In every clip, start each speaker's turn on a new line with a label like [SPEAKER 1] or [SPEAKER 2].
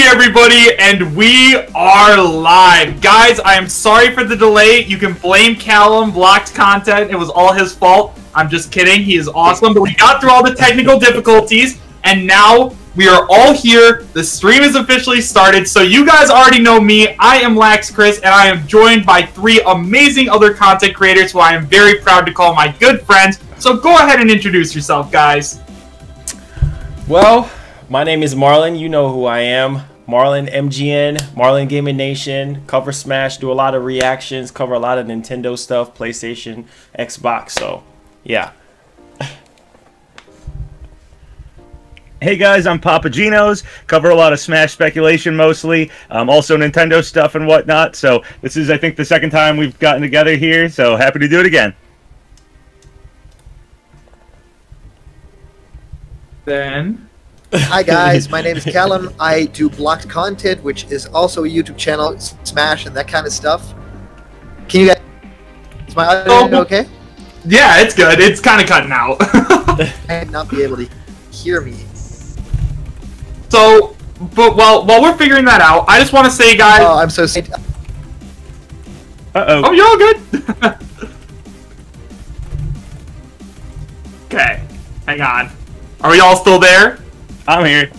[SPEAKER 1] everybody, and we are live. Guys, I am sorry for the delay. You can blame Callum, blocked content. It was all his fault. I'm just kidding. He is awesome. But we got through all the technical difficulties, and now we are all here. The stream is officially started. So you guys already know me. I am LaxChris, and I am joined by three amazing other content creators who I am very proud to call my good friends. So go ahead and introduce yourself, guys.
[SPEAKER 2] Well, my name is Marlon. You know who I am. Marlon MGN, Marlongamingnation, cover Smash, do a lot of reactions, cover a lot of Nintendo stuff, PlayStation, Xbox, so yeah.
[SPEAKER 3] Hey guys, I'm PapaGenos, cover a lot of Smash speculation mostly, also Nintendo stuff and whatnot, so this is I think the second time we've gotten together here, so happy to do it again.
[SPEAKER 1] Then...
[SPEAKER 4] Hi guys, my name is Callum. I do blocked content, which is also a YouTube channel, Smash and that kind of stuff. Can you guys... Is my audio okay?
[SPEAKER 1] Yeah, it's good. It's kind of cutting out.
[SPEAKER 4] I might not be able to hear me.
[SPEAKER 1] So, but while we're figuring that out, I just want to say, guys...
[SPEAKER 4] Oh, I'm so sorry.
[SPEAKER 1] Oh, you're all good? Okay, hang on. Are we all still there?
[SPEAKER 3] I'm here.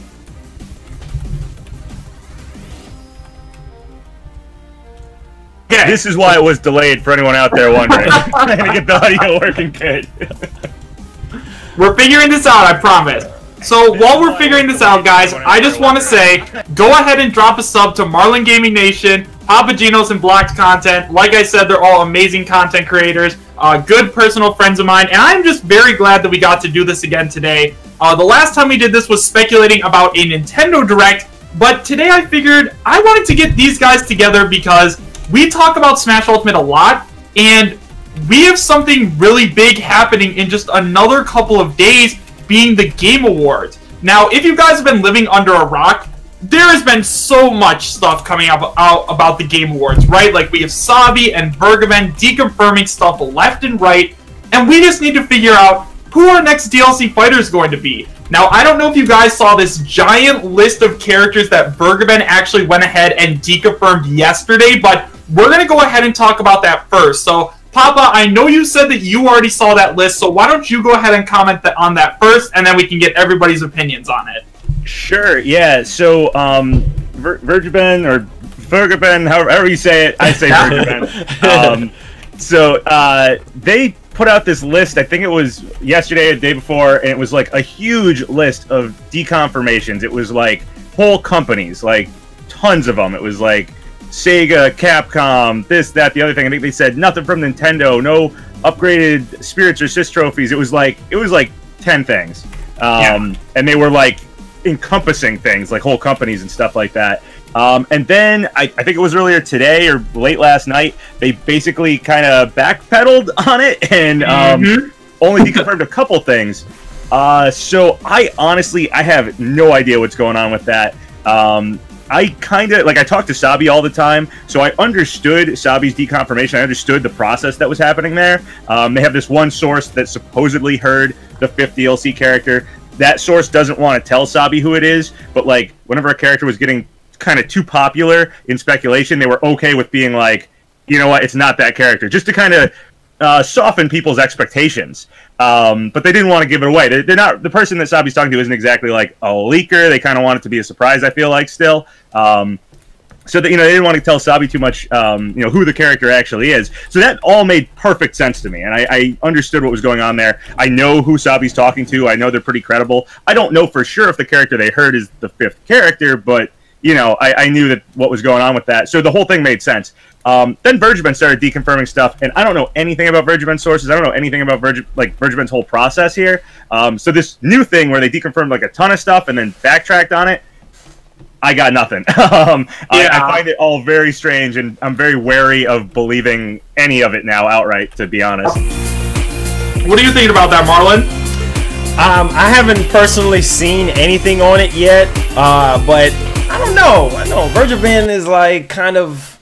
[SPEAKER 1] Okay.
[SPEAKER 3] This is why it was delayed for anyone out there wondering. Trying to get the audio working good.
[SPEAKER 1] We're figuring this out, I promise. So while we're figuring this out, guys, I just want to say, go ahead and drop a sub to Marlongamingnation, PapaGenos, and Blocked Content. Like I said, they're all amazing content creators, good personal friends of mine, and I'm just very glad that we got to do this again today. The last time we did this was speculating about a Nintendo Direct, but today I figured I wanted to get these guys together because we talk about Smash Ultimate a lot, and we have something really big happening in just another couple of days, being the Game Awards. Now, if you guys have been living under a rock, there has been so much stuff coming out about the Game Awards, right? Like, we have Sabi and Bergaben deconfirming stuff left and right, and we just need to figure out who our next DLC fighter is going to be. Now, I don't know if you guys saw this giant list of characters that Bergaben actually went ahead and deconfirmed yesterday, but we're going to go ahead and talk about that first. So, Papa, I know you said that you already saw that list, so why don't you go ahead and comment on that first, and then we can get everybody's opinions on it.
[SPEAKER 3] Sure, yeah, so, Bergaben, or Bergaben, however you say it, I say Bergaben. They put out this list, I think it was yesterday or the day before, and it was like a huge list of deconfirmations. It was like whole companies, like tons of them. It was like Sega, Capcom, this, that, the other thing. I think they said nothing from Nintendo, no upgraded Spirits or Sis trophies. It was like 10 things. And they were like encompassing things, like whole companies and stuff like that. And then, I think it was earlier today or late last night, they basically kind of backpedaled on it and only deconfirmed a couple things. So I honestly have no idea what's going on with that. I talked to Sabi all the time, so I understood Sabi's deconfirmation. I understood the process that was happening there. They have this one source that supposedly heard the 5th DLC character. That source doesn't want to tell Sabi who it is, but like whenever a character was getting kind of too popular in speculation, they were okay with being like, you know what, it's not that character, just to kind of soften people's expectations. But they didn't want to give it away. They're not, the person that Sabi's talking to isn't exactly like a leaker. They kind of want it to be a surprise, I feel like, still. So that, they didn't want to tell Sabi too much, who the character actually is. So that all made perfect sense to me, and I understood what was going on there. I know who Sabi's talking to. I know they're pretty credible. I don't know for sure if the character they heard is the 5th character, but I knew that what was going on with that. So the whole thing made sense. Then Bergaben started deconfirming stuff, and I don't know anything about Bergaben's sources. I don't know anything about Bergaben's whole process here. So this new thing where they deconfirmed like a ton of stuff and then backtracked on it, I got nothing. I find it all very strange, and I'm very wary of believing any of it now outright, to be honest.
[SPEAKER 1] What are you thinking about that, Marlon?
[SPEAKER 2] I haven't personally seen anything on it yet, but I don't know. I know Bergaben is like kind of,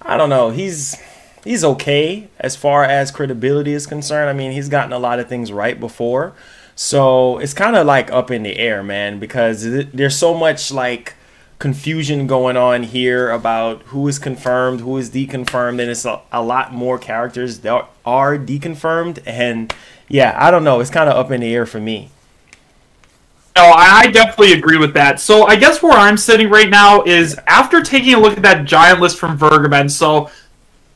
[SPEAKER 2] I don't know. He's okay as far as credibility is concerned. I mean, he's gotten a lot of things right before, so it's kind of like up in the air, man. Because there's so much like confusion going on here about who is confirmed, who is deconfirmed, and it's a lot more characters that are deconfirmed. And yeah, I don't know. It's kind of up in the air for me.
[SPEAKER 1] No, I definitely agree with that. So I guess where I'm sitting right now is after taking a look at that giant list from Vergaben. So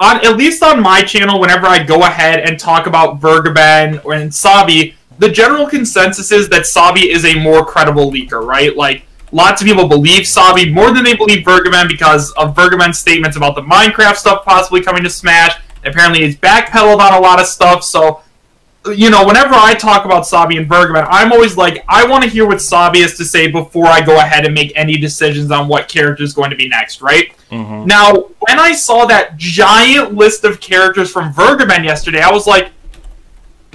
[SPEAKER 1] at least on my channel, whenever I go ahead and talk about Vergaben and Sabi, the general consensus is that Sabi is a more credible leaker, right? Like, lots of people believe Sabi more than they believe Vergaben because of Vergaben's statements about the Minecraft stuff possibly coming to Smash. Apparently he's backpedaled on a lot of stuff, so you know, whenever I talk about Sabi and Vergaben, I'm always like, I want to hear what Sabi has to say before I go ahead and make any decisions on what character is going to be next, right? Mm-hmm. Now, when I saw that giant list of characters from Vergaben yesterday, I was like,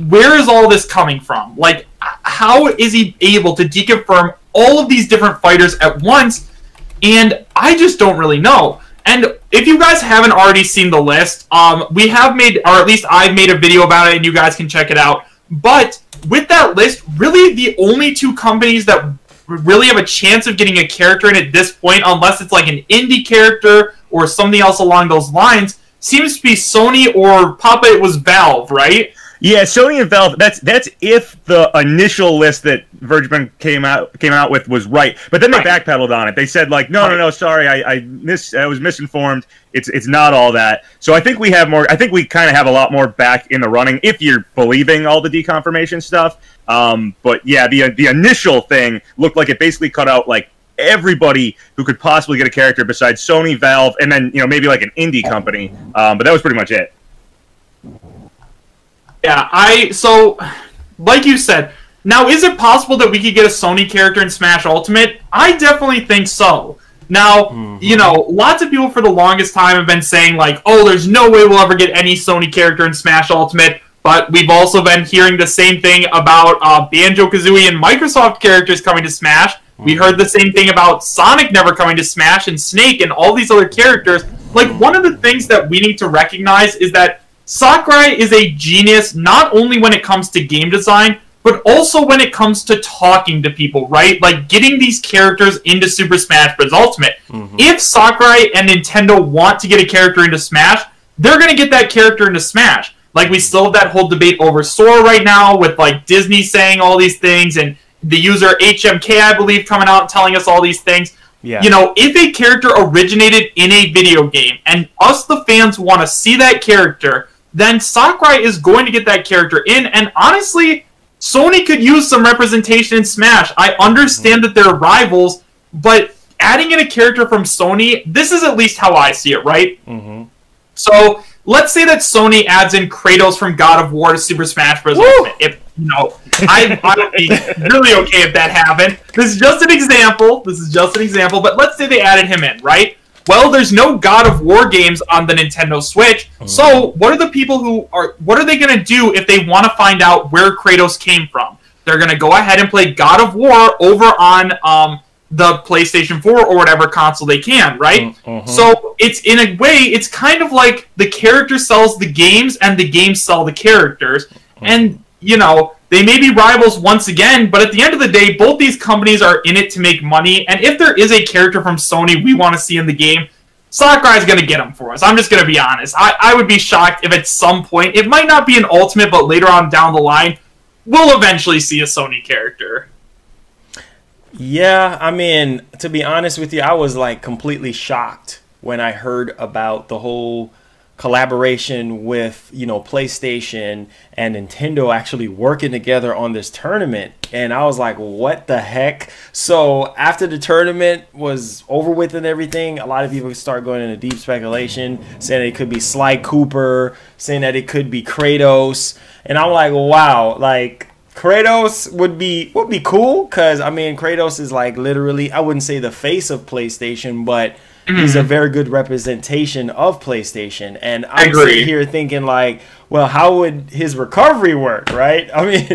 [SPEAKER 1] where is all this coming from? Like, how is he able to deconfirm all of these different fighters at once? And I just don't really know. And if you guys haven't already seen the list, we have made, or at least I've made a video about it, and you guys can check it out. But with that list, really the only two companies that really have a chance of getting a character in at this point, unless it's like an indie character or something else along those lines, seems to be Sony or Papa, it was Valve, right?
[SPEAKER 3] Yeah, Sony and Valve. That's if the initial list that Vergaben came out with was right, but then they backpedaled on it. They said like, no, sorry, I was misinformed. It's not all that. So I think we have more. I think we kind of have a lot more back in the running if you're believing all the deconfirmation stuff. But yeah, the initial thing looked like it basically cut out like everybody who could possibly get a character besides Sony, Valve, and then maybe like an indie company. But that was pretty much it.
[SPEAKER 1] Yeah, so, like you said, now is it possible that we could get a Sony character in Smash Ultimate? I definitely think so. Now, lots of people for the longest time have been saying, like, oh, there's no way we'll ever get any Sony character in Smash Ultimate, but we've also been hearing the same thing about Banjo-Kazooie and Microsoft characters coming to Smash. We heard the same thing about Sonic never coming to Smash, and Snake, and all these other characters. Like, one of the things that we need to recognize is that Sakurai is a genius not only when it comes to game design, but also when it comes to talking to people, right? Like, getting these characters into Super Smash Bros. Ultimate. Mm-hmm. If Sakurai and Nintendo want to get a character into Smash, they're going to get that character into Smash. Like, we still have that whole debate over Sora right now with, like, Disney saying all these things and the user HMK, I believe, coming out and telling us all these things. Yeah. If a character originated in a video game and us, the fans, want to see that character, then Sakurai is going to get that character in, and honestly, Sony could use some representation in Smash. I understand that they're rivals, but adding in a character from Sony, this is at least how I see it, right? Mm-hmm. So, let's say that Sony adds in Kratos from God of War to Super Smash Bros. Ultimate. If, I would be really okay if that happened. This is just an example, but let's say they added him in, right? Well, there's no God of War games on the Nintendo Switch, so what are they going to do if they want to find out where Kratos came from? They're going to go ahead and play God of War over on the PlayStation 4 or whatever console they can, right? Mm-hmm. So, it's in a way, it's kind of like the character sells the games and the games sell the characters, and, they may be rivals once again, but at the end of the day, both these companies are in it to make money, and if there is a character from Sony we want to see in the game, Sakurai's going to get them for us. I'm just going to be honest. I would be shocked if at some point, it might not be an Ultimate, but later on down the line, we'll eventually see a Sony character.
[SPEAKER 2] Yeah, I mean, to be honest with you, I was like completely shocked when I heard about the whole collaboration with PlayStation and Nintendo actually working together on this tournament, and I was like, what the heck? So after the tournament was over with and everything, a lot of people start going into deep speculation, saying it could be Sly Cooper, saying that it could be Kratos, and I'm like, wow, like Kratos would be cool, because I mean Kratos is like literally, I wouldn't say the face of PlayStation, but he's a very good representation of PlayStation. And I'm sitting here thinking like, well, how would his recovery work, right? I mean,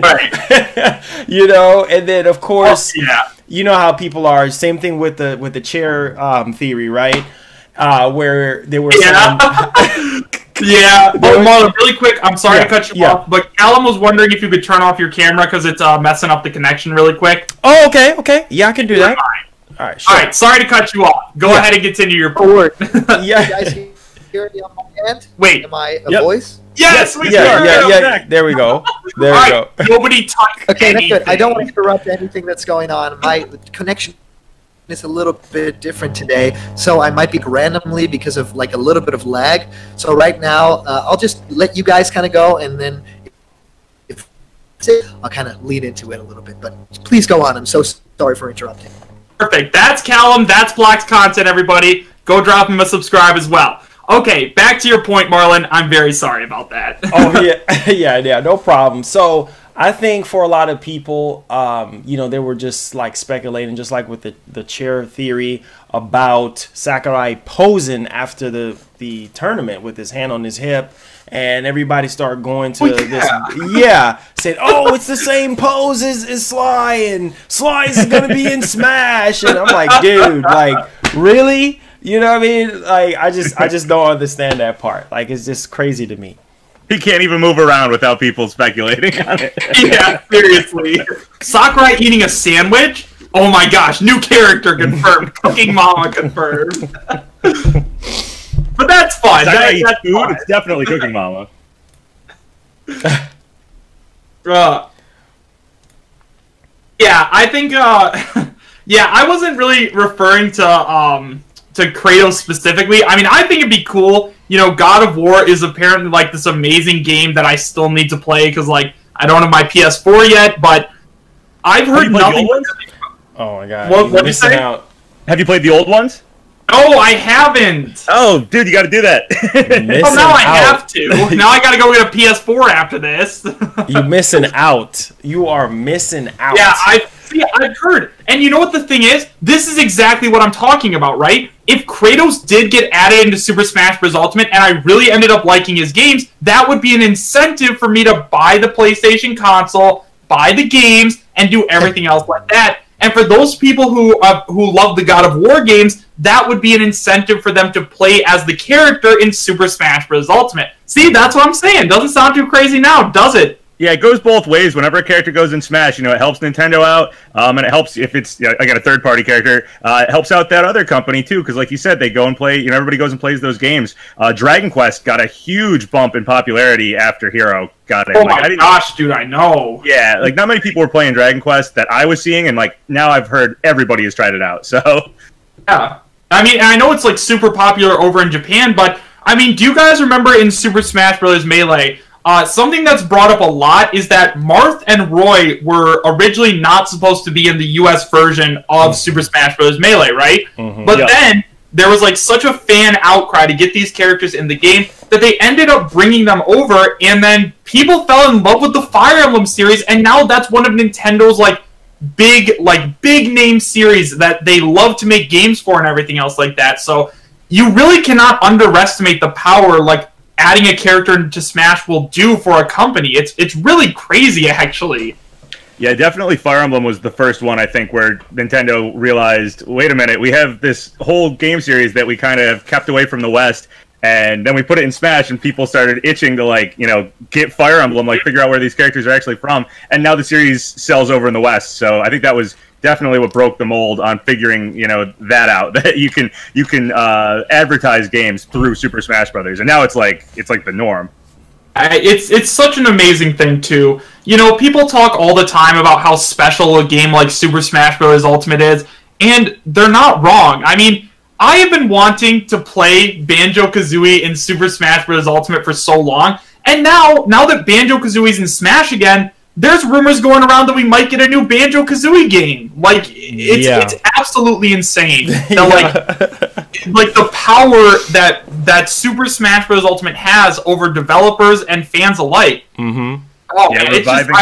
[SPEAKER 2] and then of course, you know how people are. Same thing with the chair theory, right? Where they were saying,
[SPEAKER 1] Marlon, really quick, I'm sorry to cut you off, but Callum was wondering if you could turn off your camera because it's messing up the connection really quick.
[SPEAKER 2] Oh, okay. Yeah, I can do that. All right, sure.
[SPEAKER 1] All right, sorry to cut you off. Go ahead and continue your
[SPEAKER 4] Forward.
[SPEAKER 2] Yeah.
[SPEAKER 4] You guys hear me on my end?
[SPEAKER 1] Wait.
[SPEAKER 4] Am I a voice?
[SPEAKER 1] Yes, we
[SPEAKER 2] Yeah. There we go. There we go.
[SPEAKER 1] Nobody touched
[SPEAKER 4] Okay, that's
[SPEAKER 1] anything.
[SPEAKER 4] good. I don't want to interrupt anything that's going on. My connection is a little bit different today, so I might be randomly because of like a little bit of lag. So right now, I'll just let you guys kind of go, and then if I'll kind of lead into it a little bit. But please go on. I'm so sorry for interrupting.
[SPEAKER 1] Perfect. That's Callum. That's Black's content, everybody. Go drop him a subscribe as well. Okay, back to your point, Marlon. I'm very sorry about that.
[SPEAKER 2] Oh, yeah. yeah, no problem. So I think for a lot of people, they were just like speculating, just like with the chair theory about Sakurai posing after the tournament with his hand on his hip. And everybody started going to said, oh, it's the same pose as Sly, and Sly's going to be in Smash. And I'm like, dude, like, really? You know what I mean? Like, I just don't understand that part. Like, it's just crazy to me.
[SPEAKER 3] He can't even move around without people speculating on it.
[SPEAKER 1] Yeah, seriously. Sakurai eating a sandwich? Oh my gosh, new character confirmed. Cooking Mama confirmed. But that's fine.
[SPEAKER 3] Sakurai eats
[SPEAKER 1] That's
[SPEAKER 3] food?
[SPEAKER 1] fine.
[SPEAKER 3] It's definitely Cooking Mama.
[SPEAKER 1] Yeah, I think, I wasn't really referring to Kratos specifically. I mean, I think it'd be cool. You know, God of War is apparently like this amazing game that I still need to play because, like, I don't have my PS4 yet, but I've heard nothing.
[SPEAKER 2] Oh my god,
[SPEAKER 1] What
[SPEAKER 2] you're
[SPEAKER 1] did you say?
[SPEAKER 2] out.
[SPEAKER 3] Have you played the old ones?
[SPEAKER 1] No, I haven't.
[SPEAKER 3] Oh, dude, you got to do that.
[SPEAKER 1] Oh, now I have to. Now I gotta go get a PS4 after this.
[SPEAKER 2] You're missing out. You are missing out.
[SPEAKER 1] Yeah, I've heard. And you know what the thing is? This is exactly what I'm talking about, right? If Kratos did get added into Super Smash Bros. Ultimate and I really ended up liking his games, that would be an incentive for me to buy the PlayStation console, buy the games, and do everything else like that. And for those people who love the God of War games, that would be an incentive for them to play as the character in Super Smash Bros. Ultimate. See, that's what I'm saying. Doesn't sound too crazy now, does it?
[SPEAKER 3] Yeah, it goes both ways. Whenever a character goes in Smash, it helps Nintendo out, and it helps if it's, again, a third-party character. It helps out that other company, too, because like you said, they go and play, everybody goes and plays those games. Dragon Quest got a huge bump in popularity after Hero got it.
[SPEAKER 1] Oh my gosh, dude, I know.
[SPEAKER 3] Yeah, like, not many people were playing Dragon Quest that I was seeing, and, like, now I've heard everybody has tried it out, so...
[SPEAKER 1] Yeah. I mean, I know it's, like, super popular over in Japan, but, I mean, do you guys remember in Super Smash Bros. Melee... something that's brought up a lot is that Marth and Roy were originally not supposed to be in the US version of Super Smash Bros. Melee, right?
[SPEAKER 2] Mm-hmm.
[SPEAKER 1] But then there was like such a fan outcry to get these characters in the game that they ended up bringing them over, and then people fell in love with the Fire Emblem series, and now that's one of Nintendo's big name series that they love to make games for and everything else like that. So you really cannot underestimate the power adding a character into Smash will do for a company. It's really crazy, actually.
[SPEAKER 3] Yeah, definitely Fire Emblem was the first one, I think, where Nintendo realized, wait a minute, we have this whole game series that we kind of have kept away from the West, and then we put it in Smash, and people started itching to, get Fire Emblem, figure out where these characters are actually from, and now the series sells over in the West, so I think that was definitely what broke the mold on figuring, that out, that you can advertise games through Super Smash Brothers, and now it's like the norm.
[SPEAKER 1] It's such an amazing thing too. People talk all the time about how special a game like Super Smash Bros. Ultimate is, and they're not wrong. I mean, I have been wanting to play Banjo-Kazooie in Super Smash Bros. Ultimate for so long, and now that Banjo-Kazooie's in Smash again, there's rumors going around that we might get a new Banjo-Kazooie game. It's absolutely insane. The power that Super Smash Bros. Ultimate has over developers and fans alike.
[SPEAKER 2] Mm-hmm.
[SPEAKER 1] Oh, yeah, I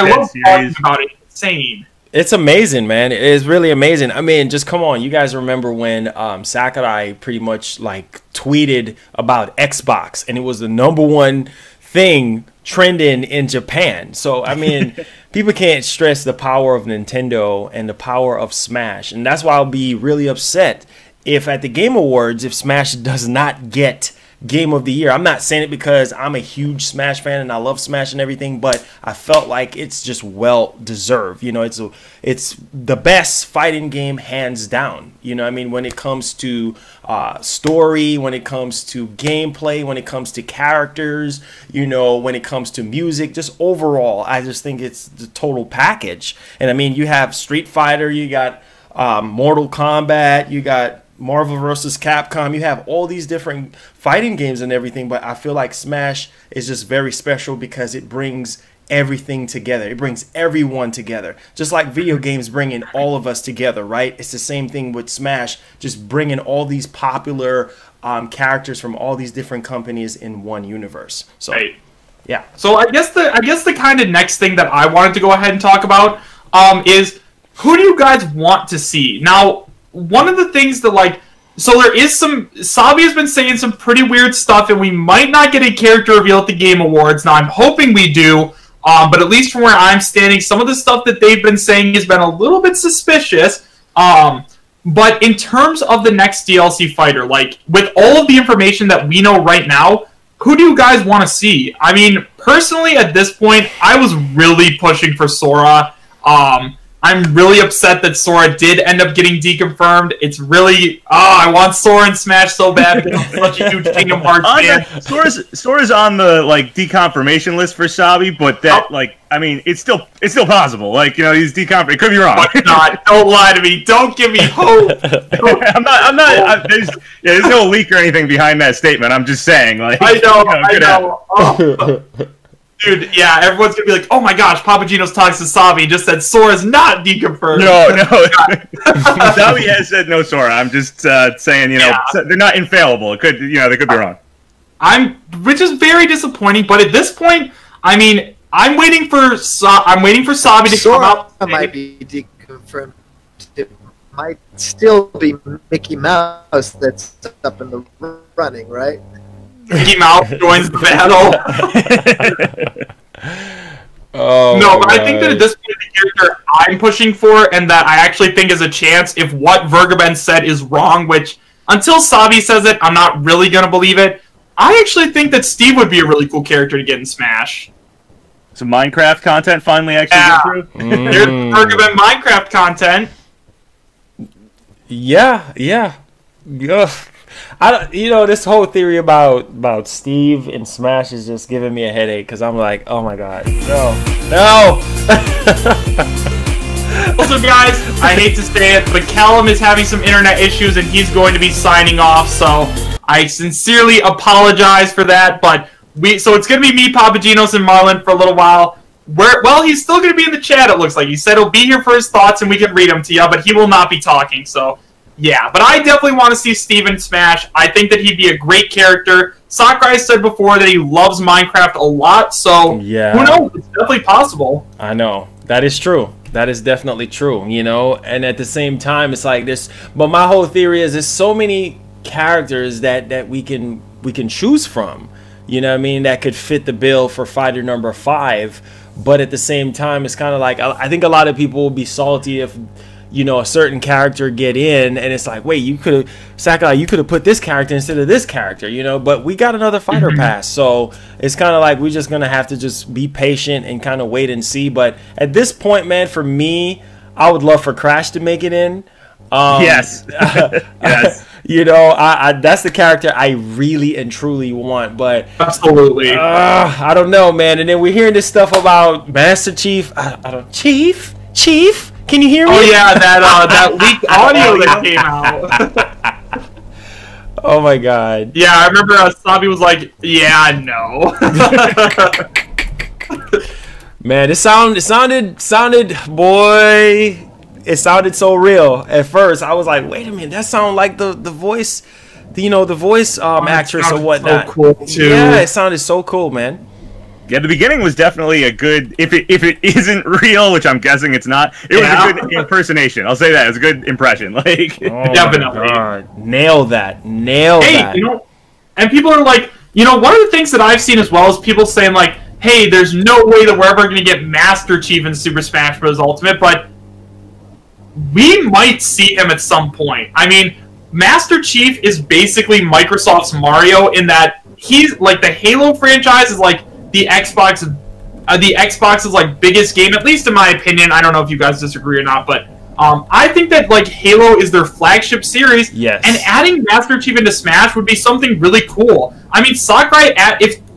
[SPEAKER 1] love talking about it. It's insane.
[SPEAKER 2] It's amazing, man. It is really amazing. I mean, just come on. You guys remember when Sakurai pretty much tweeted about Xbox, and it was the #1 thing trending in Japan. So I mean, people can't stress the power of Nintendo and the power of Smash, and that's why I'll be really upset if at the Game Awards, if Smash does not get game of the year. I'm not saying it because I'm a huge Smash fan and I love Smash and everything, but I felt like it's just well deserved. You know, it's the best fighting game hands down. You know what I mean? When it comes to story, when it comes to gameplay, when it comes to characters, you know, when it comes to music, just overall, I just think it's the total package. And I mean, you have Street Fighter, you got Mortal Kombat, you got Marvel vs. Capcom, you have all these different fighting games and everything, but I feel like Smash is just very special because it brings everything together. It brings everyone together. Just like video games bringing all of us together, right? It's the same thing with Smash, just bringing all these popular characters from all these different companies in one universe. So,
[SPEAKER 1] right.
[SPEAKER 2] Yeah.
[SPEAKER 1] So I guess the kind of next thing that I wanted to go ahead and talk about is who do you guys want to see? Now, one of the things that, like, so there is Sabi has been saying some pretty weird stuff, and we might not get a character reveal at the Game Awards. Now, I'm hoping we do, but at least from where I'm standing, some of the stuff that they've been saying has been a little bit suspicious. But in terms of the next DLC fighter, like, with all of the information that we know right now, who do you guys want to see? I mean, personally, at this point, I was really pushing for Sora. I'm really upset that Sora did end up getting deconfirmed. It's really, I want Sora in Smash so bad because I'm such a huge Kingdom Hearts fan.
[SPEAKER 3] Sora's on the, like, deconfirmation list for Sabi, but that, like, I mean, it's still possible. Like, you know, he's deconfirmed. It could be wrong.
[SPEAKER 1] But not. Don't lie to me. Don't give me hope.
[SPEAKER 3] There's no leak or anything behind that statement. I'm just saying, like,
[SPEAKER 1] I know. Oh. Dude, yeah, everyone's gonna be like, "Oh my gosh, PapaGenos talks to Sabi just said Sora's not deconfirmed."
[SPEAKER 3] No. Sabi has said no Sora. I'm just saying, you know, they're not infallible. It could, you know, they could be wrong.
[SPEAKER 1] Which is very disappointing. But at this point, I mean, I'm waiting for Sabi to come out.
[SPEAKER 4] Sora might be deconfirmed. It might still be Mickey Mouse that's up in the running, right?
[SPEAKER 1] Mickey Mouse joins the battle. No, but I think that at this point, the character I'm pushing for, and that I actually think is a chance, if what Vergaben said is wrong, which, until Sabi says it, I'm not really going to believe it, I actually think that Steve would be a really cool character to get in Smash.
[SPEAKER 3] So Minecraft content finally actually get through?
[SPEAKER 1] There's Vergaben Minecraft content.
[SPEAKER 2] Yeah. You know, this whole theory about Steve and Smash is just giving me a headache because I'm like, oh my god, no.
[SPEAKER 1] Also, guys, I hate to say it, but Callum is having some internet issues and he's going to be signing off. So I sincerely apologize for that. But so it's going to be me, PapaGenos, and Marlon for a little while. Well, he's still going to be in the chat. It looks like he said he'll be here for his thoughts and we can read them to you, but he will not be talking. So. Yeah, but I definitely want to see Steven Smash. I think that he'd be a great character. Sakurai said before that he loves Minecraft a lot, so
[SPEAKER 2] yeah.
[SPEAKER 1] Who knows? It's definitely possible.
[SPEAKER 2] I know. That is true. That is definitely true, you know? And at the same time, it's like this. But my whole theory is there's so many characters that we can choose from, you know what I mean, that could fit the bill for fighter number 5. But at the same time, it's kind of like, I think a lot of people will be salty if, you know, a certain character get in and it's like, wait, you could have put this character instead of this character, you know, but we got another fighter pass. So it's kind of like we're just going to have to just be patient and kind of wait and see. But at this point, man, for me, I would love for Crash to make it in.
[SPEAKER 3] Yes. Yes.
[SPEAKER 2] You know, that's the character I really and truly want, but
[SPEAKER 1] absolutely,
[SPEAKER 2] I don't know, man. And then we're hearing this stuff about Master Chief. I don't, Chief. Can you hear me?
[SPEAKER 1] Oh yeah, that leaked audio that came out.
[SPEAKER 2] Oh my god.
[SPEAKER 1] Yeah, I remember Sabi was like, "Yeah, no."
[SPEAKER 2] Man, it sounded, boy. It sounded so real. At first, I was like, "Wait a minute, that sounded like the voice, the voice actress or whatnot."
[SPEAKER 1] So cool too.
[SPEAKER 2] Yeah, it sounded so cool, man.
[SPEAKER 3] Yeah, the beginning was definitely a good. If it isn't real, which I'm guessing it's not, it was a good impersonation. I'll say that. It was a good impression. Like,
[SPEAKER 1] definitely,
[SPEAKER 2] nail that.
[SPEAKER 1] Hey, you know, and people are like, you know, one of the things that I've seen as well is people saying like, "Hey, there's no way that we're ever going to get Master Chief in Super Smash Bros. Ultimate," but we might see him at some point. I mean, Master Chief is basically Microsoft's Mario in that he's like the Halo franchise is like the Xbox's like biggest game, at least in my opinion. I don't know if you guys disagree or not, but I think that like Halo is their flagship series.
[SPEAKER 2] Yes.
[SPEAKER 1] And adding Master Chief into Smash would be something really cool. I mean, Sakurai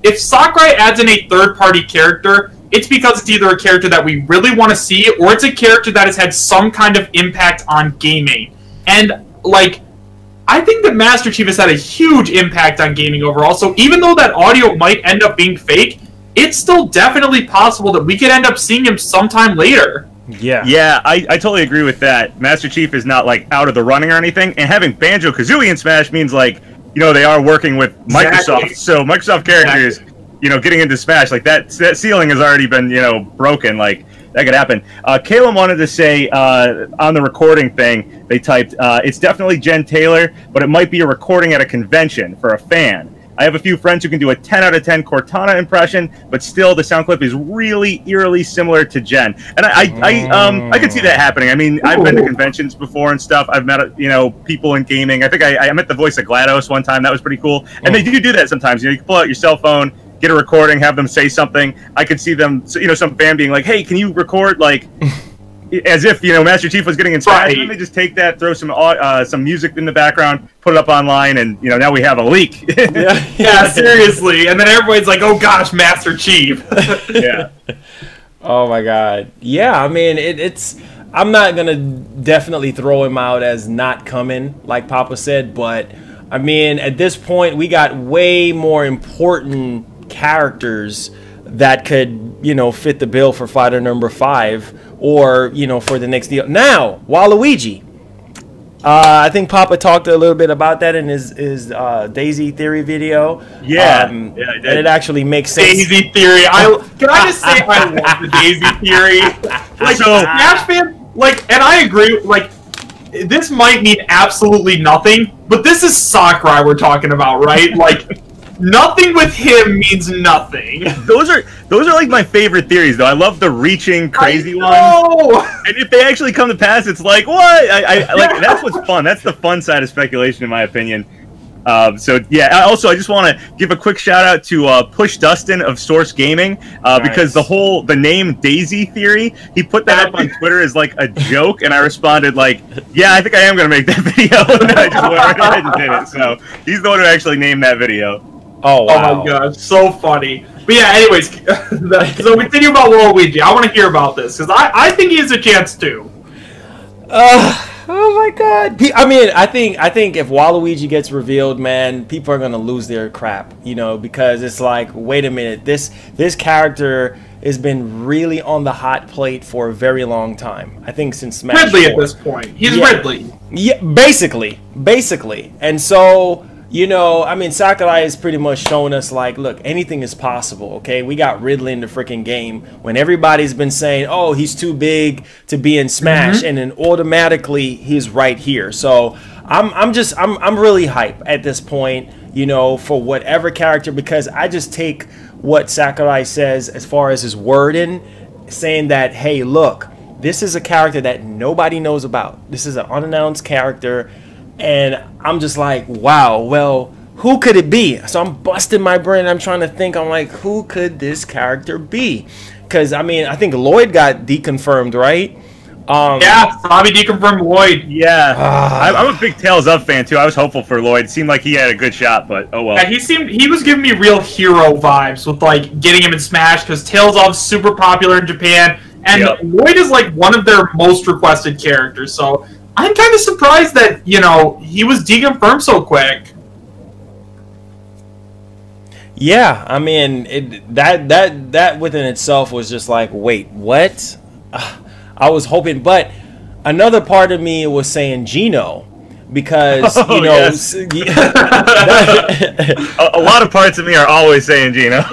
[SPEAKER 1] if Sakurai adds in a third-party character, it's because it's either a character that we really want to see, or it's a character that has had some kind of impact on gaming. And like, I think that Master Chief has had a huge impact on gaming overall. So even though that audio might end up being fake, it's still definitely possible that we could end up seeing him sometime later.
[SPEAKER 3] Yeah, I totally agree with that. Master Chief is not like out of the running or anything, and having Banjo-Kazooie in Smash means like, you know, they are working with Microsoft,
[SPEAKER 1] exactly.
[SPEAKER 3] So Microsoft characters, you know, getting into Smash, like that ceiling has already been, you know, broken. Like that could happen. Caleb wanted to say on the recording thing, they typed, it's definitely Jen Taylor, but it might be a recording at a convention for a fan. I have a few friends who can do a 10 out of 10 Cortana impression, but still the sound clip is really eerily similar to Jen. And I could see that happening. I mean, I've been to conventions before and stuff. I've met, you know, people in gaming. I think I met the voice of GLaDOS one time. That was pretty cool. And they do that sometimes. You know, you can pull out your cell phone, get a recording, have them say something. I could see them, you know, some fan being like, hey, can you record, like... as if, you know, Master Chief was getting inspired. Right. And they just take that, throw some music in the background, put it up online, and, you know, now we have a leak.
[SPEAKER 1] Yeah, seriously. And then everybody's like, oh gosh, Master Chief.
[SPEAKER 3] Yeah.
[SPEAKER 2] Oh my God. Yeah, I mean, it's... I'm not going to definitely throw him out as not coming, like Papa said, but, I mean, at this point, we got way more important characters that could, you know, fit the bill for fighter number 5, or, you know, for the next deal. Now, Waluigi. I think Papa talked a little bit about that in his Daisy Theory video.
[SPEAKER 3] Yeah,
[SPEAKER 2] and it actually makes sense.
[SPEAKER 1] Daisy Theory. Can I just say I love the Daisy Theory? Like,
[SPEAKER 3] So,
[SPEAKER 1] Smash fan, like, and I agree, like, this might mean absolutely nothing, but this is Sakurai we're talking about, right? Like, nothing with him means nothing.
[SPEAKER 3] Those are like my favorite theories, though. I love the reaching, crazy ones. And if they actually come to pass, it's like, what? I like that's what's fun. That's the fun side of speculation, in my opinion. So yeah. Also, I just want to give a quick shout out to Push Dustin of Source Gaming because the name Daisy Theory, he put that up on Twitter as like a joke, and I responded like, yeah, I think I am gonna make that video. And I just went right ahead and did it. So he's the one who actually named that video.
[SPEAKER 2] Oh, wow.
[SPEAKER 1] Oh my god, so funny. But yeah, anyways, so we continue about Waluigi. I want to hear about this, because I think he has a chance too.
[SPEAKER 2] Oh my god. I mean, I think if Waluigi gets revealed, man, people are going to lose their crap, you know, because it's like, wait a minute, this character has been really on the hot plate for a very long time. I think since Smash
[SPEAKER 1] Ridley
[SPEAKER 2] 4.
[SPEAKER 1] at this point. He's Ridley.
[SPEAKER 2] Yeah, basically. And so, you know, I mean, Sakurai has pretty much shown us, like, look, anything is possible, okay? We got Ridley in the freaking game when everybody's been saying, oh, he's too big to be in Smash, and then automatically he's right here. So I'm really hype at this point, you know, for whatever character, because I just take what Sakurai says as far as his wording, saying that, hey, look, this is a character that nobody knows about. This is an unannounced character. And I'm just like, wow, well, who could it be? So I'm busting my brain. I'm trying to think. I'm like, who could this character be? Because, I mean, I think Lloyd got deconfirmed, right?
[SPEAKER 1] Yeah, Bobby deconfirmed Lloyd.
[SPEAKER 3] Yeah. I'm a big Tails Up fan, too. I was hopeful for Lloyd. Seemed like he had a good shot, but oh well.
[SPEAKER 1] Yeah, he was giving me real hero vibes with, like, getting him in Smash, because Tails Up's super popular in Japan, and Lloyd is, like, one of their most requested characters, so I'm kind of surprised that, you know, he was deconfirmed so quick.
[SPEAKER 2] Yeah, I mean, that within itself was just like, wait, what? I was hoping, but another part of me was saying Geno, because, you know... Yes.
[SPEAKER 3] A lot of parts of me are always saying Geno.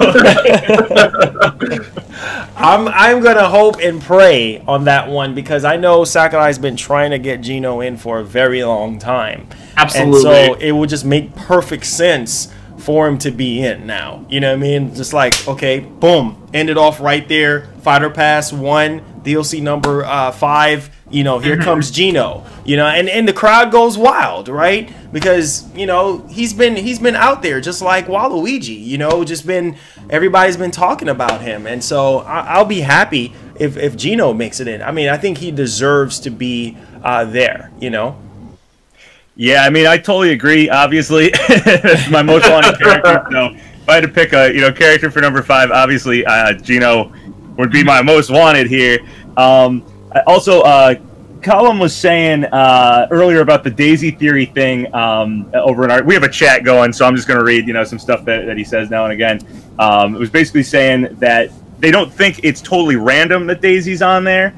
[SPEAKER 2] I'm gonna hope and pray on that one, because I know Sakurai's been trying to get Geno in for a very long time.
[SPEAKER 1] Absolutely.
[SPEAKER 2] And so it would just make perfect sense for him to be in now. You know what I mean? Just like, okay, boom, end it off right there. Fighter Pass 1, DLC number 5, you know, here comes Geno, you know, and the crowd goes wild, right? Because, you know, he's been out there just like Waluigi, you know, everybody's been talking about him, and so I'll be happy if Geno makes it in. I mean, I think he deserves to be there, you know.
[SPEAKER 3] Yeah, I mean, I totally agree. Obviously, it's my most wanted character. So if I had to pick a character for number 5, obviously Geno would be my most wanted here. Also, Colin was saying earlier about the Daisy theory thing over in our. We have a chat going, so I'm just going to read some stuff that he says now and again. It was basically saying that they don't think it's totally random that Daisy's on there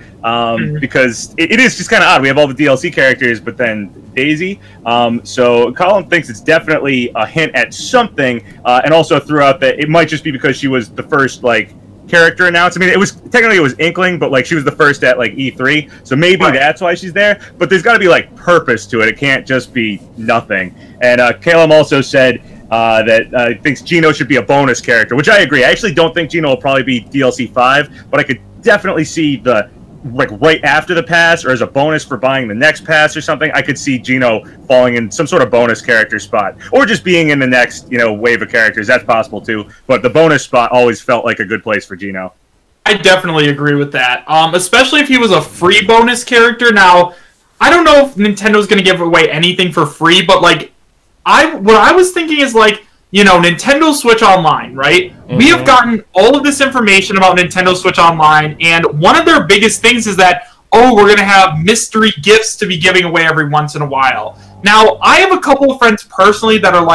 [SPEAKER 3] because it is just kind of odd. We have all the DLC characters, but then Daisy. So Colin thinks it's definitely a hint at something, and also threw out that it might just be because she was the first character announced. I mean, it was Inkling, but she was the first at E3, so maybe that's why she's there. But there's got to be purpose to it. It can't just be nothing. And Calum also said that thinks Geno should be a bonus character, which I agree. I actually don't think Geno will probably be DLC 5, but I could definitely see the right after the pass or as a bonus for buying the next pass or something. I could see Geno falling in some sort of bonus character spot, or just being in the next wave of characters. That's possible too, but the bonus spot always felt like a good place for Geno.
[SPEAKER 1] I definitely agree with that, especially if he was a free bonus character. Now, I don't know if Nintendo's going to give away anything for free, but what I was thinking is Nintendo Switch Online, right? Mm-hmm. We have gotten all of this information about Nintendo Switch Online, and one of their biggest things is that, we're going to have mystery gifts to be giving away every once in a while. Now, I have a couple of friends personally that are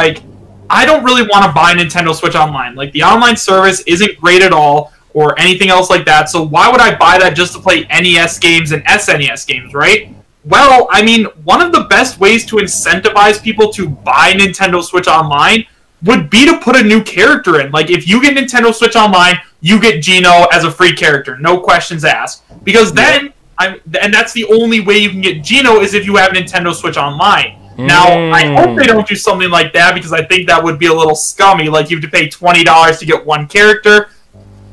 [SPEAKER 1] I don't really want to buy Nintendo Switch Online. The online service isn't great at all, or anything else like that, so why would I buy that just to play NES games and SNES games, right? Well, I mean, one of the best ways to incentivize people to buy Nintendo Switch Online would be to put a new character in. If you get Nintendo Switch Online, you get Geno as a free character, no questions asked. Because then, and that's the only way you can get Geno is if you have Nintendo Switch Online. Now, I hope they don't do something like that, because I think that would be a little scummy. You have to pay $20 to get one character.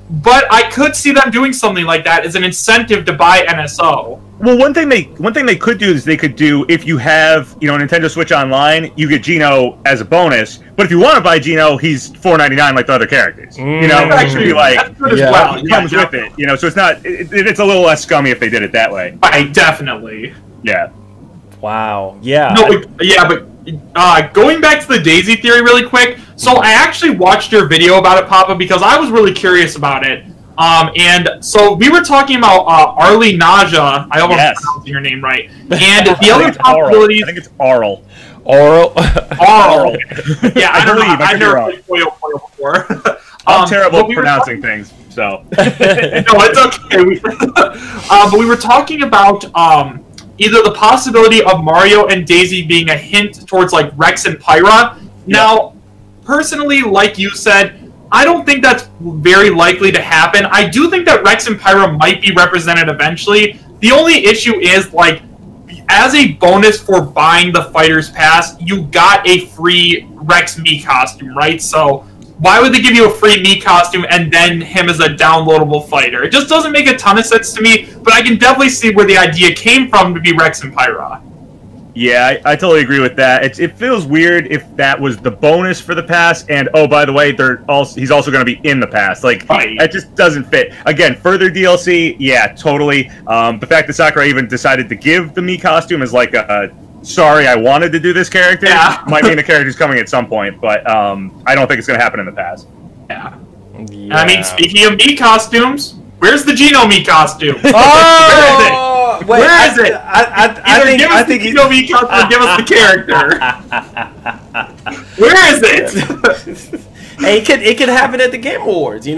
[SPEAKER 1] But I could see them doing something like that as an incentive to buy NSO.
[SPEAKER 3] Well, one thing they could do is they could do, if you have Nintendo Switch Online, you get Geno as a bonus. But if you want to buy Geno, he's $4.99 like the other characters. Actually,
[SPEAKER 1] that's good as well.
[SPEAKER 3] It comes with it. So it's not. It's a little less scummy if they did it that way.
[SPEAKER 1] Definitely.
[SPEAKER 3] Yeah.
[SPEAKER 2] Wow. Yeah.
[SPEAKER 1] No, but going back to the Daisy theory really quick. So I actually watched your video about it, Papa, because I was really curious about it. And so we were talking about Arlie Naja. I almost pronounced your name right. And the other possibilities.
[SPEAKER 3] I think it's Arl.
[SPEAKER 2] Oral.
[SPEAKER 1] Yeah, I don't know. I've never played Puyo before.
[SPEAKER 3] I'm terrible at pronouncing things, so.
[SPEAKER 1] No, it's okay. But we were talking about either the possibility of Mario and Daisy being a hint towards Rex and Pyra. Now, personally, like you said, I don't think that's very likely to happen. I do think that Rex and Pyra might be represented eventually. The only issue is, as a bonus for buying the Fighter's Pass, you got a free Rex Mii costume, right? So why would they give you a free Mii costume and then him as a downloadable fighter? It just doesn't make a ton of sense to me, but I can definitely see where the idea came from to be Rex and Pyra.
[SPEAKER 3] Yeah, I totally agree with that. It feels weird if that was the bonus for the pass, and by the way, he's also going to be in the pass. That just doesn't fit. Again, further DLC, yeah, totally. The fact that Sakurai even decided to give the Mii costume is sorry, I wanted to do this character.
[SPEAKER 1] Yeah.
[SPEAKER 3] Might mean the character's coming at some point, but I don't think it's going to happen in the pass.
[SPEAKER 1] Yeah. I mean, speaking of Mii costumes, where's the Geno Mii costume?
[SPEAKER 2] Oh!
[SPEAKER 1] Where is it? I think Geno Mii costume, give us the character. Where is it?
[SPEAKER 2] Hey, it could happen at the Game Awards. He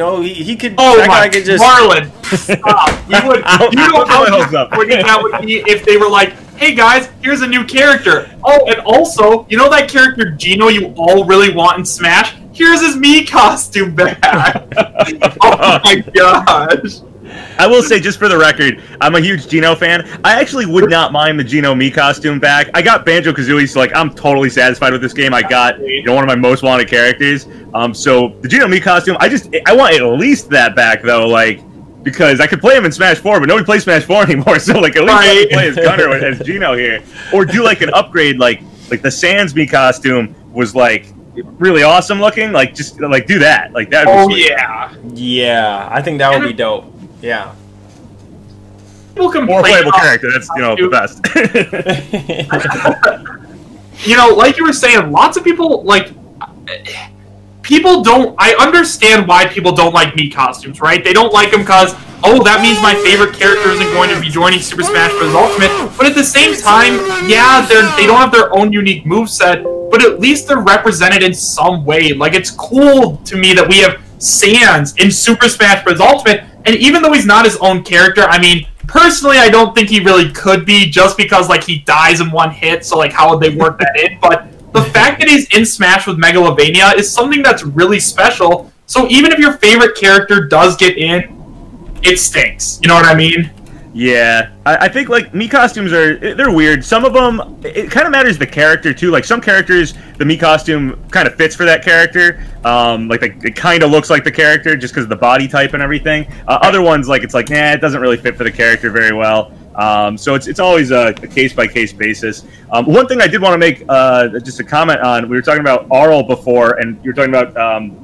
[SPEAKER 2] could.
[SPEAKER 1] Oh my, Marlon, stop! You know how that would be if they were hey guys, here's a new character. Oh, and also, that character Geno you all really want in Smash? Here's his Mii costume back. Oh my gosh.
[SPEAKER 3] I will say, just for the record, I'm a huge Geno fan. I actually would not mind the Geno Mii costume back. I got Banjo-Kazooie, so I'm totally satisfied with this game. I got one of my most wanted characters. So the Geno Mii costume, I want at least that back though, because I could play him in Smash 4, but nobody plays Smash 4 anymore. So like at least let me play as Gunner as Geno here, or do like an upgrade, like the Sans Mii costume was like really awesome looking. Like just like do that. Like that.
[SPEAKER 1] Oh
[SPEAKER 3] sweet.
[SPEAKER 2] Yeah, I think that would be dope. Yeah.
[SPEAKER 1] People complain
[SPEAKER 3] More playable
[SPEAKER 1] about
[SPEAKER 3] character. That's the best.
[SPEAKER 1] you know, like you were saying, lots of people like. People don't. I understand why people don't like Mii costumes, right? They don't like them because, oh, that means my favorite character isn't going to be joining Super Smash Bros. Ultimate. But at the same time, yeah, they don't have their own unique moveset, but at least they're represented in some way. Like, it's cool to me that we have Sans in Super Smash Bros. Ultimate, and even though he's not his own character, I mean, personally, I don't think he really could be, just because, like, he dies in one hit, so, like, how would they work that in? But the fact that he's in Smash with Megalovania is something that's really special. So even if your favorite character does get in, it stinks. You know what I mean?
[SPEAKER 3] Yeah, I think like Mii costumes they're weird. Some of them, it kind of matters the character too. Like some characters, the Mii costume kind of fits for that character. Like it kind of looks like the character just because of the body type and everything. Other ones, like it's like, nah, it doesn't really fit for the character very well. So it's always a case-by-case basis. One thing I did want to make just a comment on, we were talking about Arl before, and you were talking about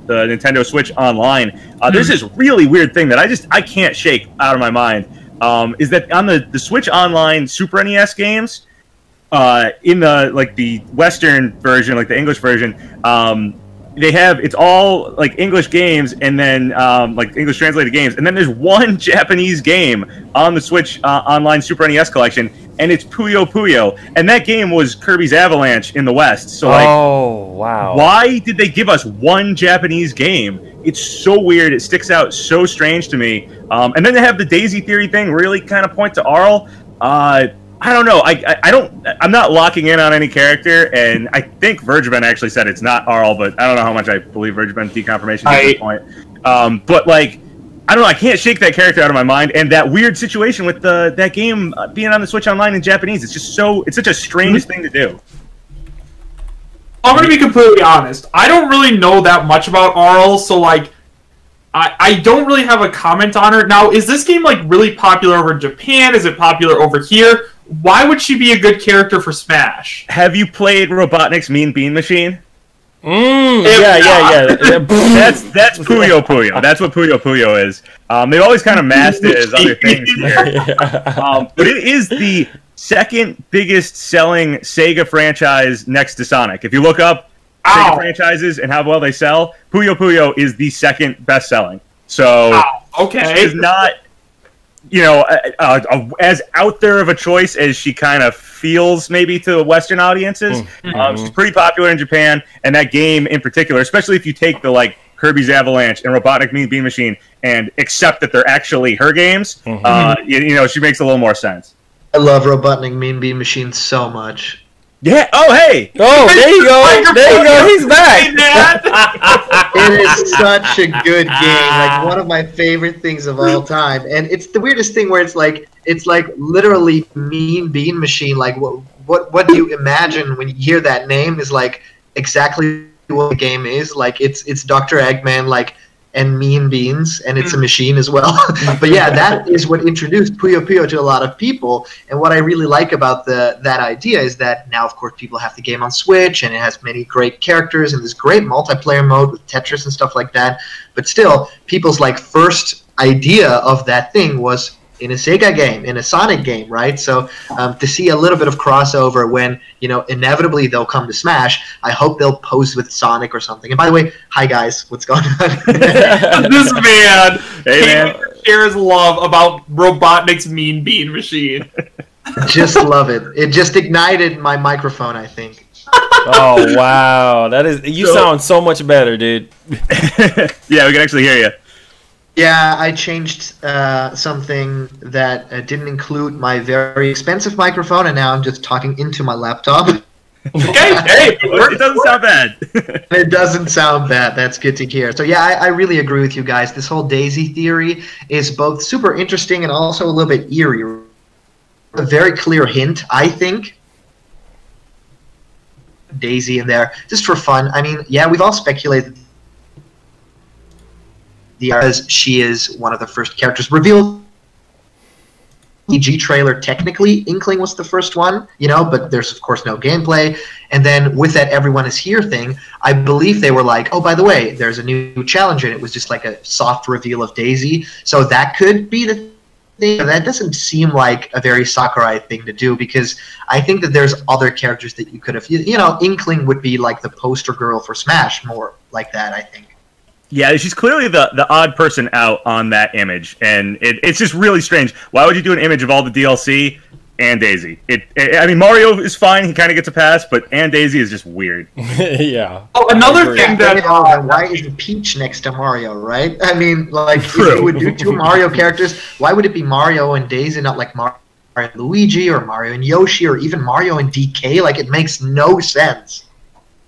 [SPEAKER 3] the Nintendo Switch Online. There's this really weird thing that I can't shake out of my mind, is that on the Switch Online Super NES games, in the Western version, like the English version, it's all like English games and then like English translated games, and then there's one Japanese game on the Switch Online Super NES collection, and it's Puyo Puyo, and that game was Kirby's Avalanche in the West. So like,
[SPEAKER 2] oh wow,
[SPEAKER 3] why did they give us one Japanese game? It's so weird. It sticks out so strange to me. And then they have the Daisy Theory thing really kind of point to Arl. I don't know. I'm not locking in on any character, and I think Vergiben actually said it's not Arl, but I don't know how much I believe Vergiben's deconfirmation at this point. But like, I don't know. I can't shake that character out of my mind, and that weird situation with that game being on the Switch Online in Japanese. It's just it's such a strange thing to do.
[SPEAKER 1] I'm going to be completely honest. I don't really know that much about Arl, so like, I don't really have a comment on her. Now, is this game like really popular over in Japan? Is it popular over here? Why would she be a good character for Smash?
[SPEAKER 3] Have you played Robotnik's Mean Bean Machine?
[SPEAKER 2] Yeah.
[SPEAKER 3] That's Puyo Puyo. That's what Puyo Puyo is. They've always kind of masked it as other things here. But it is the second biggest selling Sega franchise next to Sonic. If you look up Sega franchises and how well they sell, Puyo Puyo is the second best selling. So
[SPEAKER 1] okay,
[SPEAKER 3] she's not, as out there of a choice as she kind of feels maybe to Western audiences. She's pretty popular in Japan, and that game in particular, especially if you take the like Kirby's Avalanche and Robotnik Mean Bean Machine and accept that they're actually her games, she makes a little more sense.
[SPEAKER 4] I love Robotnik Mean Bean Machine so much.
[SPEAKER 3] Yeah. Oh, hey.
[SPEAKER 2] Oh, there you go. There you go. He's back.
[SPEAKER 4] It is such a good game. Like one of my favorite things of all time. And it's the weirdest thing where it's like literally Mean Bean Machine. Like what do you imagine when you hear that name is like exactly what the game is. Like it's Dr. Eggman and Mean Beans, and it's a machine as well. But yeah, that is what introduced Puyo Puyo to a lot of people. And what I really like about that idea is that now, of course, people have the game on Switch, and it has many great characters and this great multiplayer mode with Tetris and stuff like that. But still, people's first idea of that thing was in a Sega game, in a Sonic game, right? So to see a little bit of crossover when, inevitably they'll come to Smash, I hope they'll pose with Sonic or something. And by the way, hi guys, what's going on?
[SPEAKER 1] This man,
[SPEAKER 3] hey man,
[SPEAKER 1] shares love about Robotnik's Mean Bean Machine.
[SPEAKER 4] Just love it. It just ignited my microphone, I think.
[SPEAKER 2] Oh wow, you sound so much better, dude.
[SPEAKER 3] Yeah, we can actually hear you.
[SPEAKER 4] Yeah, I changed something that didn't include my very expensive microphone, and now I'm just talking into my laptop.
[SPEAKER 1] Okay, hey,
[SPEAKER 3] it doesn't sound bad.
[SPEAKER 4] It doesn't sound bad. That's good to hear. So yeah, I really agree with you guys. This whole Daisy theory is both super interesting and also a little bit eerie. A very clear hint, I think. Daisy in there, just for fun. I mean, yeah, we've all speculated because she is one of the first characters revealed. EG trailer, technically Inkling was the first one, but there's of course no gameplay. And then with that Everyone Is Here thing, I believe they were like, oh, by the way, there's a new challenger, and it was just like a soft reveal of Daisy. So that could be the thing. That doesn't seem like a very Sakurai thing to do, because I think that there's other characters that you could have, Inkling would be like the poster girl for Smash, more like that, I think.
[SPEAKER 3] Yeah, she's clearly the odd person out on that image, and it's just really strange. Why would you do an image of all the DLC and Daisy? I mean, Mario is fine; he kind of gets a pass, but and Daisy is just weird.
[SPEAKER 2] Yeah.
[SPEAKER 1] Oh, another thing that
[SPEAKER 4] why isn't Peach next to Mario? Right? I mean, like if you would do two Mario characters, why would it be Mario and Daisy, not like Mario and Luigi or Mario and Yoshi or even Mario and DK? Like, it makes no sense.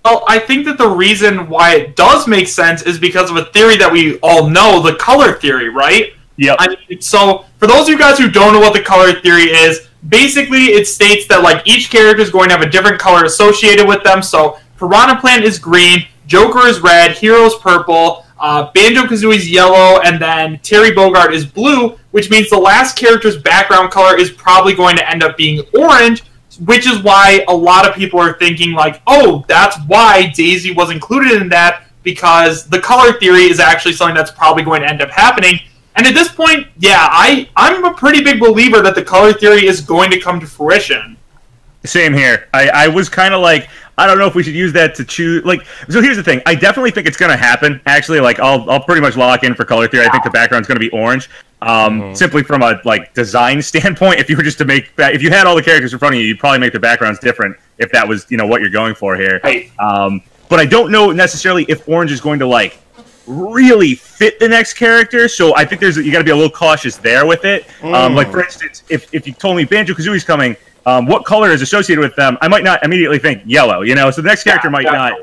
[SPEAKER 1] Well, I think that the reason why it does make sense is because of a theory that we all know, the color theory, right?
[SPEAKER 3] Yep.
[SPEAKER 1] So, for those of you guys who don't know what the color theory is, basically it states that like each character is going to have a different color associated with them. So, Piranha Plant is green, Joker is red, Hero's purple, Banjo-Kazooie's yellow, and then Terry Bogard is blue, which means the last character's background color is probably going to end up being orange, which is why a lot of people are thinking like, oh, that's why Daisy was included in that, because the color theory is actually something that's probably going to end up happening. And at this point, yeah, I'm a pretty big believer that the color theory is going to come to fruition.
[SPEAKER 3] Same here. I was kind of like, I don't know if we should use that to choose. Like, so here's the thing. I definitely think it's going to happen. Actually, like, I'll pretty much lock in for color theory. I think the background's going to be orange. Simply from a design standpoint, if you were just to make that, if you had all the characters in front of you, you'd probably make the backgrounds different if that was what you're going for here.
[SPEAKER 1] Right.
[SPEAKER 3] But I don't know necessarily if orange is going to really fit the next character. So I think you got to be a little cautious there with it. Like for instance, if you told me Banjo-Kazooie's coming, what color is associated with them, I might not immediately think yellow, So the next character might not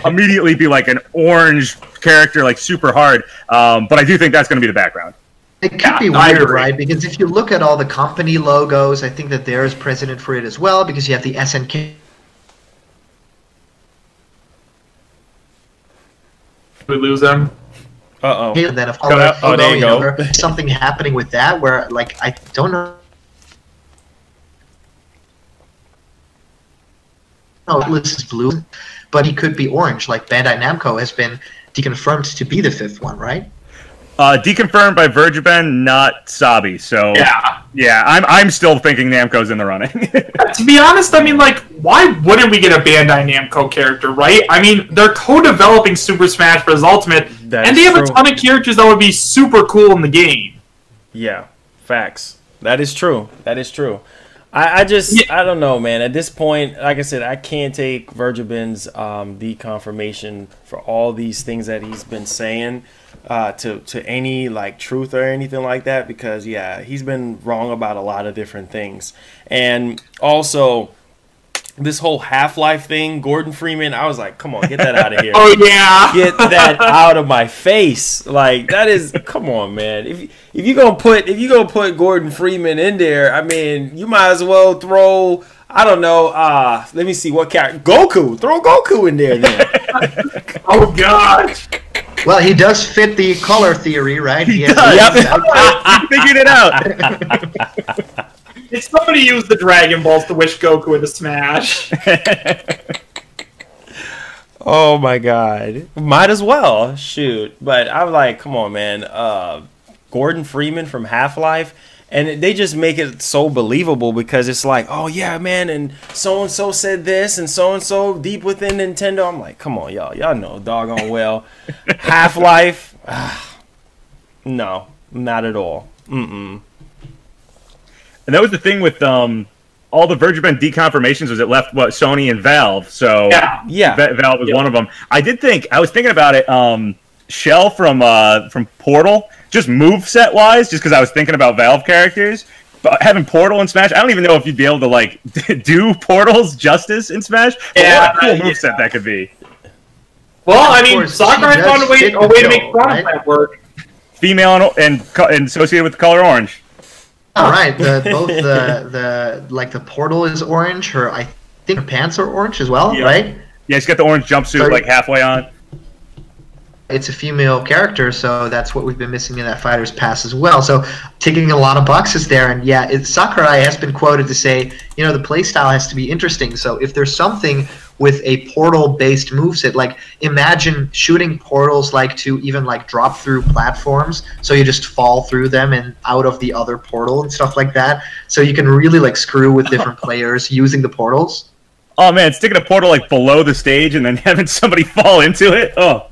[SPEAKER 3] immediately be like an orange character, like super hard. But I do think that's going to be the background.
[SPEAKER 4] It could be weird, right? Because if you look at all the company logos, I think that there is precedent for it as well, because you have the SNK.
[SPEAKER 1] We lose them.
[SPEAKER 2] Uh-oh.
[SPEAKER 4] And then, of course,
[SPEAKER 2] there you go.
[SPEAKER 4] Something happening with that where, I don't know. No, this is blue, but he could be orange. Like Bandai Namco has been deconfirmed to be the fifth one, right?
[SPEAKER 3] Deconfirmed by Vergeben, not Sabi. So yeah, I'm still thinking Namco's in the running.
[SPEAKER 1] To be honest, I mean, why wouldn't we get a Bandai Namco character, right? I mean, they're co-developing Super Smash Bros. Ultimate, and they have a ton of characters that would be super cool in the game.
[SPEAKER 2] Yeah, facts. That is true. That is true. I don't know, man. At this point, like I said, I can't take Vergeben's deconfirmation for all these things that he's been saying to any truth or anything like that, because he's been wrong about a lot of different things. And also this whole Half-Life thing, Gordon Freeman, I was like, come on, get that out of here.
[SPEAKER 1] Oh yeah,
[SPEAKER 2] get that out of my face. That is, come on, man. If you gonna put Gordon Freeman in there, I mean, you might as well throw, I don't know, let me see what character, Goku. Throw Goku in there then.
[SPEAKER 1] Oh gosh.
[SPEAKER 4] Well, he does fit the color theory, right?
[SPEAKER 3] He does. Yep. Figured it out.
[SPEAKER 1] Did somebody use the Dragon Balls to wish Goku into Smash?
[SPEAKER 2] Oh my god. Might as well. Shoot. But I'm like, come on, man. Gordon Freeman from Half-Life. And they just make it so believable, because it's like, oh yeah, man, and so-and-so said this, and so-and-so deep within Nintendo. I'm like, come on, y'all. Y'all know doggone well. Half-Life? No, not at all. Mm-mm.
[SPEAKER 3] And that was the thing with all the Vergeben deconfirmations, was it left Sony and Valve. So
[SPEAKER 2] yeah.
[SPEAKER 3] Valve was one of them. I was thinking about it. Shell from Portal, just moveset wise, just because I was thinking about Valve characters. But having Portal in Smash, I don't even know if you'd be able to do Portal's justice in Smash. But what a cool moveset that could be.
[SPEAKER 1] Well, I mean, Sakurai found a way to make Piranha Plant work.
[SPEAKER 3] Female and associated with the color orange.
[SPEAKER 4] All right, both the portal is orange. I think her pants are orange as well, right?
[SPEAKER 3] Yeah, she's got the orange jumpsuit halfway on.
[SPEAKER 4] it's a female character, so that's what we've been missing in that Fighter's Pass as well. So ticking a lot of boxes there, and yeah, Sakurai has been quoted to say, you know, the playstyle has to be interesting. So if there's something with a portal-based moveset, like imagine shooting portals like to even like drop through platforms, so you just fall through them and out of the other portal and stuff like that. So you can really like screw with different players using the portals.
[SPEAKER 3] Oh man, sticking a portal like below the stage and then having somebody fall into it. Oh.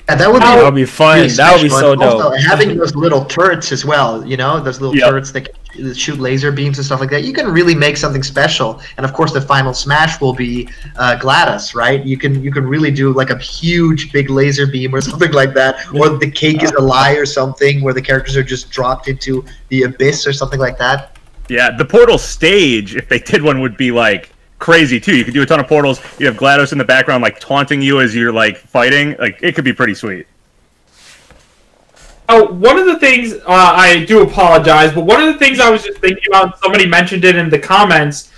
[SPEAKER 4] Yeah, that would
[SPEAKER 2] be fun.
[SPEAKER 4] Really
[SPEAKER 2] that would be so dope.
[SPEAKER 4] Also, having those little turrets as well, you know, those little turrets that shoot laser beams and stuff like that, you can really make something special. And of course, the final smash will be GLaDOS, right? You can really do like a huge big laser beam or something like that, or the cake is a lie or something, where the characters are just dropped into the abyss or something like that.
[SPEAKER 3] Yeah, the portal stage, if they did one, would be like crazy too. You could do a ton of portals. You have GLaDOS in the background like taunting you as you're like fighting. Like it could be pretty sweet.
[SPEAKER 1] Oh, one of the things, I do apologize, but one of the things I was just thinking about, somebody mentioned it in the comments,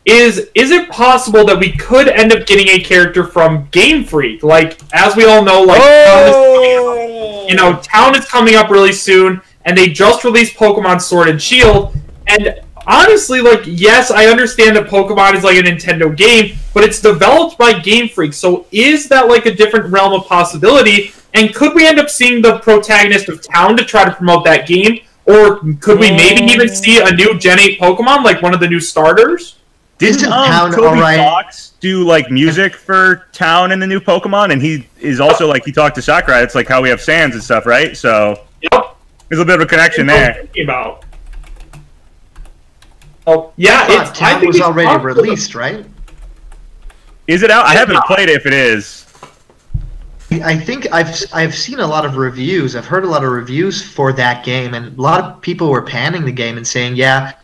[SPEAKER 1] is it possible that we could end up getting a character from Game Freak? Like, as we all know, like, Town is coming up really soon, and they just released Pokemon Sword and Shield, and honestly, like, yes, I understand that Pokemon is like a Nintendo game, but it's developed by Game Freak, so is that like a different realm of possibility? And could we end up seeing the protagonist of Town to try to promote that game? Or could we maybe even see a new Gen 8 Pokemon, like one of the new starters?
[SPEAKER 3] Didn't Toby Fox do like music for Town and the new Pokemon? And he is also like, he talked to Sakurai. It's like how we have Sans and stuff, right? So there's a little bit of a connection there.
[SPEAKER 1] About. Oh yeah,
[SPEAKER 4] I think it was already released, right?
[SPEAKER 3] Is it out? I haven't played it. If it is,
[SPEAKER 4] I think I've seen a lot of reviews. I've heard a lot of reviews for that game, and a lot of people were panning the game and saying, "Yeah,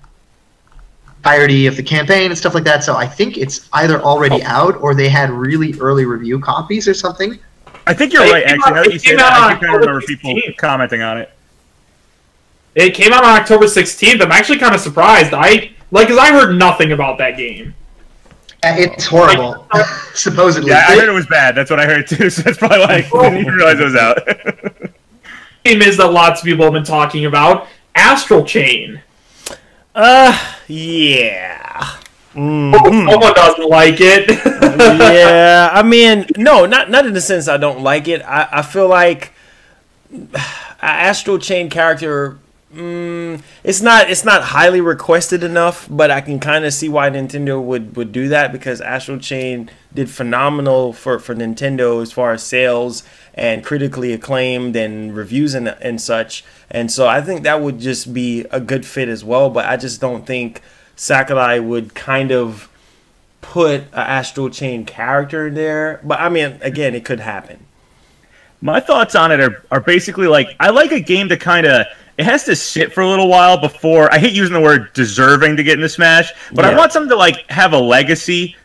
[SPEAKER 4] entirety of the campaign and stuff like that." So I think it's either already out or they had really early review copies or something.
[SPEAKER 3] I think you're right. Actually, now that you say that, I think I remember people commenting on it.
[SPEAKER 1] It came out on October 16th. I'm actually kind of surprised. Because I heard nothing about that game.
[SPEAKER 4] It's horrible, supposedly.
[SPEAKER 3] Yeah, I heard it was bad. That's what I heard too. So that's probably why I didn't even realize it was out.
[SPEAKER 1] Game is that lots of people have been talking about. Astral Chain.
[SPEAKER 2] Yeah.
[SPEAKER 1] Someone doesn't like it.
[SPEAKER 2] Yeah, I mean, no, not in the sense I don't like it. I feel like an Astral Chain character, it's not highly requested enough, but I can kind of see why Nintendo would do that, because Astral Chain did phenomenal for Nintendo as far as sales and critically acclaimed and reviews and such. And so I think that would just be a good fit as well, but I just don't think Sakurai would kind of put an Astral Chain character there. But I mean, again, it could happen.
[SPEAKER 3] My thoughts on it are basically like, I like a game to kind of, it has to sit for a little while before, I hate using the word deserving to get into Smash, but I want something to like have a legacy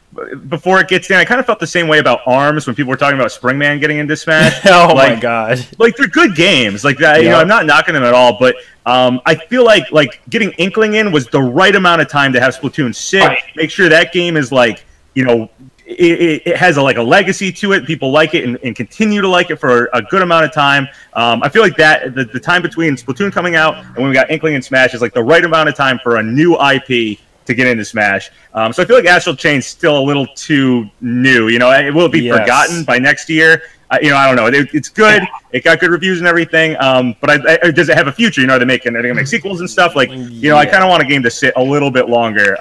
[SPEAKER 3] before it gets in. I kind of felt the same way about ARMS when people were talking about Springman getting into Smash.
[SPEAKER 2] Oh my god.
[SPEAKER 3] Like they're good games. Like that, you know, I'm not knocking them at all, but I feel like getting Inkling in was the right amount of time to have Splatoon sit, make sure that game is like, you know, it has a legacy to it. People like it and continue to like it for a good amount of time. I feel like that the time between Splatoon coming out and when we got Inkling and Smash is like the right amount of time for a new IP to get into Smash. So I feel like Astral Chain's still a little too new. You know, it will be forgotten by next year. You know, I don't know. It's good. It got good reviews and everything. But does it have a future? You know, are they gonna make sequels and stuff? Like, you know, I kind of want a game to sit a little bit longer.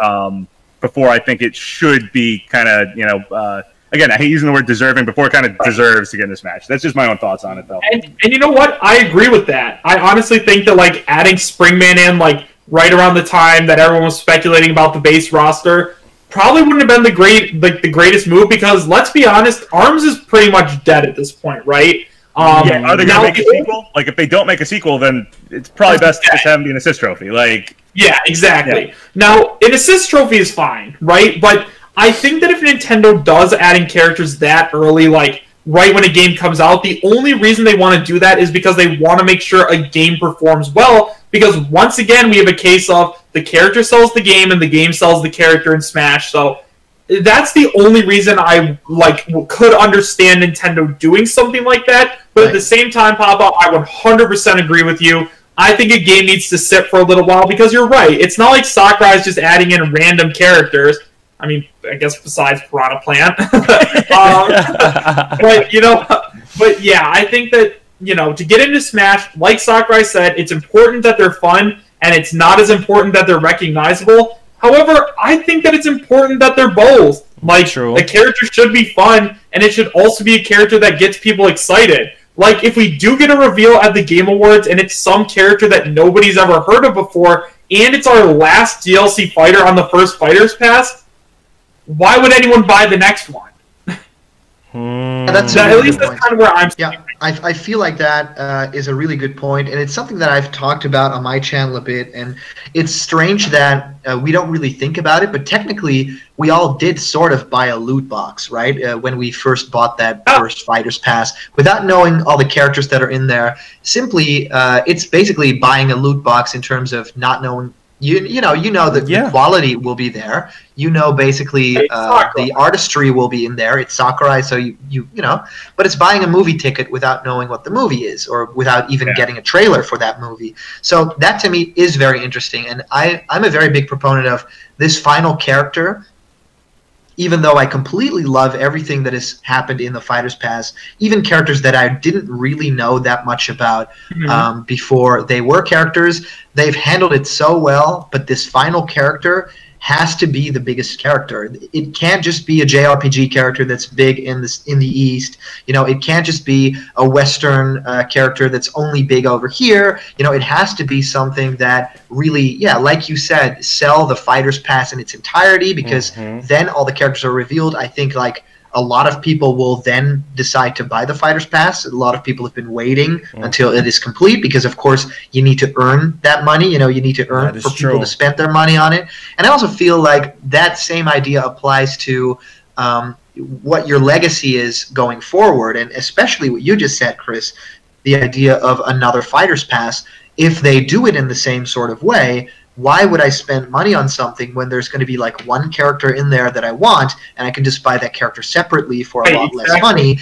[SPEAKER 3] Before I think it should be kind of, you know, again, I hate using the word deserving, before it kind of deserves to get in this match. That's just my own thoughts on it, though.
[SPEAKER 1] And you know what? I agree with that. I honestly think that, like, adding Springman in, like, right around the time that everyone was speculating about the base roster probably wouldn't have been the greatest move, because, let's be honest, ARMS is pretty much dead at this point, right?
[SPEAKER 3] Are they going to make a sequel? Like, if they don't make a sequel, then it's probably best to just have them be an assist trophy. Like...
[SPEAKER 1] Yeah, exactly. Yeah. Now, an assist trophy is fine, right? But I think that if Nintendo does adding characters that early, like right when a game comes out, the only reason they want to do that is because they want to make sure a game performs well. Because once again, we have a case of the character sells the game and the game sells the character in Smash. So that's the only reason I could understand Nintendo doing something like that. But at the same time, Papa, I 100% agree with you. I think a game needs to sit for a little while because you're right. It's not like Sakurai is just adding in random characters. I mean, I guess besides Piranha Plant. But yeah, I think that, to get into Smash, like Sakurai said, it's important that they're fun, and it's not as important that they're recognizable. However, I think that it's important that they're both.
[SPEAKER 2] True.
[SPEAKER 1] The character should be fun, and it should also be a character that gets people excited. Like, if we do get a reveal at the Game Awards, and it's some character that nobody's ever heard of before, and it's our last DLC fighter on the first Fighters Pass, why would anyone buy the next one?
[SPEAKER 4] That's
[SPEAKER 1] at least that's kind of where I'm
[SPEAKER 4] standing. I feel like that is a really good point, and it's something that I've talked about on my channel a bit, and it's strange that we don't really think about it, but technically we all did sort of buy a loot box, right? When we first bought that first Fighters Pass, without knowing all the characters that are in there. Simply, it's basically buying a loot box in terms of not knowing. You know that the quality will be there. Basically the artistry will be in there. It's Sakurai, so you know. But it's buying a movie ticket without knowing what the movie is, or without even getting a trailer for that movie. So that to me is very interesting, and I'm a very big proponent of this final character. Even though I completely love everything that has happened in the Fighters Pass, even characters that I didn't really know that much about before they were characters, they've handled it so well. But this final character has to be the biggest character. It can't just be a JRPG character that's big in the East. It can't just be a Western character that's only big over here. It has to be something that really, like you said, sell the Fighters Pass in its entirety, because then all the characters are revealed. I think a lot of people will then decide to buy the Fighters Pass. A lot of people have been waiting until it is complete, because of course you need to earn that money. You need to earn for people to spend their money on it. And I also feel like that same idea applies to what your legacy is going forward, and especially what you just said, Chris, the idea of another Fighters Pass. If they do it in the same sort of way, why would I spend money on something when there's going to be one character in there that I want, and I can just buy that character separately for a lot less money?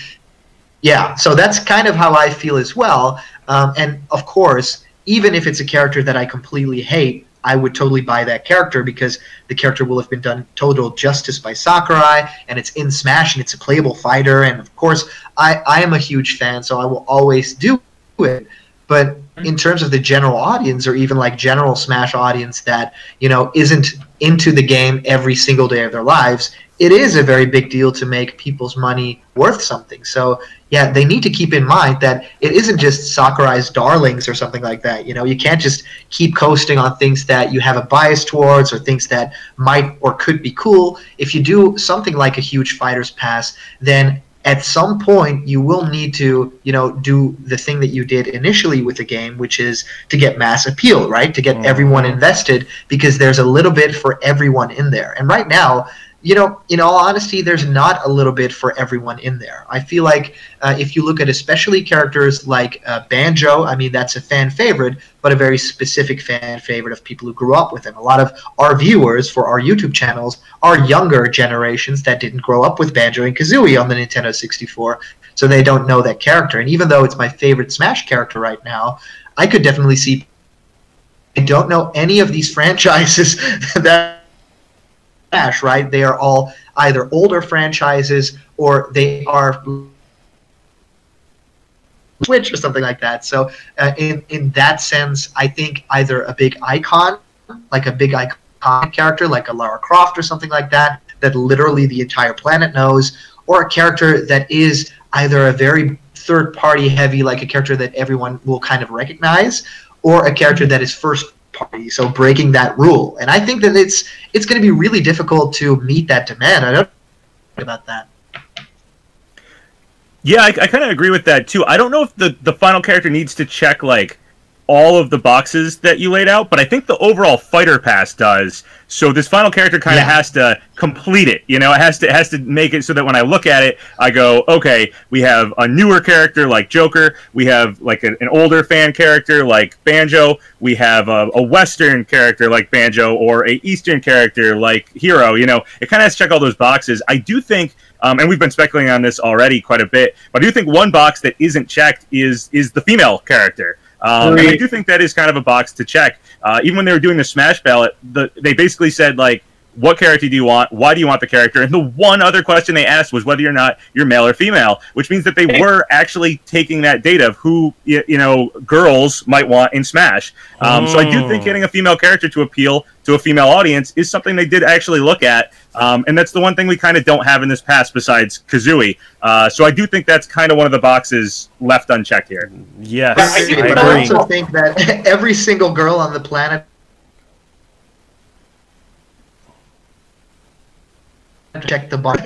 [SPEAKER 4] Yeah, so that's kind of how I feel as well. And of course, even if it's a character that I completely hate, I would totally buy that character, because the character will have been done total justice by Sakurai, and it's in Smash, and it's a playable fighter, and of course, I am a huge fan, so I will always do it. But in terms of the general audience, or even general Smash audience that isn't into the game every single day of their lives, it is a very big deal to make people's money worth something. So yeah, they need to keep in mind that it isn't just Sakurai's darlings or something like that. You can't just keep coasting on things that you have a bias towards, or things that might or could be cool. If you do something like a huge Fighters Pass, then at some point you will need to do the thing that you did initially with the game, which is to get mass appeal, right? To get everyone invested, because there's a little bit for everyone in there. And right now, in all honesty, there's not a little bit for everyone in there. I feel like if you look at especially characters like Banjo, I mean, that's a fan favorite, but a very specific fan favorite of people who grew up with him. A lot of our viewers for our YouTube channels are younger generations that didn't grow up with Banjo and Kazooie on the Nintendo 64, so they don't know that character. And even though it's my favorite Smash character right now, I could definitely see I don't know any of these franchises that Smash, right? They are all either older franchises, or they are Switch or something like that. So in that sense, I think either a big icon, like a big iconic character, like a Lara Croft or something like that, that literally the entire planet knows, or a character that is either a very third-party heavy, like a character that everyone will kind of recognize, or a character that is first party, so breaking that rule. And I think that it's going to be really difficult to meet that demand. I don't know about that.
[SPEAKER 3] Yeah, I kind of agree with that too. I don't know if the final character needs to check all of the boxes that you laid out, but I think the overall fighter pass does. So this final character kind of has to complete it. You know, it has to make it so that when I look at it, I go, okay, we have a newer character like Joker, we have like an older fan character like Banjo, we have a Western character like Banjo, or a Eastern character like Hero. You know, it kind of has to check all those boxes. I do think. And we've been speculating on this already quite a bit, but I do think one box that isn't checked is the female character. And I do think that is kind of a box to check. Even when they were doing the Smash ballot, they basically said, like, what character do you want? Why do you want the character? And the one other question they asked was whether or not you're male or female, which means that they were actually taking that data of who, you know, girls might want in Smash. So I do think getting a female character to appeal to a female audience is something they did actually look at. And that's the one thing we kind of don't have in this past besides Kazooie. So I do think that's kind of one of the boxes left unchecked here.
[SPEAKER 2] Yes,
[SPEAKER 4] I agree. But I also think that every single girl on the planet check the box.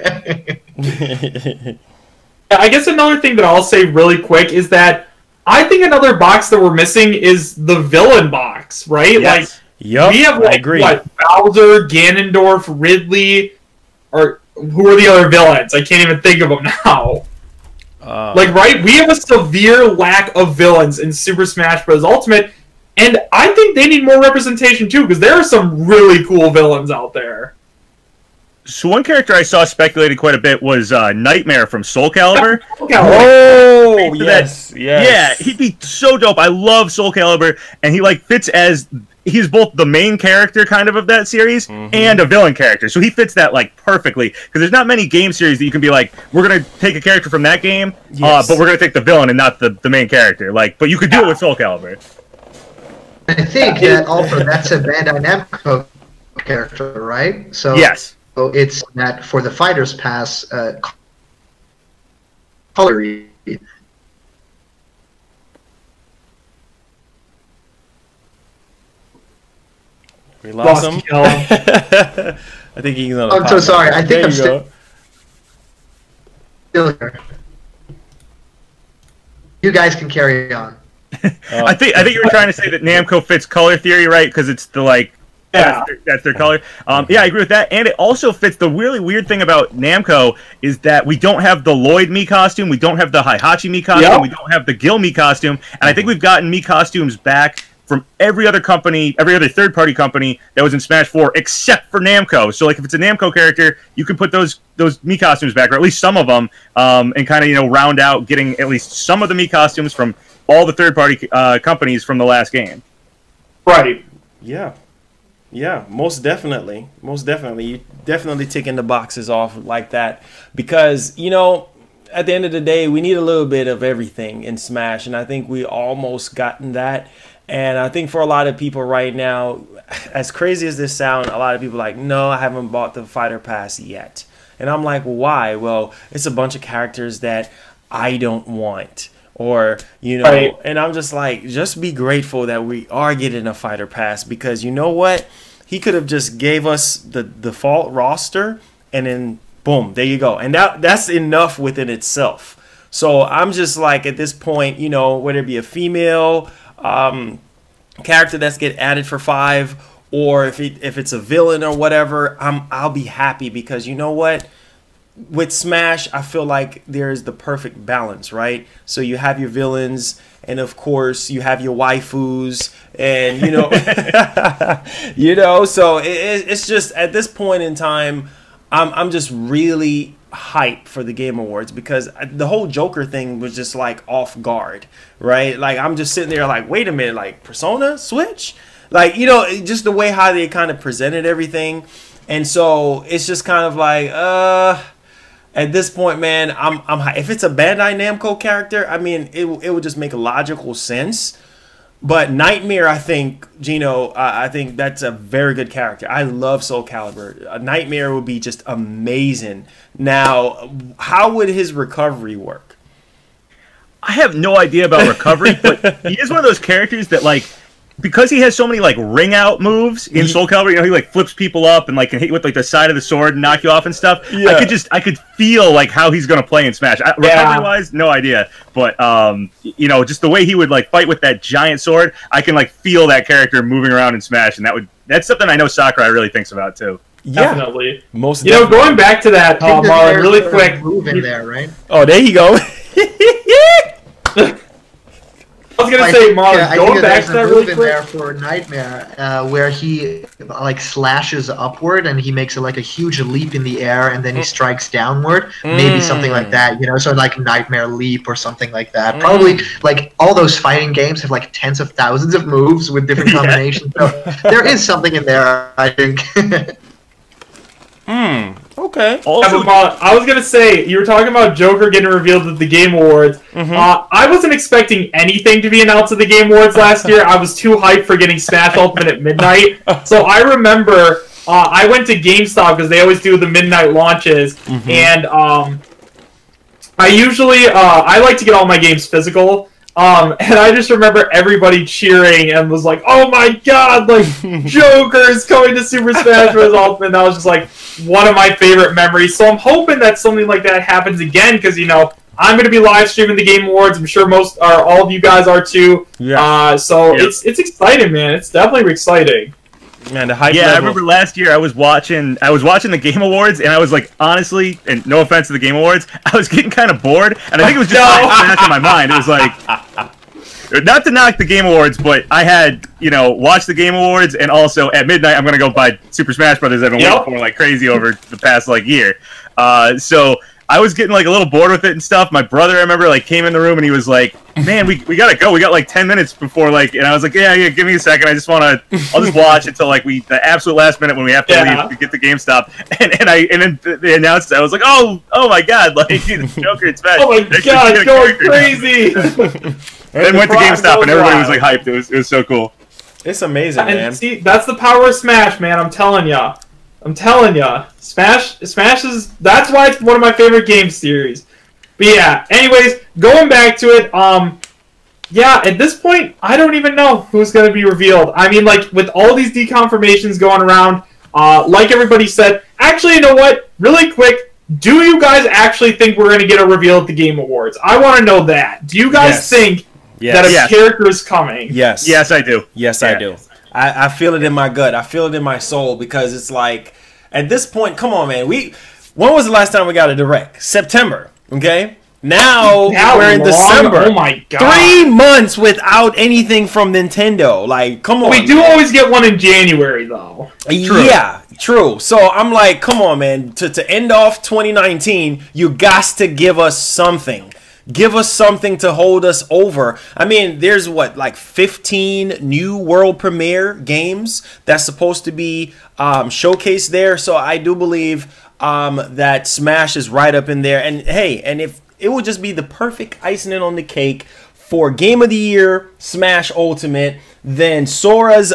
[SPEAKER 1] I guess another thing that I'll say really quick is that I think another box that we're missing is the villain box, right?
[SPEAKER 2] Yes.
[SPEAKER 1] Like, we have, like, what, Bowser, Ganondorf, Ridley, or who are the other villains? I can't even think of them now. Right? We have a severe lack of villains in Super Smash Bros. Ultimate, and I think they need more representation too, because there are some really cool villains out there.
[SPEAKER 3] So one character I saw speculated quite a bit was Nightmare from Soul Calibur.
[SPEAKER 2] Oh, yes.
[SPEAKER 3] Yeah, he'd be so dope. I love Soul Calibur, and he like fits as he's both the main character kind of that series and a villain character. So he fits that like perfectly, because there's not many game series that you can be like, we're gonna take a character from that game, but we're gonna take the villain and not the main character. Like, but you could do it with Soul Calibur.
[SPEAKER 4] I think that also that's a Bandai Namco character, right? So
[SPEAKER 3] yes.
[SPEAKER 4] So it's that for the Fighters Pass color read.
[SPEAKER 2] We lost him. I think he's on.
[SPEAKER 4] I'm so sorry. I think I'm still here. You guys can carry on.
[SPEAKER 3] I think you were trying to say that Namco fits color theory, right? Because it's the like. Yeah. That's their color. Yeah, I agree with that. And it also fits. The really weird thing about Namco is that we don't have the Lloyd Mii costume, we don't have the Heihachi Mii costume, we don't have the Gil Mii costume, and I think we've gotten Mii costumes back from every other company, every other third-party company that was in Smash 4, except for Namco. So, like, if it's a Namco character, you can put those Mii costumes back, or at least some of them, and kind of, you know, round out getting at least some of the Mii costumes from all the third-party companies from the last game.
[SPEAKER 1] Right.
[SPEAKER 2] Yeah. Yeah, most definitely. Most definitely. You definitely ticking the boxes off like that. Because, you know, at the end of the day, we need a little bit of everything in Smash. And I think we almost gotten that. And I think for a lot of people right now, as crazy as this sound, a lot of people are like, no, I haven't bought the Fighter Pass yet. And I'm like, why? Well, it's a bunch of characters that I don't want. Or, you know, right. And I'm just like, just be grateful that we are getting a Fighter Pass, because you know what? He could have just gave us the default roster and then boom, there you go. And that's enough within itself. So I'm just like, at this point, you know, whether it be a female character that's get added for 5, or if it's a villain or whatever, I'll be happy, because you know what? With Smash, I feel like there's the perfect balance, right? So you have your villains, and of course you have your waifus, and you know, you know. So it's just at this point in time, I'm just really hyped for the Game Awards, because the whole Joker thing was just like off guard, right? Like I'm just sitting there like, wait a minute, like Persona Switch, like, you know, just the way how they kind of presented everything, and so it's just kind of like at this point, man, I'm if it's a Bandai Namco character, I mean, it would just make logical sense. But Nightmare, I think, Geno, I think that's a very good character. I love Soul Calibur. A Nightmare would be just amazing. Now, how would his recovery work?
[SPEAKER 3] I have no idea about recovery, but he is one of those characters that, like, because he has so many like ring out moves in Soul Calibur, you know, he like flips people up and like can hit you with like the side of the sword and knock you off and stuff.
[SPEAKER 2] Yeah.
[SPEAKER 3] I could feel like how he's gonna play in Smash. Recovery wise, no idea, but you know, just the way he would like fight with that giant sword, I can like feel that character moving around in Smash, and that's something I know Sakurai really thinks about too.
[SPEAKER 2] Yeah,
[SPEAKER 1] definitely.
[SPEAKER 2] Most.
[SPEAKER 1] You know, going back to that, Marlon, really quick.
[SPEAKER 4] Move in there, right?
[SPEAKER 2] Oh, there you go.
[SPEAKER 1] I was gonna say, Marlon, going back to that really
[SPEAKER 4] in
[SPEAKER 1] quick.
[SPEAKER 4] there for Nightmare, where he like slashes upward and he makes like a huge leap in the air and then he strikes downward. Maybe something like that, you know, so like Nightmare Leap or something like that. Probably like all those fighting games have like tens of thousands of moves with different combinations. So there is something in there, I think.
[SPEAKER 2] Okay.
[SPEAKER 3] Also,
[SPEAKER 1] I was gonna say, you were talking about Joker getting revealed at the Game Awards. I wasn't expecting anything to be announced at the Game Awards last year. I was too hyped for getting Smash Ultimate at midnight. So I remember I went to GameStop because they always do the midnight launches, and I usually I like to get all my games physical. And I just remember everybody cheering and was like, "Oh my god, like Joker is coming to Super Smash Bros. Ultimate." And that was just like one of my favorite memories. So I'm hoping that something like that happens again, because you know I'm going to be live streaming the Game Awards. I'm sure all of you guys are too.
[SPEAKER 2] Yeah.
[SPEAKER 1] So it's exciting, man. It's definitely exciting.
[SPEAKER 2] Man, the hype
[SPEAKER 3] yeah,
[SPEAKER 2] level.
[SPEAKER 3] I remember last year I was watching the Game Awards, and I was like, honestly, and no offense to the Game Awards, I was getting kind of bored, and I think it was just Smash in my mind. It was like, not to knock the Game Awards, but I had, you know, watched the Game Awards, and also at midnight I'm gonna go buy Super Smash Brothers. I've been waiting for like crazy over the past like year. So I was getting like a little bored with it and stuff. My brother, I remember, like came in the room and he was like, "Man, we gotta go. We got like 10 minutes before like," and I was like, "Yeah, give me a second. I'll just watch until like the absolute last minute when we have to leave to get to GameStop." And then they announced it. I was like, "Oh my god, like Joker and Smash."
[SPEAKER 1] Oh my god, going crazy!
[SPEAKER 3] Then went to GameStop and everybody was like hyped. It was so cool.
[SPEAKER 2] It's amazing, man.
[SPEAKER 1] And see, that's the power of Smash, man. I'm telling ya. Smash is, that's why it's one of my favorite game series. But yeah, anyways, going back to it, yeah, at this point, I don't even know who's going to be revealed. I mean, like, with all these deconfirmations going around, like everybody said, actually, you know what? Really quick, do you guys actually think we're going to get a reveal at the Game Awards? I want to know that. Do you guys think that a character is coming?
[SPEAKER 2] Yes.
[SPEAKER 3] Yes, I do.
[SPEAKER 2] Yes, I do. I feel it in my gut. I feel it in my soul, because it's like, at this point, come on, man. When was the last time we got a Direct? September, okay? Now we're in December.
[SPEAKER 1] Oh my god.
[SPEAKER 2] 3 months without anything from Nintendo. Like, come on.
[SPEAKER 1] We do always get one in January, though.
[SPEAKER 2] True. Yeah, true. So I'm like, come on, man. To end off 2019, you got to give us something. Give us something to hold us over. I mean, there's what, like 15 new world premiere games that's supposed to be showcased there. So I do believe that Smash is right up in there. And hey, and if it would just be the perfect icing on the cake for Game of the Year, Smash Ultimate, then Sora's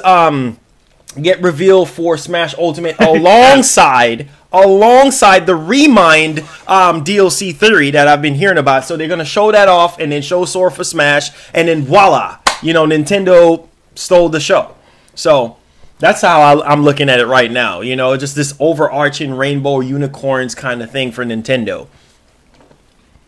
[SPEAKER 2] get revealed for Smash Ultimate alongside the Remind DLC theory that I've been hearing about. So they're going to show that off and then show Sora for Smash, and then voila, you know, Nintendo stole the show. So that's how I'm looking at it right now. You know, just this overarching rainbow unicorns kind of thing for Nintendo.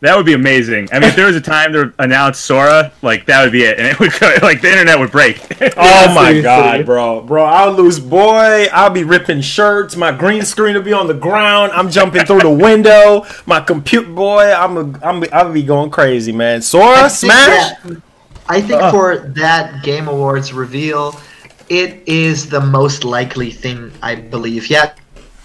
[SPEAKER 3] That would be amazing. I mean, if there was a time to announce Sora, like, that would be it. And it would go, like, the internet would break.
[SPEAKER 2] Oh, my God, bro. Bro, I'll lose, boy. I'll be ripping shirts. My green screen will be on the ground. I'm jumping through the window. My computer, boy, I'll be going crazy, man. Sora, Smash?
[SPEAKER 4] I think for that Game Awards reveal, it is the most likely thing, I believe. Yeah.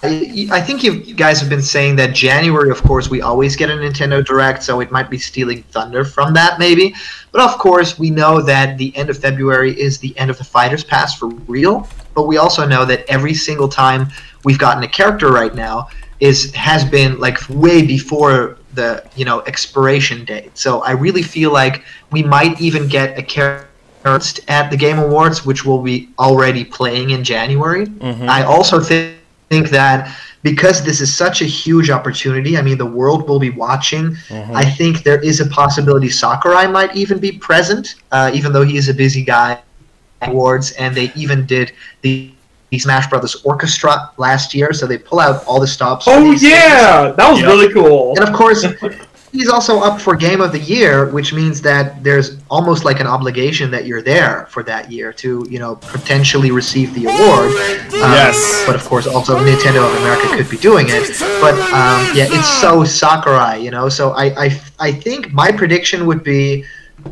[SPEAKER 4] I think you guys have been saying that January, of course, we always get a Nintendo Direct, so it might be stealing thunder from that, maybe. But of course, we know that the end of February is the end of the Fighters Pass for real. But we also know that every single time we've gotten a character right now has been like way before the expiration date. So I really feel like we might even get a character at the Game Awards, which will be already playing in January. I also think that because this is such a huge opportunity, I mean, the world will be watching. I think there is a possibility Sakurai might even be present, even though he is a busy guy. Awards, and they even did the Smash Brothers Orchestra last year, so they pull out all the stops.
[SPEAKER 1] Oh yeah, that was really cool.
[SPEAKER 4] And of course, he's also up for Game of the Year, which means that there's almost like an obligation that you're there for that year to, potentially receive the award.
[SPEAKER 2] Yes.
[SPEAKER 4] But of course, also Nintendo of America could be doing it. But yeah, it's so Sakurai, So I think my prediction would be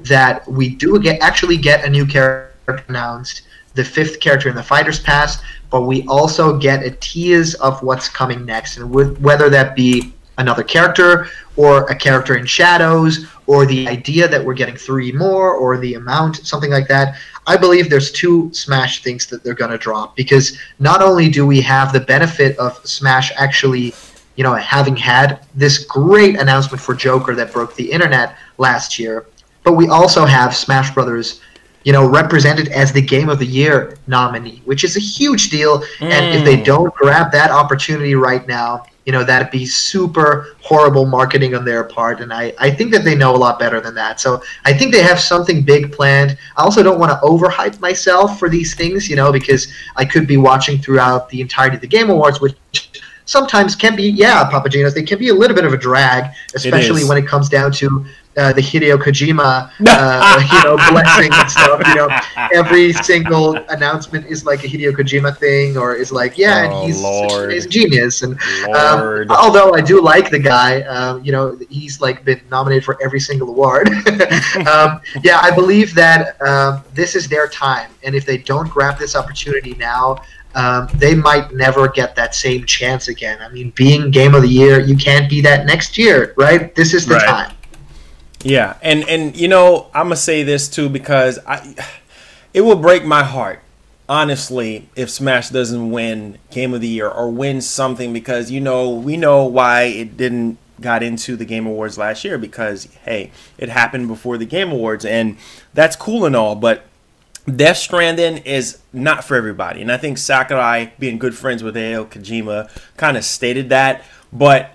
[SPEAKER 4] that we do actually get a new character announced, the 5th character in the Fighter's Pass, but we also get a tease of what's coming next, and whether that be another character or a character in Shadows, or the idea that we're getting 3 more, or the amount, something like that. I believe there's 2 Smash things that they're going to drop, because not only do we have the benefit of Smash actually, having had this great announcement for Joker that broke the internet last year, but we also have Smash Brothers represented as the Game of the Year nominee, which is a huge deal. And if they don't grab that opportunity right now, that'd be super horrible marketing on their part. And I think that they know a lot better than that. So I think they have something big planned. I also don't want to overhype myself for these things, because I could be watching throughout the entirety of the Game Awards, which sometimes can be, PapaGenos, they can be a little bit of a drag, especially when it comes down to the Hideo Kojima, blessing and stuff. Every single announcement is like a Hideo Kojima thing, or is like, and he's such an amazing genius. And although I do like the guy, he's like been nominated for every single award. I believe that this is their time, and if they don't grab this opportunity now, they might never get that same chance again. I mean, being Game of the Year, you can't be that next year, right? This is the time.
[SPEAKER 2] Yeah, and I'm gonna say this too, because it will break my heart, honestly, if Smash doesn't win Game of the Year or win something, because we know why it didn't got into the Game Awards last year, because hey, it happened before the Game Awards, and that's cool and all, but Death Stranding is not for everybody, and I think Sakurai, being good friends with Hideo Kojima, kind of stated that. But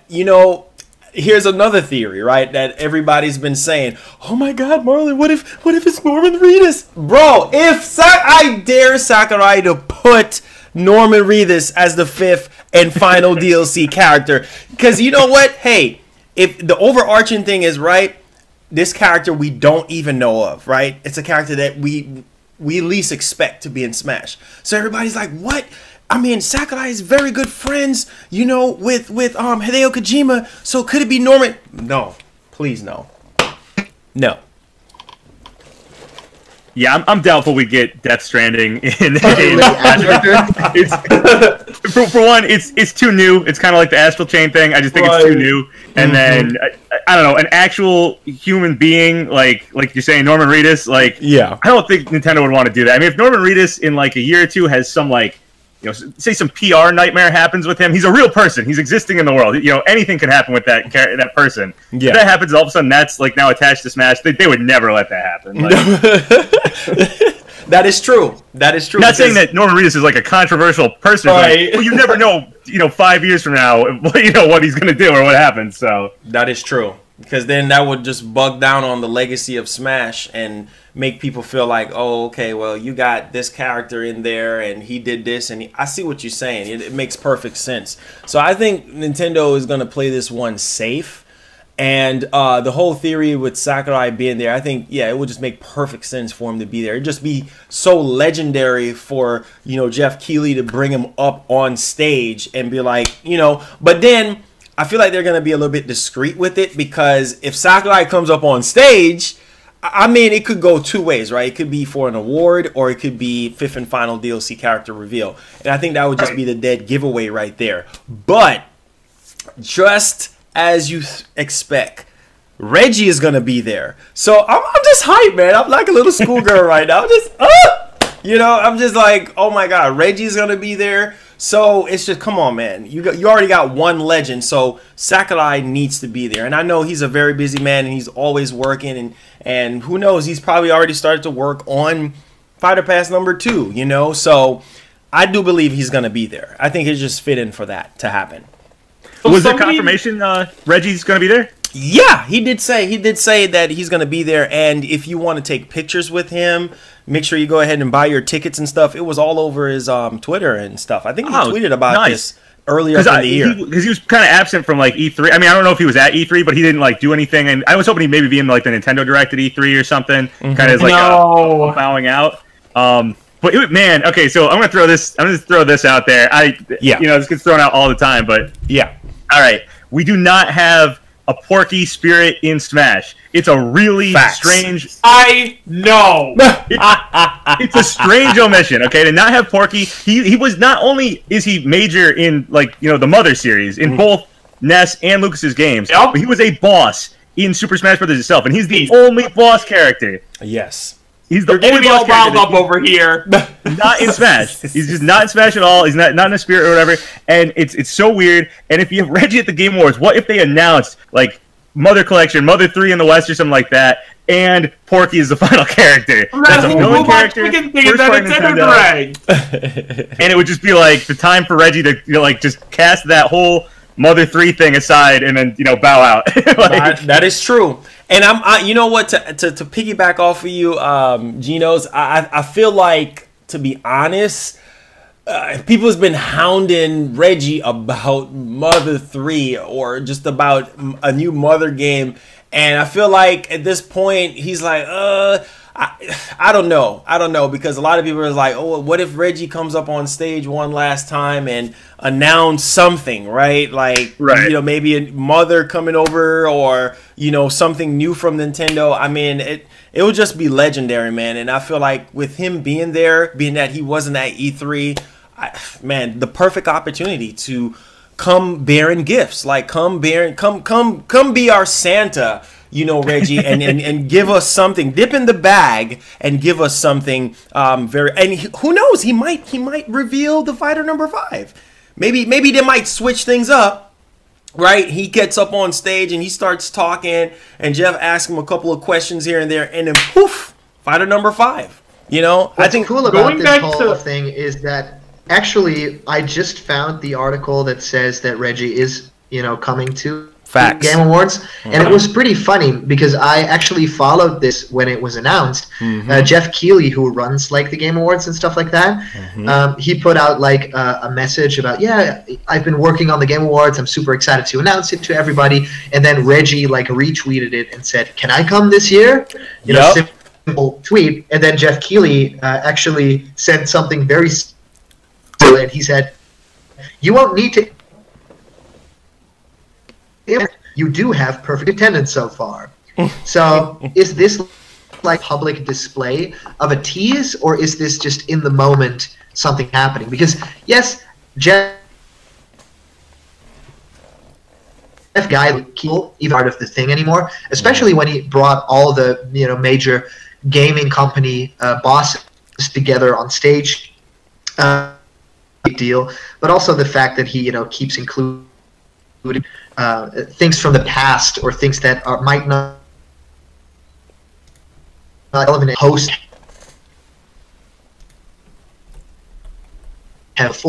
[SPEAKER 2] here's another theory, right? That everybody's been saying, "Oh my God, Marlon, what if it's Norman Reedus, bro? I dare Sakurai to put Norman Reedus as the 5th and final DLC character, because you know what? Hey, if the overarching thing is right, this character we don't even know of, right? It's a character that we least expect to be in Smash. So everybody's like, what? I mean, Sakurai is very good friends, with Hideo Kojima. So could it be Norman? No, please no. No.
[SPEAKER 3] Yeah, I'm doubtful we get Death Stranding in the game. For one, it's too new. It's kind of like the Astral Chain thing. I just think it's too new. And then I don't know, an actual human being like you're saying, Norman Reedus. I don't think Nintendo would want to do that. I mean, if Norman Reedus in like a year or two has some say some PR nightmare happens with him. He's a real person. He's existing in the world. Anything can happen with that person. Yeah. If that happens, all of a sudden that's like now attached to Smash. They would never let that happen.
[SPEAKER 2] That is true. That is true.
[SPEAKER 3] Not saying that Norman Reedus is like a controversial person, right? But you never know. 5 years from now, what he's gonna do or what happens. So
[SPEAKER 2] that is true, because then that would just bug down on the legacy of Smash and make people feel like, oh, okay, well, you got this character in there and he did this, and I see what you're saying. It makes perfect sense. So I think Nintendo is going to play this one safe, and the whole theory with Sakurai being there, I think, it would just make perfect sense for him to be there. It'd just be so legendary for, Jeff Keighley to bring him up on stage and be like, but then I feel like they're going to be a little bit discreet with it, because if Sakurai comes up on stage, I mean, it could go 2 ways, right? It could be for an award, or it could be 5th and final DLC character reveal. And I think that would just be the dead giveaway right there. But just as you expect, Reggie is going to be there. So I'm just hyped, man. I'm like a little schoolgirl right now. I'm just like, oh my God, Reggie's going to be there. So it's just, come on, man. You already got one legend, so Sakurai needs to be there. And I know he's a very busy man, and he's always working, and who knows, he's probably already started to work on Fighter Pass number 2, So I do believe he's going to be there. I think it's just fitting for that to happen.
[SPEAKER 3] Was there confirmation Reggie's going to be there?
[SPEAKER 2] Yeah, he did say that he's going to be there, and if you want to take pictures with him, make sure you go ahead and buy your tickets and stuff. It was all over his Twitter and stuff. I think he tweeted about this earlier in the year
[SPEAKER 3] because he was kind of absent from like E3. I mean, I don't know if he was at E3, but he didn't like do anything. And I was hoping he'd maybe be in like the Nintendo Direct at E3 or something, kind of as like a bowing out. But man, okay, so I'm gonna throw this out there. This gets thrown out all the time, but
[SPEAKER 2] yeah.
[SPEAKER 3] All right, we do not have a Porky spirit in Smash. It's a really strange.
[SPEAKER 1] I know.
[SPEAKER 3] It's a strange omission. Okay, to not have Porky. He was not only is he major in the Mother series in both Ness and Lucas's games, but he was a boss in Super Smash Bros. Itself, and he's the only boss character.
[SPEAKER 2] Yes.
[SPEAKER 3] He's the only boss character.
[SPEAKER 1] Riled up over here.
[SPEAKER 3] Not in Smash. He's just not in Smash at all. He's not in a spirit or whatever. And it's so weird. And if you have Reggie at the Game Awards, what if they announced like Mother Collection, Mother 3 in the West or something like that, and Porky is the final character? That's a villain character. First part Nintendo. And it would just be like the time for Reggie to just cast that whole Mother 3 thing aside and then bow out.
[SPEAKER 2] That is true. And you know what, to piggyback off of you, Genos, I feel like, to be honest, people has been hounding Reggie about Mother 3 or just about a new Mother game, and I feel like at this point he's like, I don't know, because a lot of people are like, oh, what if Reggie comes up on stage one last time and announce something, right? Like, maybe a Mother coming over or, something new from Nintendo. I mean, it would just be legendary, man. And I feel like with him being there, being that he wasn't at E3, man, the perfect opportunity to come bearing gifts, like come be our Santa, Reggie, and give us something. Dip in the bag and give us something. Who knows? He might reveal the fighter number 5. Maybe they might switch things up. Right? He gets up on stage and he starts talking, and Jeff asks him a couple of questions here and there, and then poof, fighter number 5.
[SPEAKER 4] What's I think cool about this whole thing is that actually I just found the article that says that Reggie is coming to Game Awards, and it was pretty funny because I actually followed this when it was announced. Jeff Keighley, who runs the Game Awards and stuff like that, he put out a message about, I've been working on the Game Awards, I'm super excited to announce it to everybody, and then Reggie retweeted it and said, can I come this year? Simple tweet, and then Jeff Keighley actually sent something very similar, and he said, you won't need to. You do have perfect attendance so far. So is this public display of a tease, or is this just in the moment something happening? Because yes, Jeff guy cool, even part of the thing anymore, especially when he brought all the major gaming company bosses together on stage. Big deal, but also the fact that he keeps including things from the past or things that might not relevant host have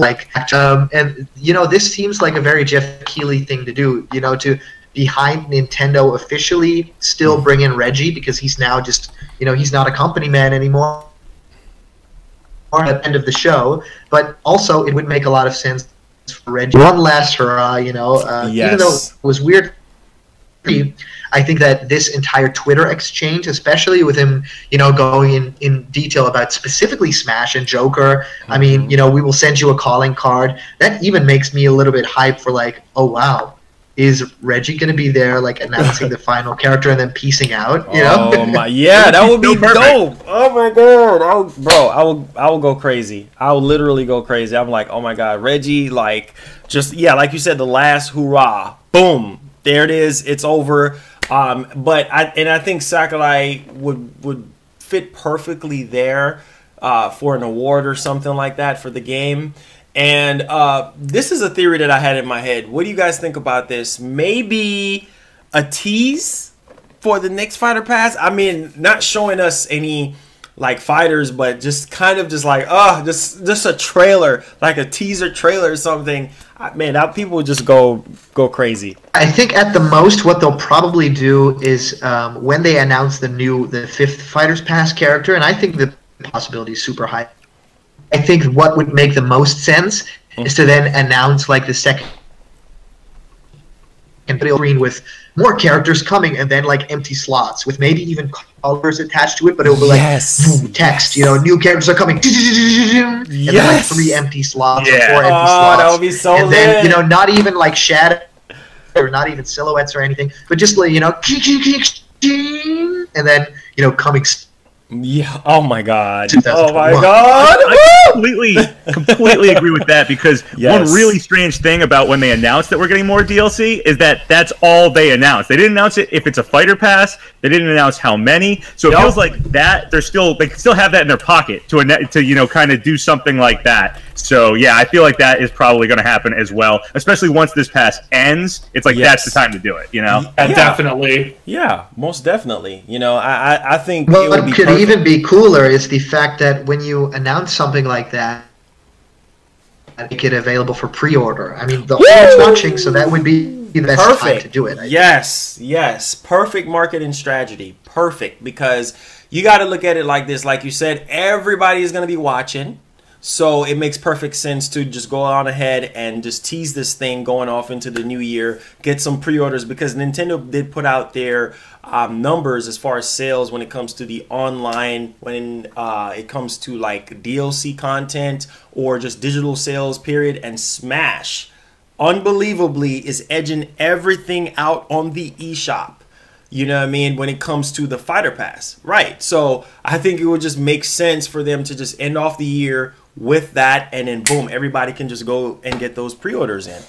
[SPEAKER 4] and this seems like a very Jeff Keighley thing to do, to behind Nintendo officially still bring in Reggie, because he's now just he's not a company man anymore at the end of the show, but also it would make a lot of sense for Reggie. One last hurrah, even though it was weird, I think that this entire Twitter exchange, especially with him, going in detail about specifically Smash and Joker, I mean, we will send you a calling card, that even makes me a little bit hyped for oh wow, is Reggie going to be there, announcing the final character and then piecing out?
[SPEAKER 2] Oh my, that would be dope. Oh my god, I will go crazy. I will literally go crazy. I'm like, oh my god, Reggie, just like you said, the last hurrah, boom, there it is, it's over. But I think Sakurai would fit perfectly there for an award or something like that for the game. And this is a theory that I had in my head. What do you guys think about this? Maybe a tease for the next Fighter Pass? I mean, not showing us any like fighters, but just kind of just like just a trailer, like a teaser trailer or something. Man, that people would just go crazy.
[SPEAKER 4] I think at the most what they'll probably do is when they announce the 5th Fighters Pass character, and I think the possibility is super high. I think what would make the most sense is to then announce like the second screen with more characters coming, and then like empty slots with maybe even colors attached to it, but it will be like text, new characters are coming, and then like 3 empty slots or 4 empty slots.
[SPEAKER 2] That would be so
[SPEAKER 4] and then not even like shadow or not even silhouettes or anything, but just like and then coming.
[SPEAKER 2] Yeah. Oh my God.
[SPEAKER 4] Oh my
[SPEAKER 2] God.
[SPEAKER 3] I completely agree with that, because
[SPEAKER 2] Yes.
[SPEAKER 3] one really strange thing about when they announced that we're getting more DLC is that that's all they announced. They didn't announce it if it's a fighter pass. They didn't announce how many. So it feels like that they can still have that in their pocket to kind of do something like that. So yeah, I feel like that is probably going to happen as well, especially once this pass ends. It's like that's the time to do it.
[SPEAKER 1] Definitely.
[SPEAKER 2] Yeah, most definitely. I think
[SPEAKER 4] Well,
[SPEAKER 2] it would
[SPEAKER 4] what
[SPEAKER 2] be
[SPEAKER 4] could
[SPEAKER 2] perfect.
[SPEAKER 4] even be cooler is the fact that when you announce something like that, make it available for pre-order. I mean, the whole world's watching, so that would be the best time to do it.
[SPEAKER 2] Yes. Perfect marketing strategy. Perfect, because you got to look at it like this. Like you said, everybody is going to be watching. So it makes perfect sense to just go on ahead and just tease this thing going off into the new year, get some pre-orders, because Nintendo did put out their numbers as far as sales when it comes to the online, when it comes to like DLC content or just digital sales period. And Smash, unbelievably, is edging everything out on the eShop. You know what I mean? When it comes to the Fighter Pass. Right. So I think it would just make sense for them to just end off the year with that, and then boom, everybody can just go and get those pre-orders in.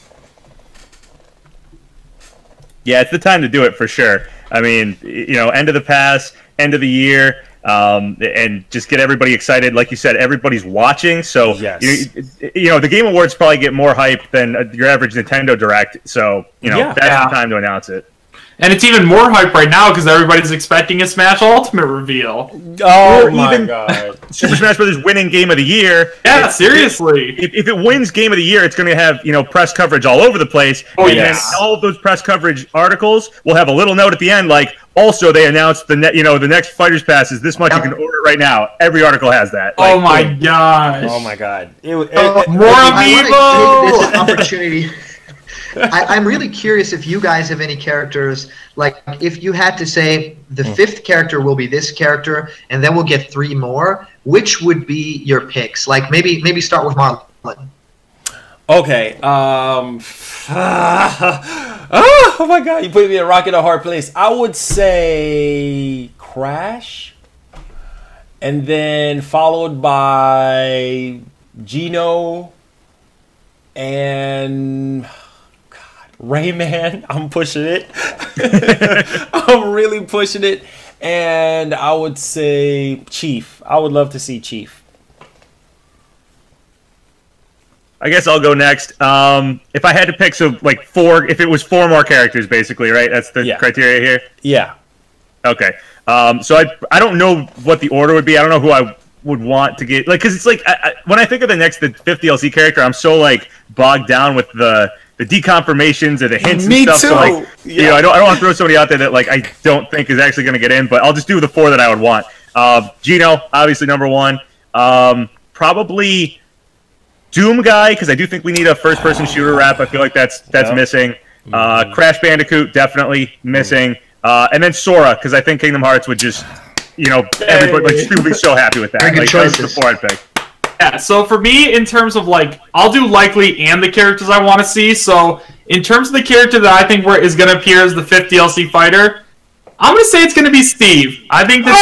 [SPEAKER 3] Yeah, it's the time to do it for sure. I mean, end of the pass, end of the year, and just get everybody excited. Like you said, everybody's watching, so the Game Awards probably get more hype than your average Nintendo Direct. So that's the time to announce it.
[SPEAKER 1] And it's even more hype right now because everybody's expecting a Smash Ultimate reveal.
[SPEAKER 2] Oh my God.
[SPEAKER 3] Super Smash Bros. Winning Game of the Year.
[SPEAKER 1] Yeah, seriously.
[SPEAKER 3] If it wins Game of the Year, it's going to have press coverage all over the place. And then all of those press coverage articles will have a little note at the end like, also they announced the next Fighters Pass is this much. You can order it right now. Every article has that.
[SPEAKER 1] Oh my gosh.
[SPEAKER 2] Oh my God.
[SPEAKER 1] More
[SPEAKER 4] I want to take this opportunity. I'm really curious if you guys have any characters, like if you had to say the 5th character will be this character and then we'll get 3 more, which would be your picks? Like maybe start with Marlon.
[SPEAKER 2] Okay. Oh my God, you put me in a rock in a hard place. I would say Crash, and then followed by Geno and Rayman. I'm pushing it. I'm really pushing it. And I would say Chief. I would love to see Chief.
[SPEAKER 3] I guess I'll go next. If I had to pick, if it was 4 more characters, basically, right? That's the criteria here?
[SPEAKER 2] Yeah.
[SPEAKER 3] Okay. So I don't know what the order would be. I don't know who I would want to get. Because it's when I think of the 5th DLC character, I'm so, bogged down with the deconfirmations or the hints and stuff.
[SPEAKER 2] Me too.
[SPEAKER 3] So I don't want to throw somebody out there that I don't think is actually going to get in, but I'll just do the 4 that I would want. Geno, obviously number 1. Probably Doom guy, because I do think we need a first-person shooter rap. I feel like that's missing. Crash Bandicoot, definitely missing. And then Sora, because I think Kingdom Hearts would just, everybody people would be so happy with that.
[SPEAKER 4] Very good choices.
[SPEAKER 3] Those are the 4 I'd pick.
[SPEAKER 1] Yeah, so for me, in terms of I'll do likely and the characters I want to see. So in terms of the character that I think is going to appear as the 5th DLC fighter, I'm going to say it's going to be Steve. I think that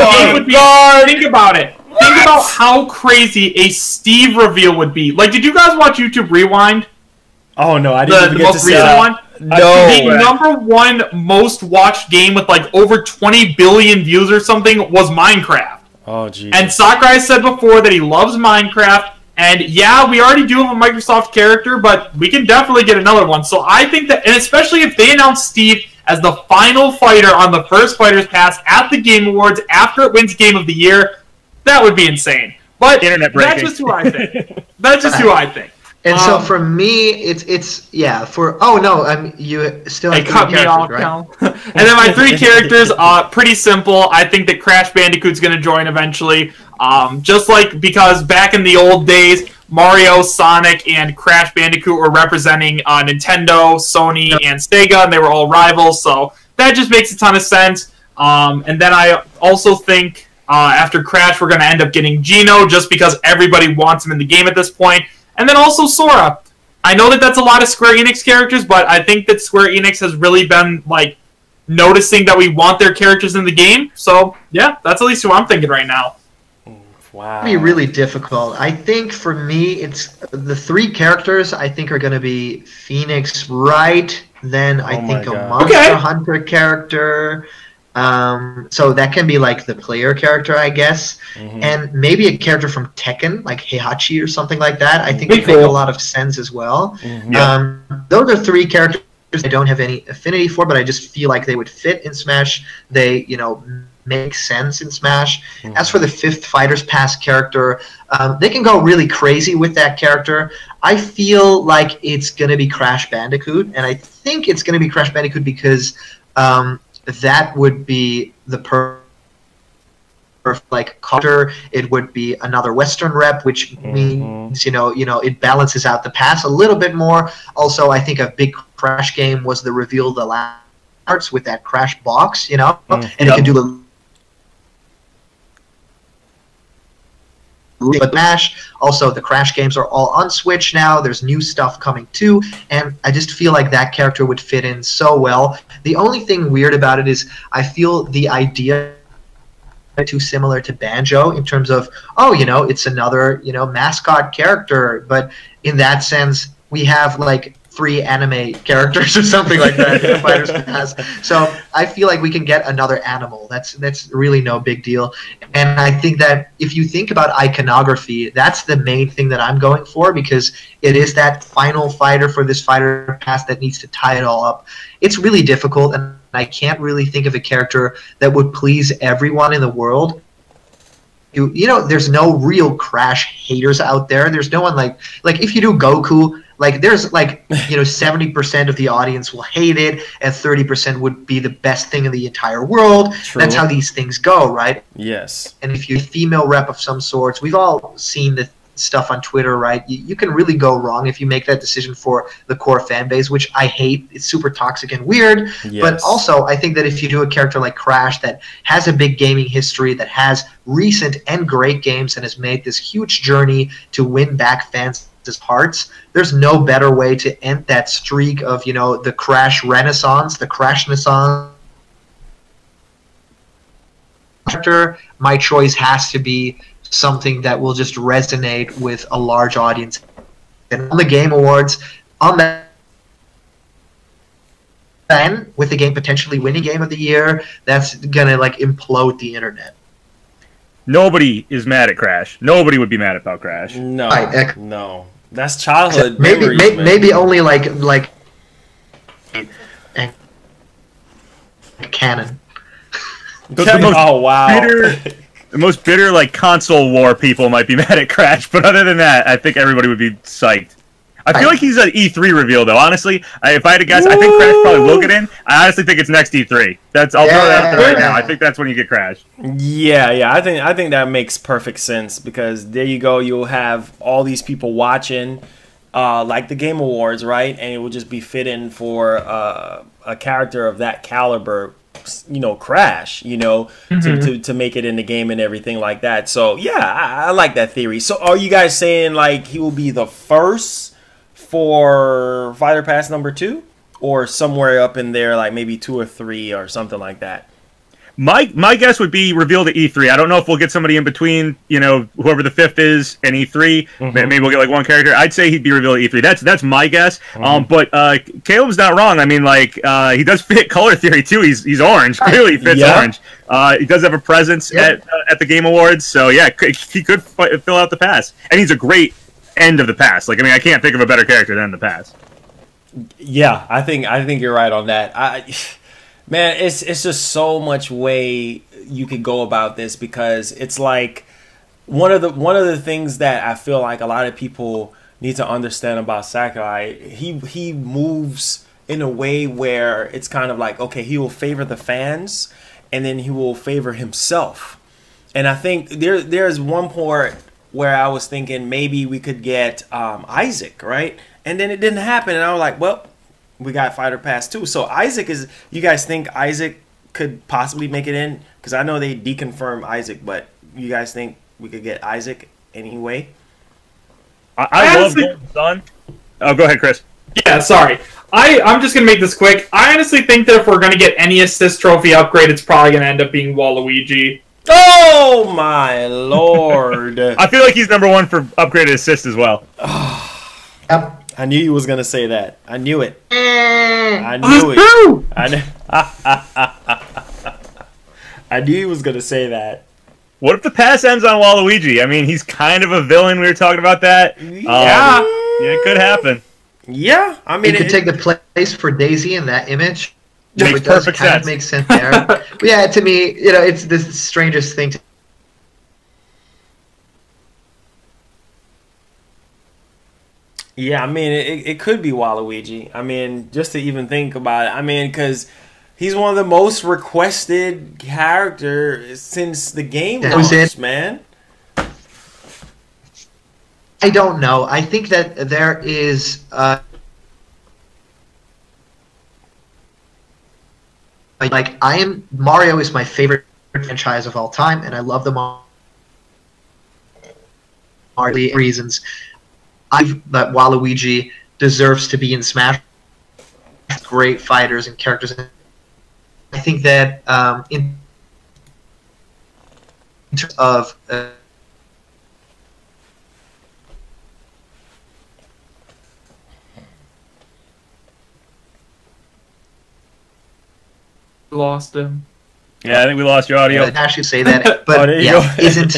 [SPEAKER 1] Steve would be. Think about it. What? Think about how crazy a Steve reveal would be. Did you guys watch YouTube Rewind?
[SPEAKER 2] Oh no, I didn't
[SPEAKER 1] The
[SPEAKER 2] get to
[SPEAKER 1] most
[SPEAKER 2] see
[SPEAKER 1] recent
[SPEAKER 2] that.
[SPEAKER 1] one.
[SPEAKER 2] No.
[SPEAKER 1] The number 1 most watched game with over 20 billion views or something was Minecraft.
[SPEAKER 2] Oh, geez.
[SPEAKER 1] And Sakurai said before that he loves Minecraft, and yeah, we already do have a Microsoft character, but we can definitely get another one. So I think that, and especially if they announce Steve as the final fighter on the first Fighters Pass at the Game Awards after it wins Game of the Year, that would be insane. But
[SPEAKER 3] Internet breaking.
[SPEAKER 1] that's just who I think. That's just who I think.
[SPEAKER 4] And so for me, it's you still have
[SPEAKER 1] Hey, cut me off,
[SPEAKER 4] right?
[SPEAKER 1] Cal. And then my 3 characters, pretty simple. I think that Crash Bandicoot's going to join eventually. Just like because back in the old days, Mario, Sonic, and Crash Bandicoot were representing Nintendo, Sony, and Sega, and they were all rivals. So that just makes a ton of sense. And then I also think after Crash, we're going to end up getting Geno, just because everybody wants him in the game at this point. And then also Sora. I know that that's a lot of Square Enix characters, but I think that Square Enix has really been, like, noticing that we want their characters in the game. So, yeah, that's at least who I'm thinking right now.
[SPEAKER 2] Wow.
[SPEAKER 4] It'll be really difficult. I think for me, it's the 3 characters I think are going to be Phoenix Wright, then I think a Monster Hunter character. So that can be like the player character, I guess, and maybe a character from Tekken, like Heihachi or something like that. I think would make a lot of sense as well. Those are 3 characters I don't have any affinity for, but I just feel like they would fit in Smash. They, make sense in Smash. As for the 5th Fighters Pass character, they can go really crazy with that character. I feel like it's going to be Crash Bandicoot, and I think it's going to be Crash Bandicoot because that would be the perfect counter. It would be another Western rep, which means it balances out the pass a little bit more. Also, I think a big Crash game was the reveal of the last parts with that Crash box, and it can do the but Smash. Also, the Crash games are all on Switch now. There's new stuff coming too, and I just feel like that character would fit in so well. The only thing weird about it is I feel the idea too similar to Banjo in terms of, it's another, mascot character, but in that sense, we have like 3 anime characters or something like that in the Fighters Pass. So I feel like we can get another animal. That's really no big deal. And I think that if you think about iconography, that's the main thing that I'm going for, because it is that final fighter for this Fighter Pass that needs to tie it all up. It's really difficult, and I can't really think of a character that would please everyone in the world. There's no real Crash haters out there. There's no one like if you do Goku, like there's 70% of the audience will hate it, and 30% would be the best thing in the entire world.
[SPEAKER 2] True.
[SPEAKER 4] That's how these things go, right?
[SPEAKER 2] Yes.
[SPEAKER 4] And if you're a female rep of some sorts, we've all seen the stuff on Twitter, right? You can really go wrong if you make that decision for the core fan base, which I hate. It's super toxic and weird.
[SPEAKER 2] Yes.
[SPEAKER 4] But also, I think that if you do a character like Crash that has a big gaming history, that has recent and great games, and has made this huge journey to win back fans' hearts, there's no better way to end that streak of, the Crash Renaissance, the Crash Renaissance. My choice has to be something that will just resonate with a large audience. And on the Game Awards, on that, then with the game potentially winning Game of the Year, that's gonna implode the internet.
[SPEAKER 3] Nobody is mad at Crash. Nobody would be mad about Crash.
[SPEAKER 2] No, no. That's childhood.
[SPEAKER 4] Maybe only like canon.
[SPEAKER 3] The most bitter console war people might be mad at Crash, but other than that, I think everybody would be psyched. I feel like he's an E3 reveal, though. Honestly, if I had to guess, I think Crash probably will get in. I honestly think it's next E3. I'll throw that out there right now. I think that's when you get Crash.
[SPEAKER 2] Yeah. I think that makes perfect sense, because there you go. You'll have all these people watching, like the Game Awards, right? And it will just be fitting for a character of that caliber. Crash, to make it in the game and everything like that. So yeah, I like that theory. So are you guys saying he will be the first for Fighter Pass number 2, or somewhere up in there, maybe 2 or 3 or something like that?
[SPEAKER 3] My guess would be revealed at E3. I don't know if we'll get somebody in between, whoever the 5th is and E3. Maybe we'll get one character. I'd say he'd be revealed at E3. That's my guess. But Caleb's not wrong. I mean, he does fit color theory too. He's orange. Clearly, he fits orange. He does have a presence at the Game Awards. So yeah, he could fill out the pass, and he's a great end of the pass. I can't think of a better character than the pass.
[SPEAKER 2] Yeah, I think you're right on that. Man, it's just so much way you could go about this, because it's like one of the things that I feel like a lot of people need to understand about Sakurai. He moves in a way where it's kind of like, okay, he will favor the fans and then he will favor himself. And I think there's one part where I was thinking maybe we could get Isaac, right? And then it didn't happen, and I was like, well, we got Fighter Pass 2. So Isaac is, you guys think Isaac could possibly make it in? Because I know they deconfirmed Isaac, but you guys think we could get Isaac anyway?
[SPEAKER 3] I love Golden Sun. Oh, go ahead, Chris.
[SPEAKER 1] Yeah, sorry. I'm just going to make this quick. I honestly think that if we're going to get any assist trophy upgrade, it's probably going to end up being Waluigi.
[SPEAKER 2] Oh, my Lord.
[SPEAKER 3] I feel like he's number one for upgraded assist as well.
[SPEAKER 4] Yep.
[SPEAKER 2] I knew you was going to say that. I knew it. I
[SPEAKER 1] That's
[SPEAKER 2] knew it.
[SPEAKER 1] true!
[SPEAKER 2] I knew he was going to say that.
[SPEAKER 3] What if the pass ends on Waluigi? I mean, he's kind of a villain. We were talking about that.
[SPEAKER 1] Yeah.
[SPEAKER 3] Yeah, it could happen.
[SPEAKER 2] Yeah, I mean,
[SPEAKER 4] He could take the place for Daisy in that image.
[SPEAKER 3] Makes
[SPEAKER 4] It does
[SPEAKER 3] perfect
[SPEAKER 4] kind
[SPEAKER 3] sense.
[SPEAKER 4] of make sense there. But yeah, to me, it's the strangest thing to.
[SPEAKER 2] yeah, I mean, it could be Waluigi. I mean, just to even think about it. I mean, because he's one of the most requested characters since the game
[SPEAKER 4] That was
[SPEAKER 2] launched,
[SPEAKER 4] it.
[SPEAKER 2] man.
[SPEAKER 4] I don't know. I think that there is. Like Mario is my favorite franchise of all time, and I love the Mario reasons. That Waluigi deserves to be in Smash. Great fighters and characters. I think that in terms of
[SPEAKER 1] Lost him.
[SPEAKER 3] Yeah, I think we lost your audio.
[SPEAKER 4] I didn't actually say that, but
[SPEAKER 2] Oh, there you
[SPEAKER 4] yeah,
[SPEAKER 2] go.
[SPEAKER 4] isn't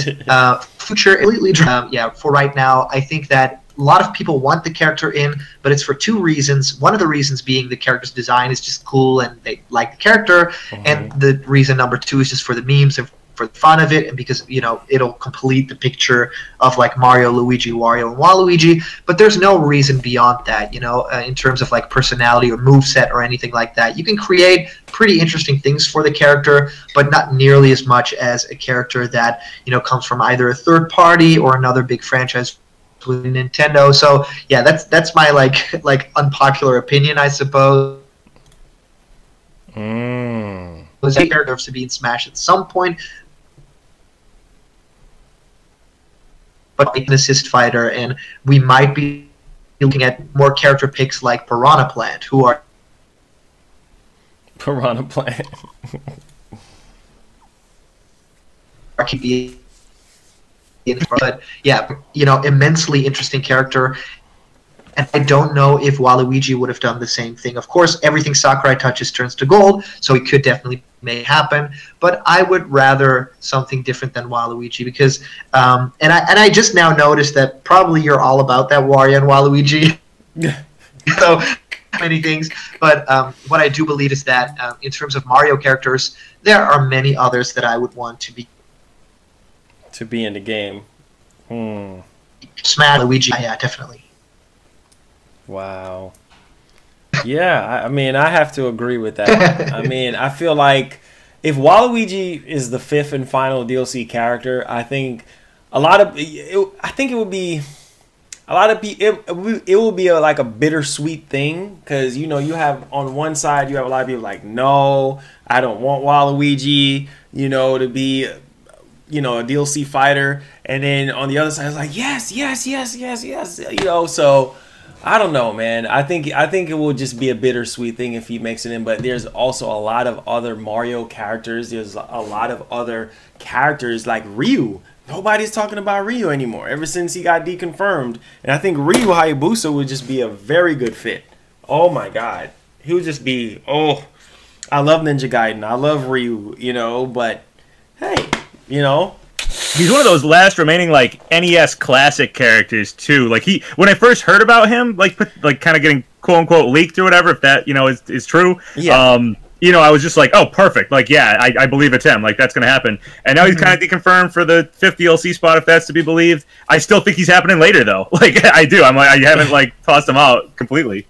[SPEAKER 4] future completely? Yeah, for right now, I think that a lot of people want the character in, but it's for two reasons. One of the reasons being the character's design is just cool and they like the character, and the reason number two is just for the memes and for the fun of it, and because it'll complete the picture of like Mario, Luigi, Wario, and Waluigi. But there's no reason beyond that, in terms of like personality or moveset or anything like that. You can create pretty interesting things for the character, but not nearly as much as a character that comes from either a third party or another big franchise with Nintendo. So yeah, that's my like unpopular opinion, I suppose. Was a character to be in Smash at some point, but like an assist fighter, and we might be looking at more character picks like Piranha Plant, who are
[SPEAKER 2] Piranha Plant.
[SPEAKER 4] but yeah, immensely interesting character. And I don't know if Waluigi would have done the same thing. Of course, everything Sakurai touches turns to gold, so it could definitely make it happen. But I would rather something different than Waluigi, because, and I just now noticed that probably you're all about that Wario and Waluigi. So many things. But what I do believe is that in terms of Mario characters, there are many others that I would want to be
[SPEAKER 2] in the game.
[SPEAKER 4] Smash, Luigi. Yeah, definitely.
[SPEAKER 2] Wow. Yeah, I mean, I have to agree with that. I mean, I feel like if Waluigi is the fifth and final DLC character, I think it will be like a bittersweet thing, because you have on one side you have a lot of people like, no, I don't want Waluigi, to be a DLC fighter, and then on the other side it's like yes, so I don't know, man. I think it will just be a bittersweet thing if he makes it in, but there's also a lot of other Mario characters. There's a lot of other characters like Ryu. Nobody's talking about Ryu anymore ever since he got deconfirmed, and I think Ryu Hayabusa would just be a very good fit. Oh my god. He would just be, I love Ninja Gaiden. I love Ryu, but hey,
[SPEAKER 3] He's one of those last remaining like NES classic characters too. Like when I first heard about him, like kind of getting quote unquote leaked or whatever, if that is true.
[SPEAKER 2] Yeah.
[SPEAKER 3] you know, I was just like, oh, perfect. Like, yeah, I believe it's him. Like, that's going to happen. And now he's kind of deconfirmed for the 5th DLC spot, if that's to be believed. I still think he's happening later, though. Like, I do. I haven't, like, tossed him out completely.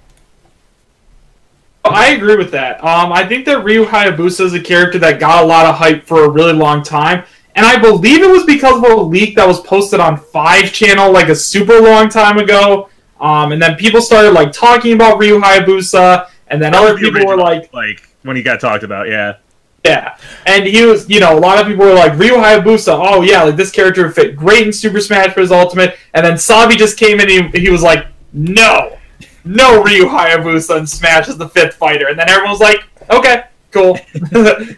[SPEAKER 1] I agree with that. I think that Ryu Hayabusa is a character that got a lot of hype for a really long time. And I believe it was because of a leak that was posted on 5 channel, like, a super long time ago. And then people started, like, talking about Ryu Hayabusa. And then other people were like...
[SPEAKER 3] when he got talked about, yeah.
[SPEAKER 1] Yeah. And he was, you know, a lot of people were like, Ryu Hayabusa, oh yeah, like this character would fit great in Super Smash Bros. Ultimate. And then Sabi just came in and he was like, no Ryu Hayabusa in Smash is the 5th fighter. And then everyone was like, okay, cool.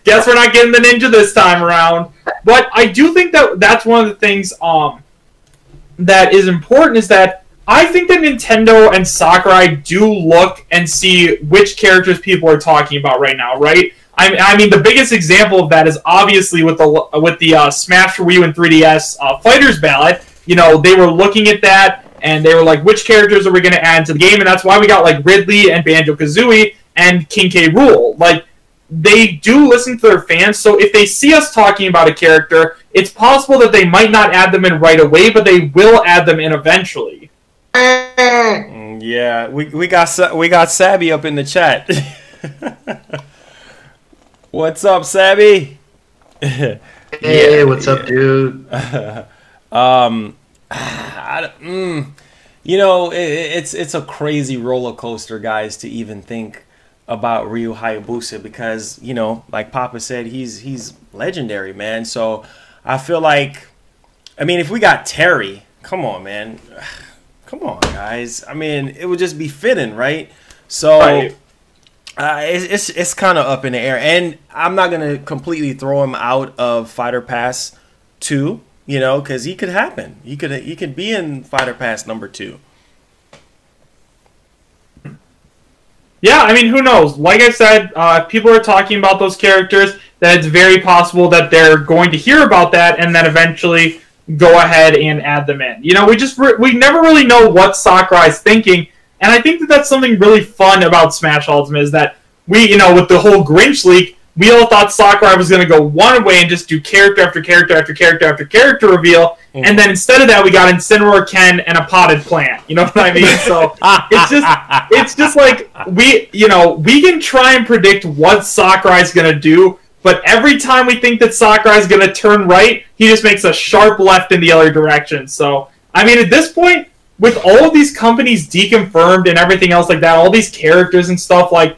[SPEAKER 1] Guess we're not getting the ninja this time around. But I do think that that's one of the things that is important is that I think that Nintendo and Sakurai do look and see which characters people are talking about right now, right? I mean, the biggest example of that is obviously with the Smash for Wii U and 3DS Fighters Ballot. You know, they were looking at that, and they were like, which characters are we going to add to the game? And that's why we got, like, Ridley and Banjo-Kazooie and King K. Rool. Like, they do listen to their fans, so if they see us talking about a character, it's possible that they might not add them in right away, but they will add them in eventually.
[SPEAKER 2] Yeah, we got Sabby up in the chat. What's up, Sabby?
[SPEAKER 5] Hey, what's up, dude?
[SPEAKER 2] You know, it's a crazy roller coaster, guys, to even think about Ryu Hayabusa because, you know, like Papa said, he's legendary, man. So I feel like, I mean, if we got Terry, come on, man. Come on, guys. I mean, it would just be fitting, right? So
[SPEAKER 1] Right.
[SPEAKER 2] It's kind of up in the air, and I'm not gonna completely throw him out of Fighter Pass 2, you know, because he could happen. He could be in Fighter Pass number 2.
[SPEAKER 1] Yeah, I mean, who knows? Like I said, if people are talking about those characters, then it's very possible that they're going to hear about that and then eventually go ahead and add them in. You know, we never really know what Sakurai's thinking, and I think that that's something really fun about Smash Ultimate is that we, you know, with the whole Grinch leak, we all thought Sakurai was going to go one way and just do character after character after character after character reveal, and then instead of that, we got Incineroar Ken and a potted plant. You know what I mean? So it's just like we can try and predict what Sakurai's going to do, but every time we think that Sakurai's going to turn right, he just makes a sharp left in the other direction. So, I mean, at this point, with all of these companies deconfirmed and everything else like that, all these characters and stuff, like,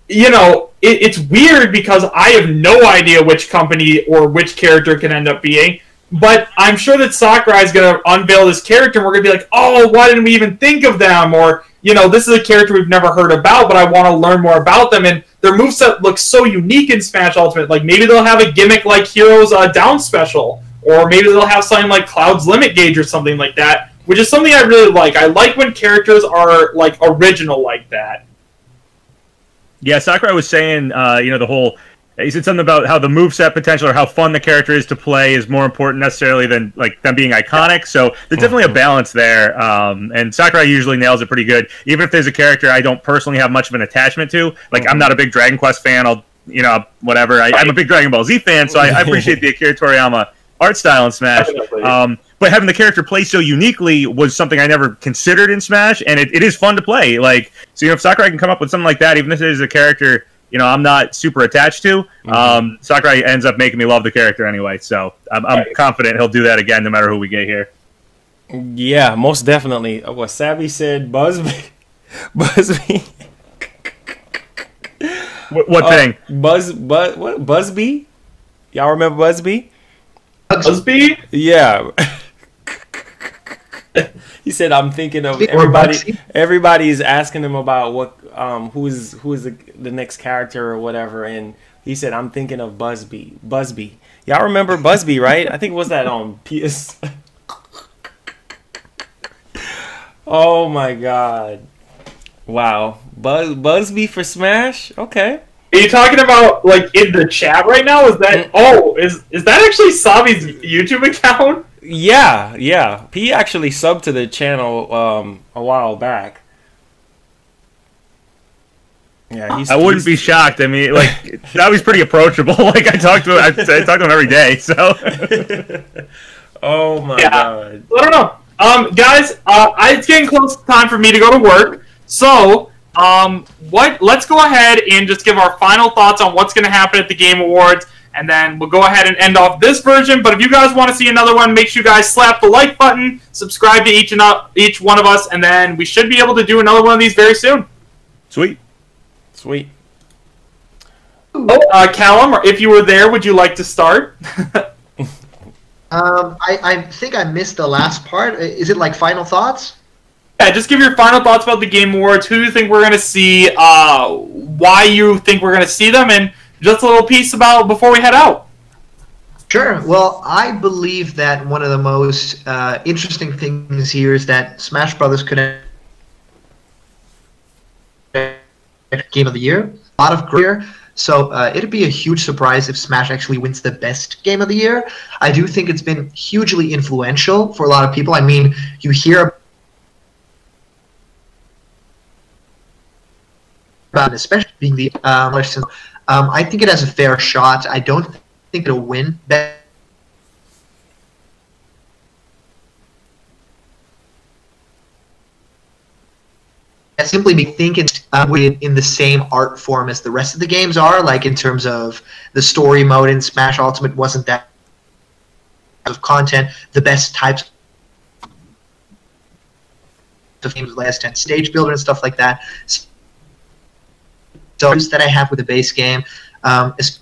[SPEAKER 1] you know, it's weird because I have no idea which company or which character can end up being, but I'm sure that Sakurai is going to unveil this character and we're going to be like, oh, why didn't we even think of them? Or, you know, this is a character we've never heard about, but I want to learn more about them, and their moveset looks so unique in Smash Ultimate. Like, maybe they'll have a gimmick like Hero's Down Special, or maybe they'll have something like Cloud's Limit Gauge or something like that, which is something I really like. I like when characters are, like, original like that.
[SPEAKER 3] Yeah, Sakurai was saying, you know, the whole... He said something about how the moveset potential or how fun the character is to play is more important necessarily than like them being iconic. So there's definitely a balance there. And Sakurai usually nails it pretty good. Even if there's a character I don't personally have much of an attachment to. Like, I'm not a big Dragon Quest fan. I'll, you know, whatever. I'm a big Dragon Ball Z fan, so I appreciate the Akira Toriyama art style in Smash. But having the character play so uniquely was something I never considered in Smash, and it is fun to play. Like, so, you know, if Sakurai can come up with something like that, even if it is a character, you know, I'm not super attached to, Sakurai ends up making me love the character anyway. So I'm confident he'll do that again, no matter who we get here.
[SPEAKER 2] Yeah, most definitely. What Sabby said, Busby.
[SPEAKER 3] What thing?
[SPEAKER 2] What Busby? Y'all remember Busby?
[SPEAKER 1] Busby?
[SPEAKER 2] Yeah. He said, "I'm thinking of everybody. Everybody is asking him about what, who is the next character or whatever." And he said, "I'm thinking of Busby. Busby. Y'all remember Busby, right? I think it was that on PS." Oh my God! Wow, Busby for Smash. Okay.
[SPEAKER 1] Are you talking about, like, in the chat right now? Is that is that actually Sabi's YouTube account?
[SPEAKER 2] Yeah. He actually subbed to the channel a while back. Yeah,
[SPEAKER 3] I wouldn't be shocked. I mean, like, that was pretty approachable. Like, I talk to him every day. So,
[SPEAKER 2] oh my god.
[SPEAKER 1] I don't know. Guys, it's getting close to time for me to go to work. So, let's go ahead and just give our final thoughts on what's going to happen at the Game Awards, and then we'll go ahead and end off this version. But if you guys want to see another one, make sure you guys slap the like button, subscribe to each one of us, and then we should be able to do another one of these very soon.
[SPEAKER 3] sweet.
[SPEAKER 2] Sweet.
[SPEAKER 1] Oh, Callum, if you were there, would you like to start?
[SPEAKER 4] I think I missed the last part. Is it like final thoughts?
[SPEAKER 1] Yeah, just give your final thoughts about the Game Awards, who you think we're going to see, why you think we're going to see them, and just a little piece about before we head out.
[SPEAKER 4] Sure. Well, I believe that one of the most interesting things here is that Smash Brothers could have Game of the Year. A lot of great. So it'd be a huge surprise if Smash actually wins the best game of the year. I do think it's been hugely influential for a lot of people. I mean, you hear about it, especially being the I think it has a fair shot. I don't think it'll win best. I simply be thinking in the same art form as the rest of the games are, like in terms of the story mode in Smash Ultimate wasn't that of content, the best types of games, last 10 stage builder and stuff like that. So that I have with the base game, especially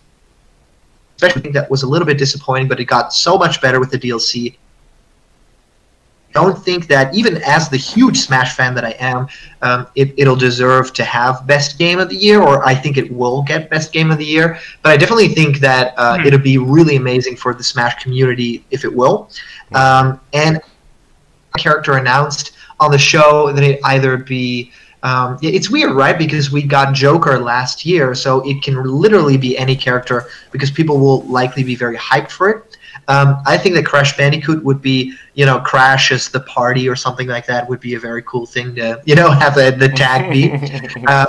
[SPEAKER 4] I think that was a little bit disappointing, but it got so much better with the DLC. Don't think that, even as the huge Smash fan that I am, it'll deserve to have Best Game of the Year, or I think it will get Best Game of the Year. But I definitely think that it'll be really amazing for the Smash community if it will. And a character announced on the show, then it either be... it's weird, right? Because we got Joker last year, so it can literally be any character because people will likely be very hyped for it. I think that Crash Bandicoot would be, Crash as the party or something like that would be a very cool thing to, have the tag be,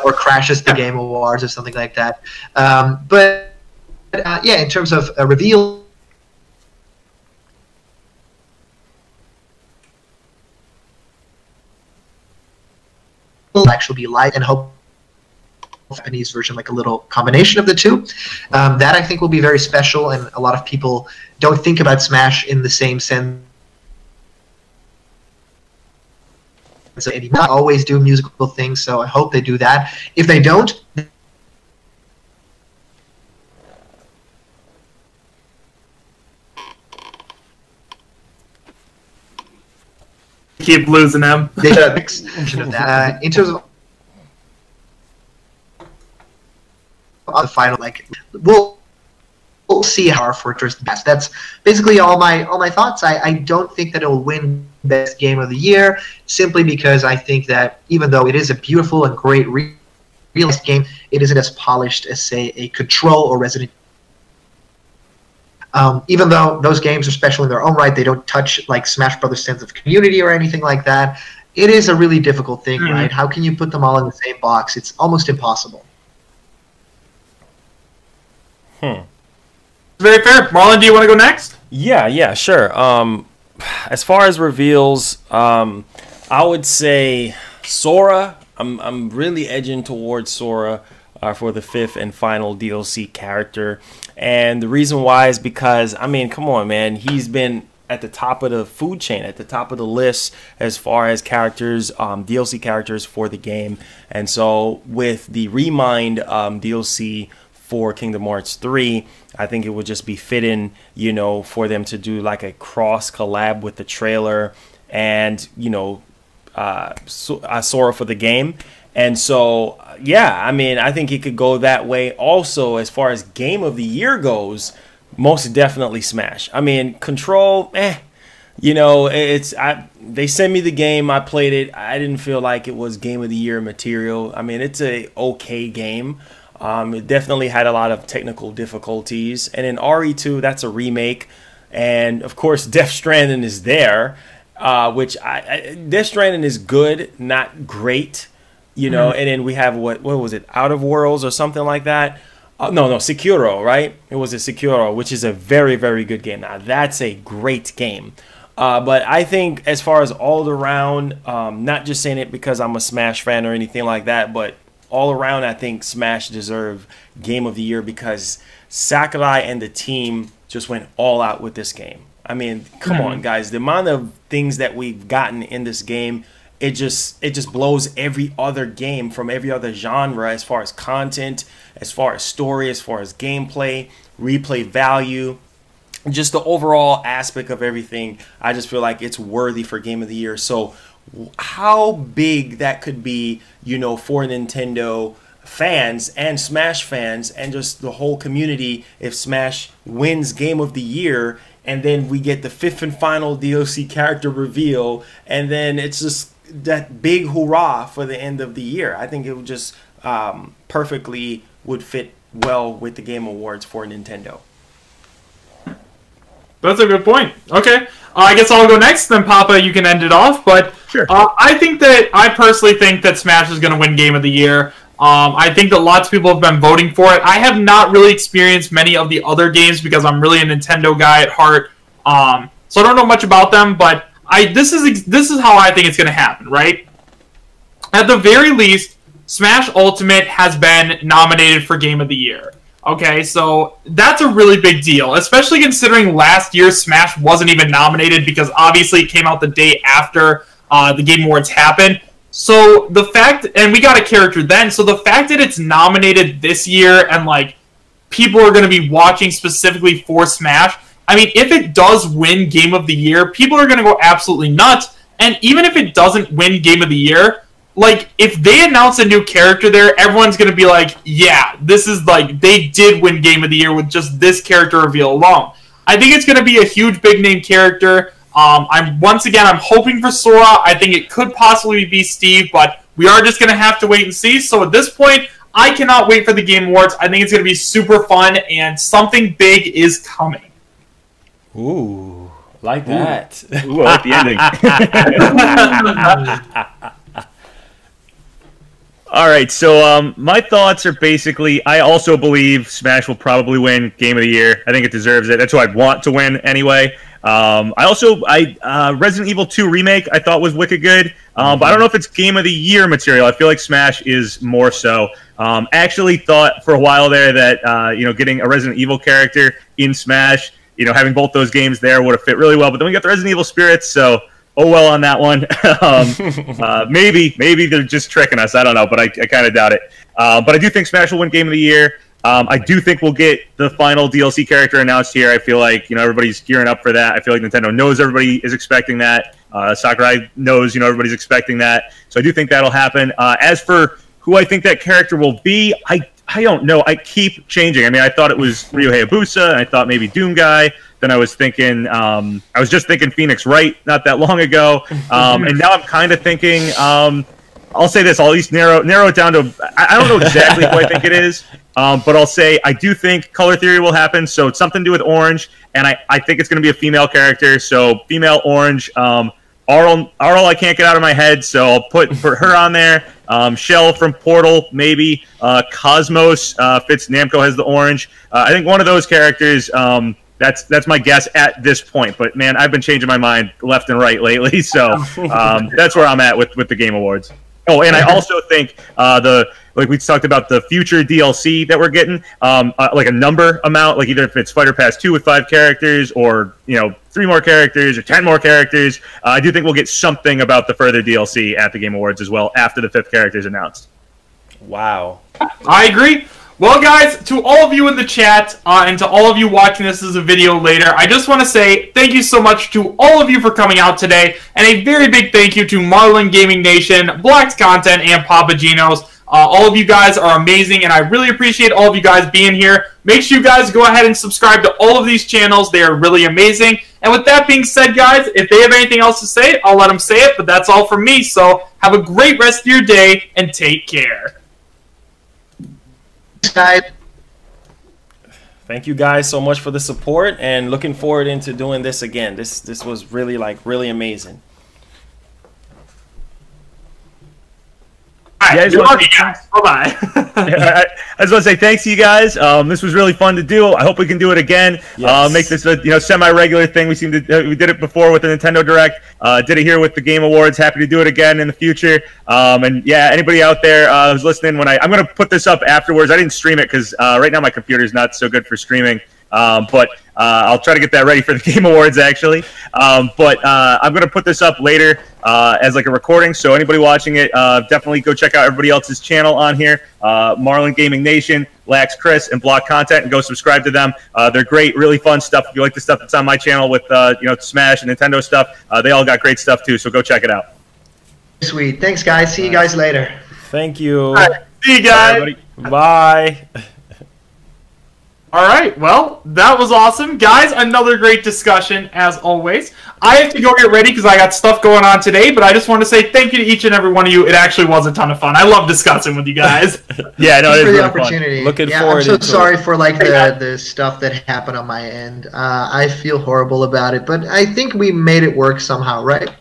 [SPEAKER 4] or Crash as the Game Awards or something like that. But yeah, in terms of a reveal, will actually be live and hope Japanese version, like a little combination of the two. That I think will be very special, and a lot of people don't think about Smash in the same sense. So they not always do musical things, so I hope they do that. If they don't,
[SPEAKER 1] keep losing them.
[SPEAKER 4] They should have extension of that. In terms of the final, like we'll see how our Fortress the best. That's basically all my thoughts. I don't think that it will win Best Game of the Year, simply because I think that even though it is a beautiful and great realistic game, it isn't as polished as, say, a Control or Resident. Even though those games are special in their own right, they don't touch like Smash Brothers' sense of community or anything like that. It is a really difficult thing, right? How can you put them all in the same box? It's almost impossible.
[SPEAKER 1] Very fair. Marlon, do you want to go next?
[SPEAKER 2] Yeah, sure. As far as reveals, I would say Sora. I'm really edging towards Sora for the 5th and final DLC character. And the reason why is because, I mean, come on, man. He's been at the top of the food chain, at the top of the list as far as characters, DLC characters for the game. And so with the Remind DLC for Kingdom Hearts 3, I think it would just be fitting, for them to do like a cross collab with the trailer and, Sora for the game. And so, yeah, I mean, I think it could go that way. Also, as far as Game of the Year goes, most definitely Smash. I mean, Control, they sent me the game, I played it. I didn't feel like it was Game of the Year material. I mean, it's a okay game. It definitely had a lot of technical difficulties. And in RE2, that's a remake. And, of course, Death Stranding is there, which Death Stranding is good, not great. you know, and then we have what was it, Out of Worlds or something like that. No, Sekiro, right? It was a Sekiro, which is a very, very good game. Now, that's a great game. But I think as far as all around, not just saying it because I'm a Smash fan or anything like that, but all around, I think Smash deserve Game of the Year because Sakurai and the team just went all out with this game. I mean, come on, guys. The amount of things that we've gotten in this game, it just blows every other game from every other genre as far as content, as far as story, as far as gameplay, replay value, just the overall aspect of everything. I just feel like it's worthy for Game of the Year. So how big that could be, you know, for Nintendo fans and Smash fans and just the whole community if Smash wins Game of the Year and then we get the 5th and final DLC character reveal and then it's just that big hurrah for the end of the year. I think it would just perfectly would fit well with the Game Awards for Nintendo.
[SPEAKER 1] That's a good point. Okay. I guess I'll go next, then Papa, you can end it off. But
[SPEAKER 3] sure.
[SPEAKER 1] I personally think that Smash is going to win Game of the Year. I think that lots of people have been voting for it. I have not really experienced many of the other games because I'm really a Nintendo guy at heart. So I don't know much about them, but this is how I think it's going to happen, right? At the very least, Smash Ultimate has been nominated for Game of the Year. Okay, so that's a really big deal, especially considering last year Smash wasn't even nominated because obviously it came out the day after the Game Awards happened. So the fact, and we got a character then, so the fact that it's nominated this year and like people are going to be watching specifically for Smash, I mean, if it does win Game of the Year, people are going to go absolutely nuts. And even if it doesn't win Game of the Year, like, if they announce a new character there, everyone's going to be like, yeah, this is like, they did win Game of the Year with just this character reveal alone. I think it's going to be a huge big name character. I'm hoping for Sora. I think it could possibly be Steve, but we are just going to have to wait and see. So at this point, I cannot wait for the Game Awards. I think it's going to be super fun, and something big is coming.
[SPEAKER 2] Ooh, like that.
[SPEAKER 3] Ooh, I like the ending. All right, so my thoughts are basically, I also believe Smash will probably win Game of the Year. I think it deserves it. That's who I'd want to win anyway. Resident Evil 2 Remake I thought was wicked good, but I don't know if it's Game of the Year material. I feel like Smash is more so. Actually thought for a while there that, getting a Resident Evil character in Smash, having both those games there would have fit really well, but then we got the Resident Evil spirits, so... oh well on that one. Maybe they're just tricking us. I don't know, but I kind of doubt it. But I do think Smash will win Game of the Year. I do think we'll get the final DLC character announced here. I feel like everybody's gearing up for that. I feel like Nintendo knows everybody is expecting that. Sakurai knows everybody's expecting that. So I do think that'll happen. As for who I think that character will be, I don't know. I keep changing. I mean, I thought it was Ryu Hayabusa, and I thought maybe Doom Guy. Then I was thinking, I was just thinking Phoenix Wright not that long ago, and now I'm kind of thinking. I'll say this: I'll at least narrow it down to. I don't know exactly who I think it is, but I'll say I do think Color Theory will happen. So it's something to do with orange, and I think it's going to be a female character. So female orange. Arl, I can't get out of my head, so I'll put her on there. Shell from Portal, maybe. Cosmos fits. Namco has the orange. I think one of those characters. That's my guess at this point. But man, I've been changing my mind left and right lately, so that's where I'm at with the Game Awards. Oh, and I also think like we talked about the future DLC that we're getting, like a number amount, like either if it's Fighter Pass 2 with 5 characters, or 3 more characters or 10 more characters. I do think we'll get something about the further DLC at the Game Awards as well after the 5th character is announced.
[SPEAKER 2] Wow,
[SPEAKER 1] I agree. Well, guys, to all of you in the chat, and to all of you watching this as a video later, I just want to say thank you so much to all of you for coming out today, and a very big thank you to Marlongamingnation, Black's Content, and PapaGenos. All of you guys are amazing, and I really appreciate all of you guys being here. Make sure you guys go ahead and subscribe to all of these channels. They are really amazing. And with that being said, guys, if they have anything else to say, I'll let them say it, but that's all from me. So have a great rest of your day, and take care.
[SPEAKER 2] Thank you guys so much for the support, and looking forward into doing this again. This was really really amazing.
[SPEAKER 1] All right.
[SPEAKER 3] Yeah,
[SPEAKER 1] Good luck, guys. Bye-bye.
[SPEAKER 3] I just want to say thanks to you guys. This was really fun to do. I hope we can do it again.
[SPEAKER 2] Yes.
[SPEAKER 3] Make this a semi-regular thing. We did it before with the Nintendo Direct. Did it here with the Game Awards. Happy to do it again in the future. And yeah, anybody out there who's listening, I'm going to put this up afterwards. I didn't stream it because right now my computer's not so good for streaming. But I'll try to get that ready for the Game Awards, actually. But I'm going to put this up later as like a recording, so anybody watching it, definitely go check out everybody else's channel on here, Marlongamingnation, LaxChris, and Block Content, and go subscribe to them. They're great, really fun stuff. If you like the stuff that's on my channel with Smash and Nintendo stuff, they all got great stuff too, so go check it out.
[SPEAKER 4] Sweet. Thanks, guys. See you guys later.
[SPEAKER 2] Thank you.
[SPEAKER 1] All right. See you guys.
[SPEAKER 2] Bye.
[SPEAKER 1] All right, well, that was awesome. Guys, another great discussion, as always. I have to go get ready because I got stuff going on today, but I just want to say thank you to each and every one of you. It actually was a ton of fun. I love discussing with you guys.
[SPEAKER 3] Yeah, no,
[SPEAKER 4] Thanks
[SPEAKER 3] it
[SPEAKER 4] for
[SPEAKER 3] is
[SPEAKER 4] the
[SPEAKER 3] really
[SPEAKER 4] opportunity.
[SPEAKER 3] fun.
[SPEAKER 2] Looking
[SPEAKER 4] yeah,
[SPEAKER 2] forward
[SPEAKER 4] I'm
[SPEAKER 2] to
[SPEAKER 4] so sorry for like the stuff that happened on my end. I feel horrible about it, but I think we made it work somehow, right?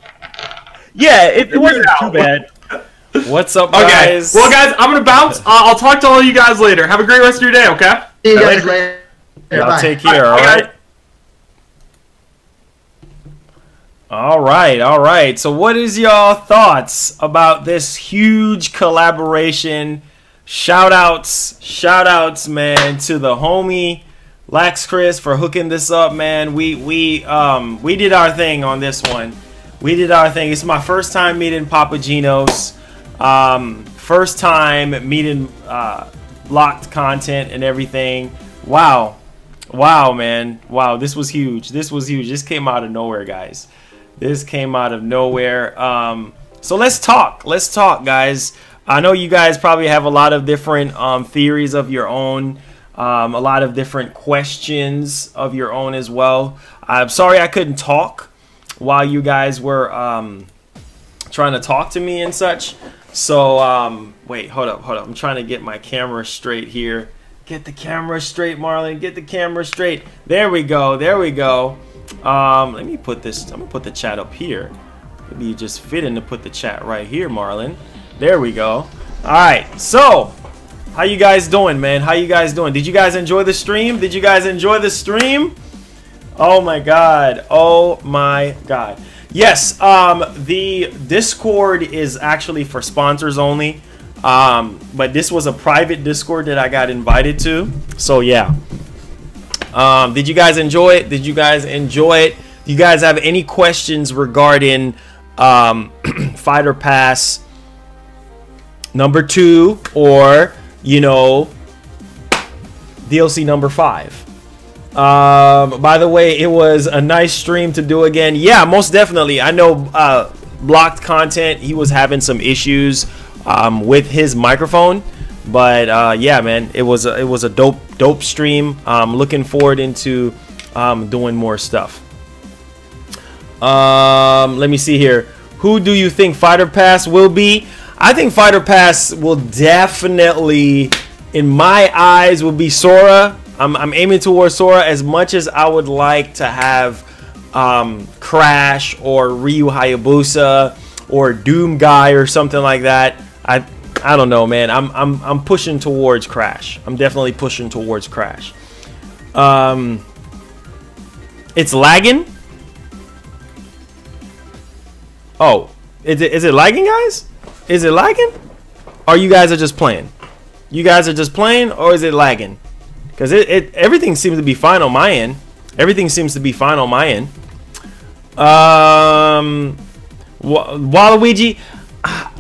[SPEAKER 3] Yeah, it wasn't too bad.
[SPEAKER 2] What's up,
[SPEAKER 1] Okay,
[SPEAKER 2] guys?
[SPEAKER 1] well, guys, I'm going to bounce. I'll talk to all of you guys later. Have a great rest of your day, okay?
[SPEAKER 4] See you guys later.
[SPEAKER 2] Y'all
[SPEAKER 4] Bye.
[SPEAKER 2] take care, all right? All right. So what is y'all thoughts about this huge collaboration? Shout outs, man, to the homie LaxChris for hooking this up, man. We did our thing on this one. We did our thing. It's my first time meeting PapaGenos. First time meeting Blocked Content and everything. Wow, man. Wow, this was huge. This came out of nowhere, guys. This came out of nowhere. So let's talk, guys. I know you guys probably have a lot of different theories of your own, a lot of different questions of your own as well. I'm sorry I couldn't talk while you guys were trying to talk to me and such. So, wait, hold up. I'm trying to get my camera straight here. Get the camera straight, Marlon. Get the camera straight. There we go. Let me put this. I'm gonna put the chat up here. Maybe you just fit in to put the chat right here, Marlon. There we go. All right. So, how you guys doing, man? How you guys doing? Did you guys enjoy the stream? Oh my God. Yes. The Discord is actually for sponsors only. But this was a private Discord that I got invited to. So yeah. Did you guys enjoy it? Do you guys have any questions regarding Fighter Pass number 2 or DLC number 5? By the way, it was a nice stream to do again. Yeah, most definitely. I know Blocked Content, he was having some issues with his microphone, but yeah, man, it was a dope stream. Looking forward into doing more stuff. Let me see here. Who do you think Fighter Pass will be? I think Fighter Pass will definitely, in my eyes, will be Sora. I'm aiming towards Sora as much as I would like to have Crash or Ryu Hayabusa or Doom Guy or something like that. I don't know, man. I'm pushing towards Crash. I'm definitely pushing towards Crash. It's lagging. Oh, is it lagging, guys? Is it lagging? Or you guys are just playing? You guys are just playing, or is it lagging? Because everything seems to be fine on my end. Waluigi,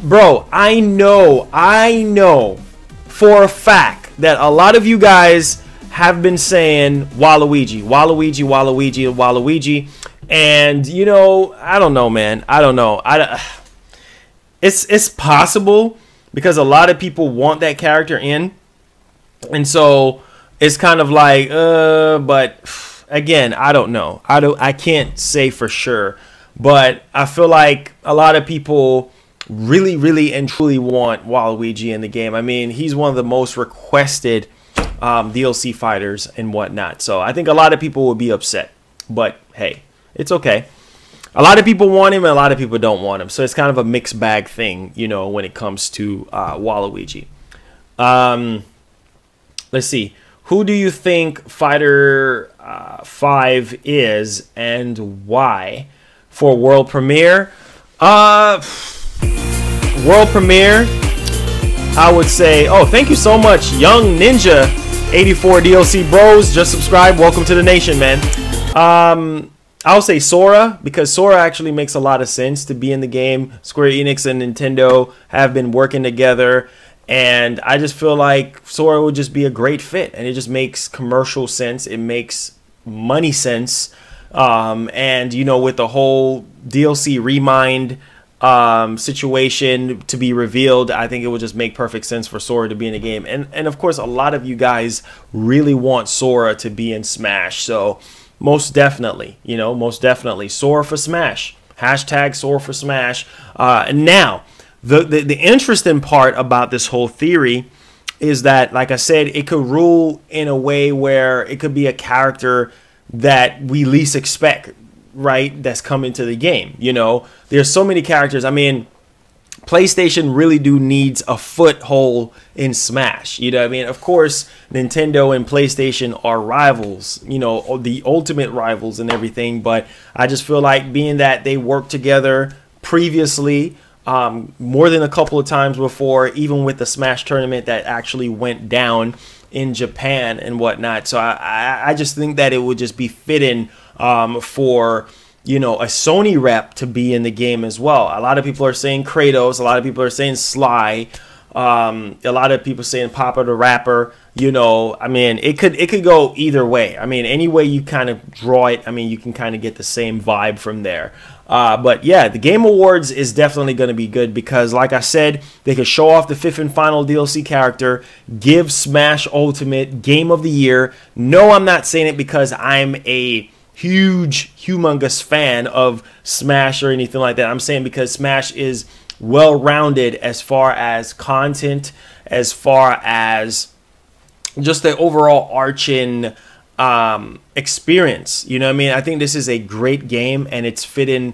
[SPEAKER 2] bro, I know for a fact that a lot of you guys have been saying Waluigi, and I don't know, man. I don't know. It's possible because a lot of people want that character in, and so it's kind of like, but again, I don't know. I can't say for sure, but I feel like a lot of people really and truly want Waluigi in the game. I mean, he's one of the most requested DLC fighters and whatnot. So I think a lot of people will be upset, but hey, it's okay. a lot of people want him and a lot of people don't want him. So it's kind of a mixed bag thing, you know, when it comes to Waluigi. Let's see. Who do you think Fighter 5 is and why for world premiere? World premiere, I would say, oh, thank you so much, Young Ninja 84 DLC Bros. Just subscribe. Welcome to the nation, man. I'll say Sora, because Sora actually makes a lot of sense to be in the game. Square Enix and Nintendo have been working together, and I just feel like Sora would just be a great fit, and it just makes commercial sense. It makes money sense. And, you know, with the whole DLC Remind situation to be revealed, I think it would just make perfect sense for Sora to be in the game. And of course, a lot of you guys really want Sora to be in Smash, so most definitely, you know, most definitely Sora for Smash. Hashtag Sora for Smash. Now, the interesting part about this whole theory is that, like I said, it could rule in a way where it could be a character that we least expect, right, that's coming to the game. You know, there's so many characters. I mean, PlayStation really do needs a foothold in Smash. You know what I mean? Of course, Nintendo and PlayStation are rivals, you know, the ultimate rivals and everything. But I just feel like, being that they worked together previously, more than a couple of times before, even with the Smash tournament that actually went down in Japan and whatnot. So I just think that it would just be fitting for, you know, a Sony rep to be in the game as well. A lot of people are saying Kratos. A lot of people are saying Sly. A lot of people saying Papa the Rapper. You know, I mean, it could go either way. I mean, any way you kind of draw it, I mean, you can kind of get the same vibe from there. But yeah, the Game Awards is definitely going to be good because, like I said, they could show off the 5th and final DLC character, give Smash Ultimate Game of the Year. No, I'm not saying it because I'm a huge, humongous fan of Smash or anything like that. I'm saying because Smash is well-rounded as far as content, as far as just the overall arching experience. You know what I mean? I think this is a great game, and it's fitting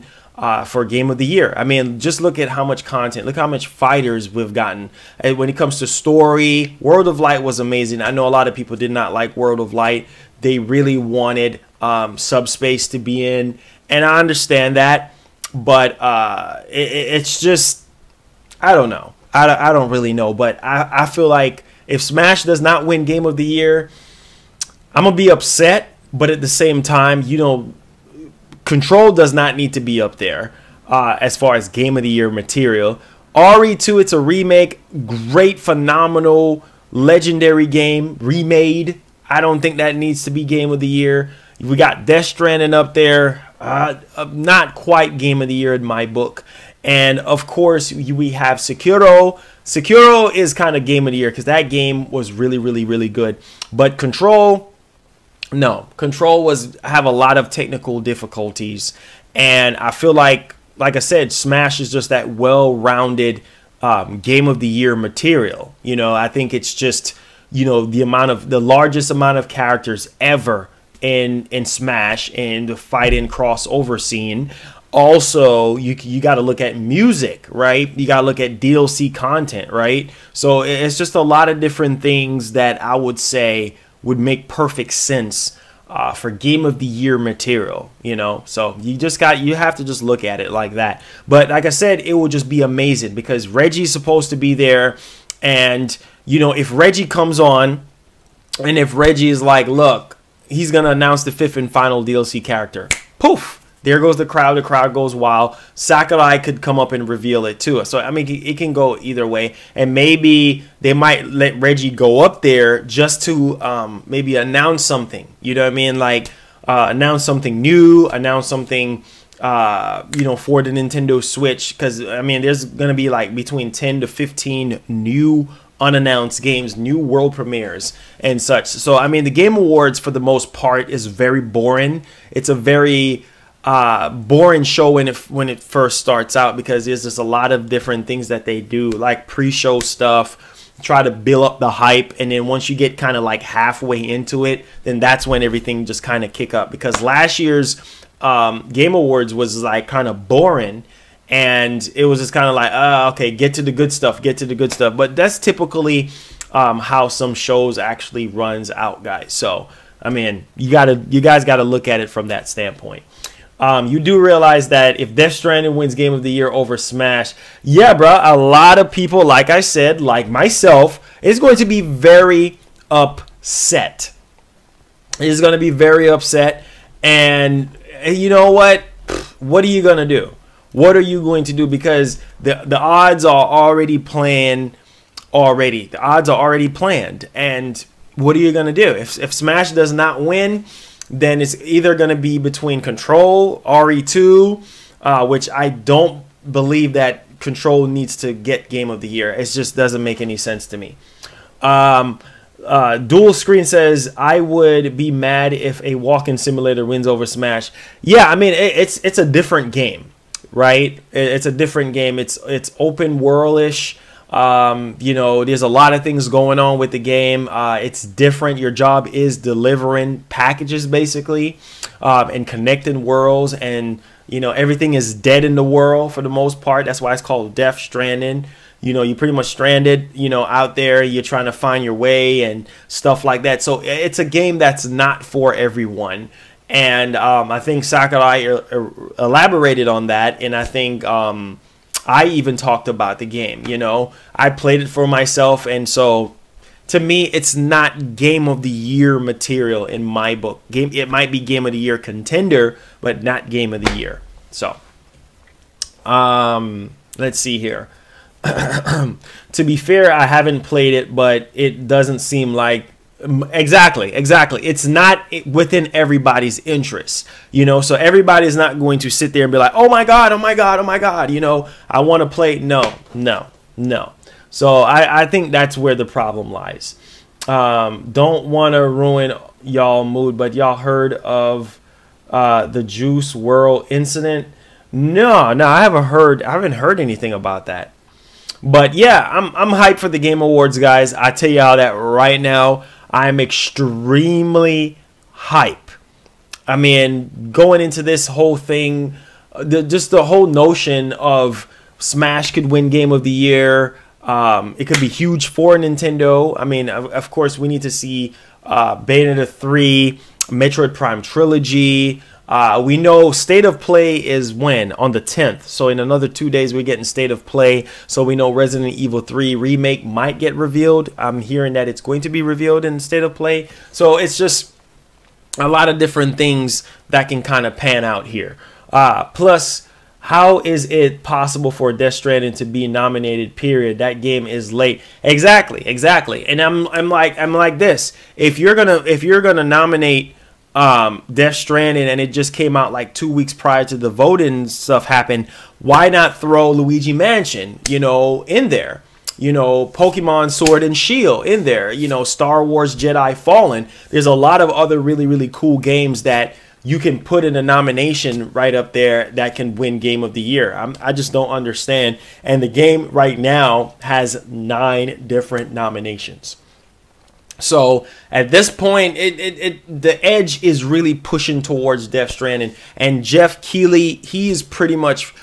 [SPEAKER 2] for Game of the Year. I mean, just look at how much content, look how much fighters we've gotten. And when it comes to story, World of Light was amazing. I know a lot of people did not like World of Light. They really wanted Subspace to be in, and I understand that, but it's just, I don't know. I don't really know, but I feel like if Smash does not win Game of the Year, I'm going to be upset, but at the same time, you know, Control does not need to be up there as far as Game of the Year material. RE2, it's a remake, great, phenomenal, legendary game, remade. I don't think that needs to be Game of the Year. We got Death Stranding up there, not quite Game of the Year in my book. And of course, we have Sekiro. Sekiro is kind of Game of the Year because that game was really, really, really good. But Control, no. Control have a lot of technical difficulties. And I feel like I said, Smash is just that well-rounded Game of the Year material. You know, I think it's just, you know, the largest amount of characters ever in Smash and the fighting crossover scene. Also, you got to look at music, right? You got to look at DLC content, right? So it's just a lot of different things that I would say would make perfect sense for Game of the Year material, you know? So you have to just look at it like that. But like I said, it will just be amazing because Reggie's supposed to be there. And, you know, if Reggie comes on and if Reggie is like, look, he's going to announce the 5th and final DLC character, poof. There goes the crowd. The crowd goes wild. Sakurai could come up and reveal it too. So, I mean, it can go either way. And maybe they might let Reggie go up there just to maybe announce something. You know what I mean? Like, announce something new. Announce something, you know, for the Nintendo Switch. Because, I mean, there's going to be like between 10 to 15 new unannounced games, new world premieres and such. So, I mean, the Game Awards, for the most part, is very boring. It's a very boring show when it first starts out because there's just a lot of different things that they do, like pre-show stuff, try to build up the hype, and then once you get kind of like halfway into it, then that's when everything just kind of kick up. Because last year's Game Awards was like kind of boring, and it was just kind of like, okay, get to the good stuff, get to the good stuff. But that's typically how some shows actually runs out, guys. So I mean, you guys gotta look at it from that standpoint. You do realize that if Death Stranding wins Game of the Year over Smash, yeah, bro, a lot of people, like I said, like myself, is going to be very upset. Is going to be very upset, and you know what? What are you going to do? What are you going to do? Because the odds are already planned already. The odds are already planned, and what are you going to do? If Smash does not win, then it's either going to be between Control, RE2, which I don't believe that Control needs to get Game of the Year. It just doesn't make any sense to me. Dual Screen says, I would be mad if a walking simulator wins over Smash. Yeah, I mean, it's a different game, right? It's a different game. It's open world-ish. You know, there's a lot of things going on with the game. It's different. Your job is delivering packages, basically, and connecting worlds, and you know, everything is dead in the world for the most part. That's why it's called Death Stranding. You know, you're pretty much stranded, you know, out there. You're trying to find your way and stuff like that. So it's a game that's not for everyone. And I think Sakurai elaborated on that, and I think I even talked about the game. You know, I played it for myself, and so to me, it's not Game of the Year material in my book. It might be Game of the Year contender, but not Game of the Year. So, let's see here. To be fair, I haven't played it, but it doesn't seem like exactly. It's not within everybody's interest, you know. So everybody's not going to sit there and be like, "Oh my god, oh my god, oh my god," you know. I want to play. No. So I think that's where the problem lies. Don't want to ruin y'all mood, but y'all heard of the Juice World incident? No, I haven't heard anything about that. But yeah, I'm hyped for the Game Awards, guys. I tell y'all that right now. I'm extremely hype. I mean, going into this whole thing, just the whole notion of Smash could win Game of the Year. It could be huge for Nintendo. I mean, of course, we need to see Bayonetta 3, Metroid Prime Trilogy. We know State of Play is when? On the 10th. So in another 2 days, we're getting State of Play. So we know Resident Evil 3 Remake might get revealed. I'm hearing that it's going to be revealed in State of Play. So it's just a lot of different things that can kind of pan out here. Plus, how is it possible for Death Stranding to be nominated, period? That game is late. Exactly. And I'm like this. If you're gonna nominate Death Stranding and it just came out like 2 weeks prior to the voting stuff happened, why not throw Luigi Mansion, you know, in there? You know, Pokemon Sword and Shield in there, you know, Star Wars Jedi Fallen. There's a lot of other really cool games that you can put in a nomination right up there that can win Game of the Year. I just don't understand. And the game right now has 9 different nominations. So at this point, the edge is really pushing towards Death Stranding. And Jeff Keighley, he's pretty much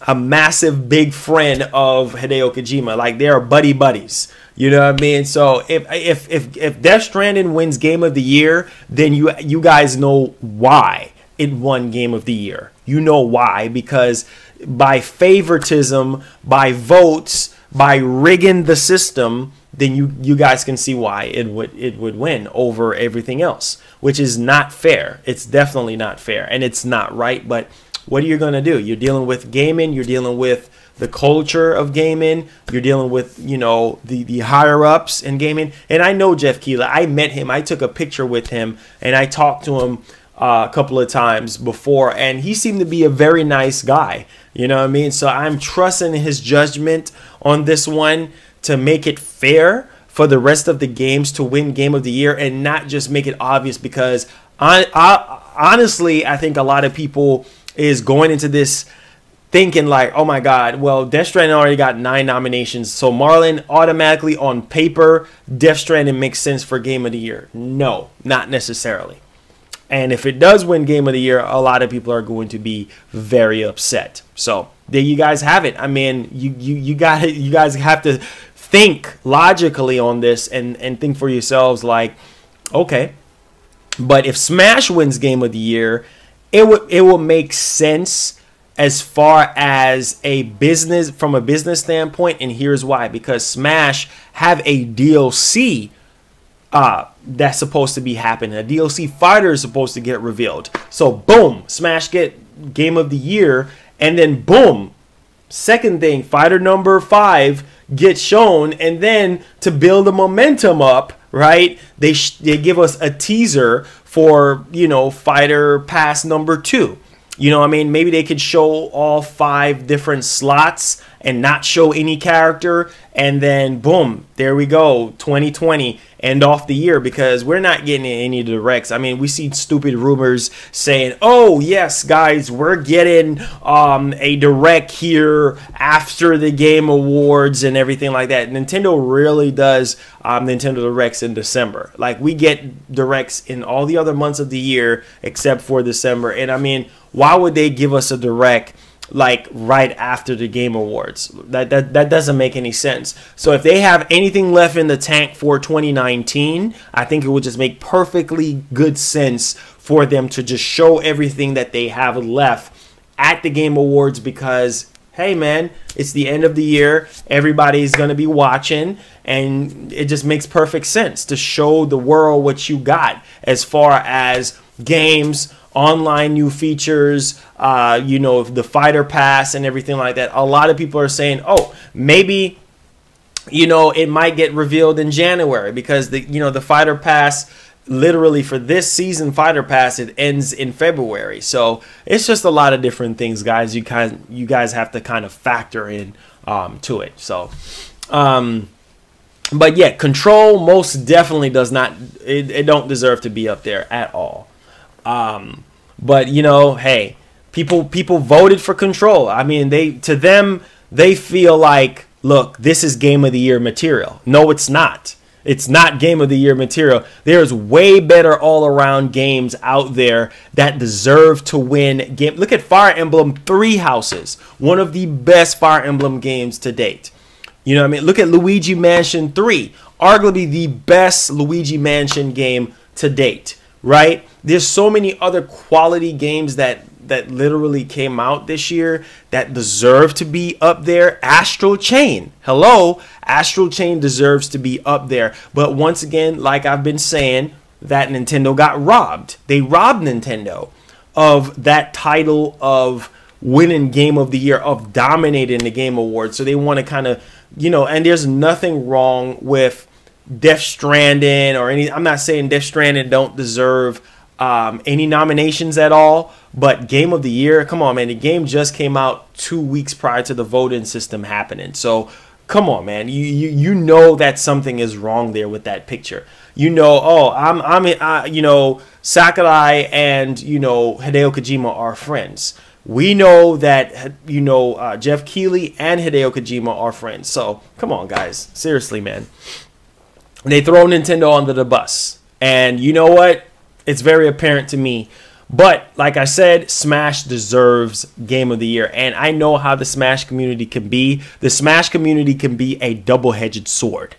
[SPEAKER 2] a massive big friend of Hideo Kojima. Like, they are buddies. You know what I mean? So if Death Stranding wins Game of the Year, then you guys know why it won Game of the Year. You know why, because by favoritism, by votes, by rigging the system, then you guys can see why it would win over everything else, which is not fair. It's definitely not fair, and it's not right. But what are you gonna do? You're dealing with gaming. You're dealing with the culture of gaming. You're dealing with, you know, the higher ups in gaming. And I know Jeff Keighley. I met him. I took a picture with him, and I talked to him a couple of times before, and he seemed to be a very nice guy. You know what I mean? So I'm trusting his judgment on this one to make it fair for the rest of the games to win Game of the Year and not just make it obvious, because honestly, I think a lot of people is going into this thinking like, oh my God, well, Death Stranding already got 9 nominations. So Marlon, automatically on paper, Death Stranding makes sense for Game of the Year. No, not necessarily. And if it does win Game of the Year, a lot of people are going to be very upset. So there you guys have it. I mean, you guys have to think logically on this and think for yourselves like, okay, but if Smash wins Game of the Year, it will make sense as far as from a business standpoint, and here's why. Because Smash have a DLC that's supposed to be happening. A DLC fighter is supposed to get revealed. So boom, Smash get Game of the Year, and then boom, second thing, fighter number 5 gets shown, and then to build the momentum up, right? They give us a teaser for, fighter pass number 2. You know what I mean? Maybe they could show all 5 different slots and not show any character. And then, boom, there we go. 2020, end off the year, because we're not getting any directs. I mean, we see stupid rumors saying, oh, yes, guys, we're getting a direct here after the Game Awards and everything like that. Nintendo really does Nintendo Directs in December. Like, we get directs in all the other months of the year except for December. And, I mean, why would they give us a direct like right after the Game Awards? That doesn't make any sense. So if they have anything left in the tank for 2019, I think it would just make perfectly good sense for them to just show everything that they have left at the Game Awards, because hey man, it's the end of the year, everybody's going to be watching, and it just makes perfect sense to show the world what you got as far as games, online new features, the fighter pass and everything like that. A lot of people are saying, oh, maybe, it might get revealed in January, because the fighter pass, literally for this season fighter pass, it ends in February. So it's just a lot of different things, guys. You guys have to kind of factor in to it. So, but yeah, Control most definitely does not. It don't deserve to be up there at all. But hey, people voted for Control. I mean, they feel like, look, this is Game of the Year material. No, it's not. It's not Game of the Year material. There's way better all around games out there that deserve to win game. Look at Fire Emblem Three Houses, one of the best Fire Emblem games to date. You know what I mean? Look at Luigi Mansion 3, arguably the best Luigi Mansion game to date, right? There's so many other quality games that literally came out this year that deserve to be up there. Astral Chain. Hello? Astral Chain deserves to be up there. But once again, like I've been saying, that Nintendo got robbed. They robbed Nintendo of that title of winning Game of the Year, of dominating the Game Awards. So they want to kind of, and there's nothing wrong with Death Stranding or any. I'm not saying Death Stranding don't deserve any nominations at all, but Game of the Year, come on, man. The game just came out 2 weeks prior to the voting system happening. So come on, man. You know that something is wrong there with that picture. Sakurai and Hideo Kojima are friends. We know that Jeff Keighley and Hideo Kojima are friends. So come on, guys. Seriously, man. They throw Nintendo under the bus, and you know what? It's very apparent to me. But like I said, Smash deserves Game of the Year. And I know how the Smash community can be. The Smash community can be a double-edged sword,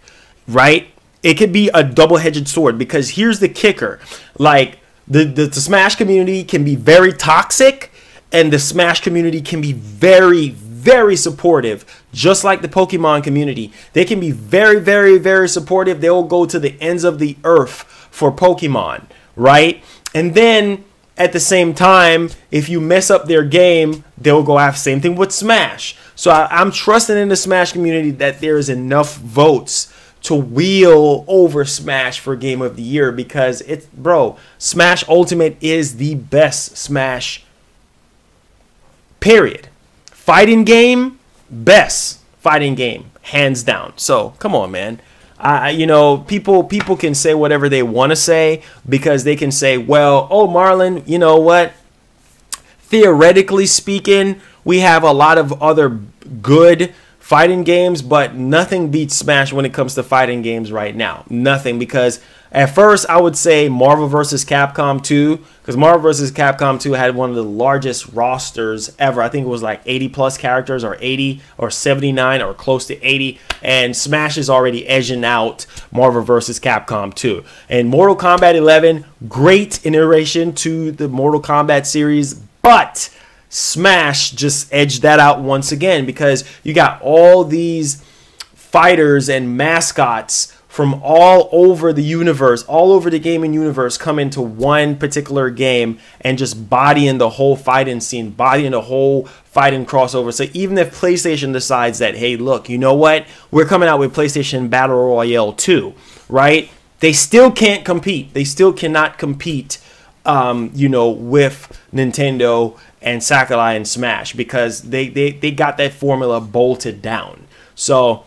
[SPEAKER 2] right? It could be a double-edged sword, because here's the kicker. Like, the Smash community can be very toxic, and the Smash community can be very, very supportive, just like the Pokemon community. They can be very, very, very supportive. They'll go to the ends of the earth for Pokemon, right? And then at the same time, if you mess up their game, they'll go after. Same thing with Smash. So I'm trusting in the Smash community that there is enough votes to wheel over Smash for Game of the Year, because Smash Ultimate is the best Smash, period. Fighting game, best fighting game, hands down. So come on, man. People can say whatever they want to say, because they can say, well, oh, Marlon, you know what? Theoretically speaking, we have a lot of other good fighting games, but nothing beats Smash when it comes to fighting games right now. Nothing, because At first, I would say Marvel vs. Capcom 2, because Marvel vs. Capcom 2 had one of the largest rosters ever. I think it was like 80 plus characters, or 80 or 79 or close to 80. And Smash is already edging out Marvel vs. Capcom 2. And Mortal Kombat 11, great iteration to the Mortal Kombat series, but Smash just edged that out once again, because you got all these fighters and mascots from all over the universe, all over the gaming universe, come into one particular game and just bodying the whole fighting scene, bodying the whole fighting crossover. So even if PlayStation decides that, hey, look, you know what? We're coming out with PlayStation Battle Royale 2, right? They still can't compete. They still cannot compete, you know, with Nintendo and Sakurai and Smash, because they got that formula bolted down. So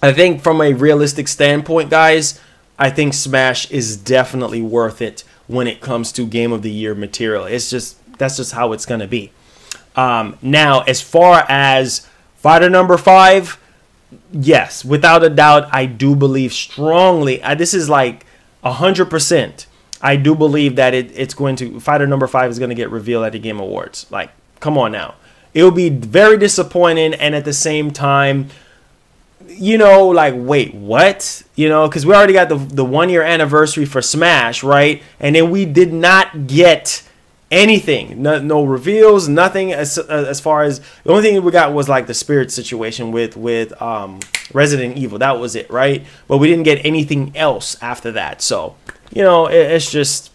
[SPEAKER 2] I think from a realistic standpoint, guys, I think Smash is definitely worth it when it comes to Game of the Year material. That's just how it's going to be. Now, as far as fighter number 5, yes, without a doubt, I do believe strongly. This is like 100%. I do believe that it's going to, fighter number 5 is going to get revealed at the Game Awards. Like, come on now. It will be very disappointing, and at the same time, you know, like, wait, what? You know, because we already got the 1 year anniversary for Smash, right? And then we did not get anything, no reveals, nothing. As far as the only thing we got was like the spirit situation with Resident Evil. That was it, right? But we didn't get anything else after that. So, you know, it's just,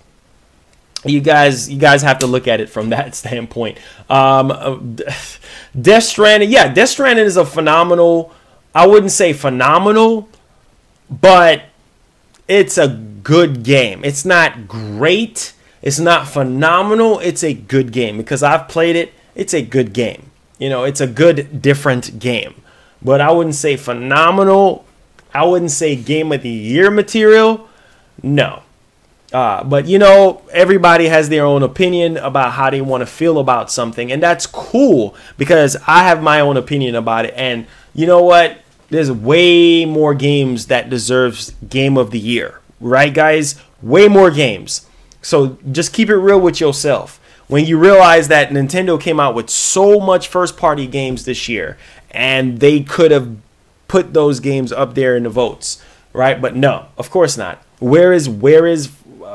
[SPEAKER 2] you guys have to look at it from that standpoint. Death Stranding, yeah, Death Stranding is a phenomenal. I wouldn't say phenomenal, but it's a good game. It's not great. It's not phenomenal. It's a good game, because I've played it. It's a good game. You know, it's a good, different game. But I wouldn't say phenomenal. I wouldn't say Game of the Year material. No. But, you know, everybody has their own opinion about how they want to feel about something. And that's cool, because I have my own opinion about it. And you know what? There's way more games that deserves Game of the Year, right, guys? Way more games. So just keep it real with yourself. When you realize that Nintendo came out with so much first-party games this year, and they could have put those games up there in the votes, right? But no, of course not. Where is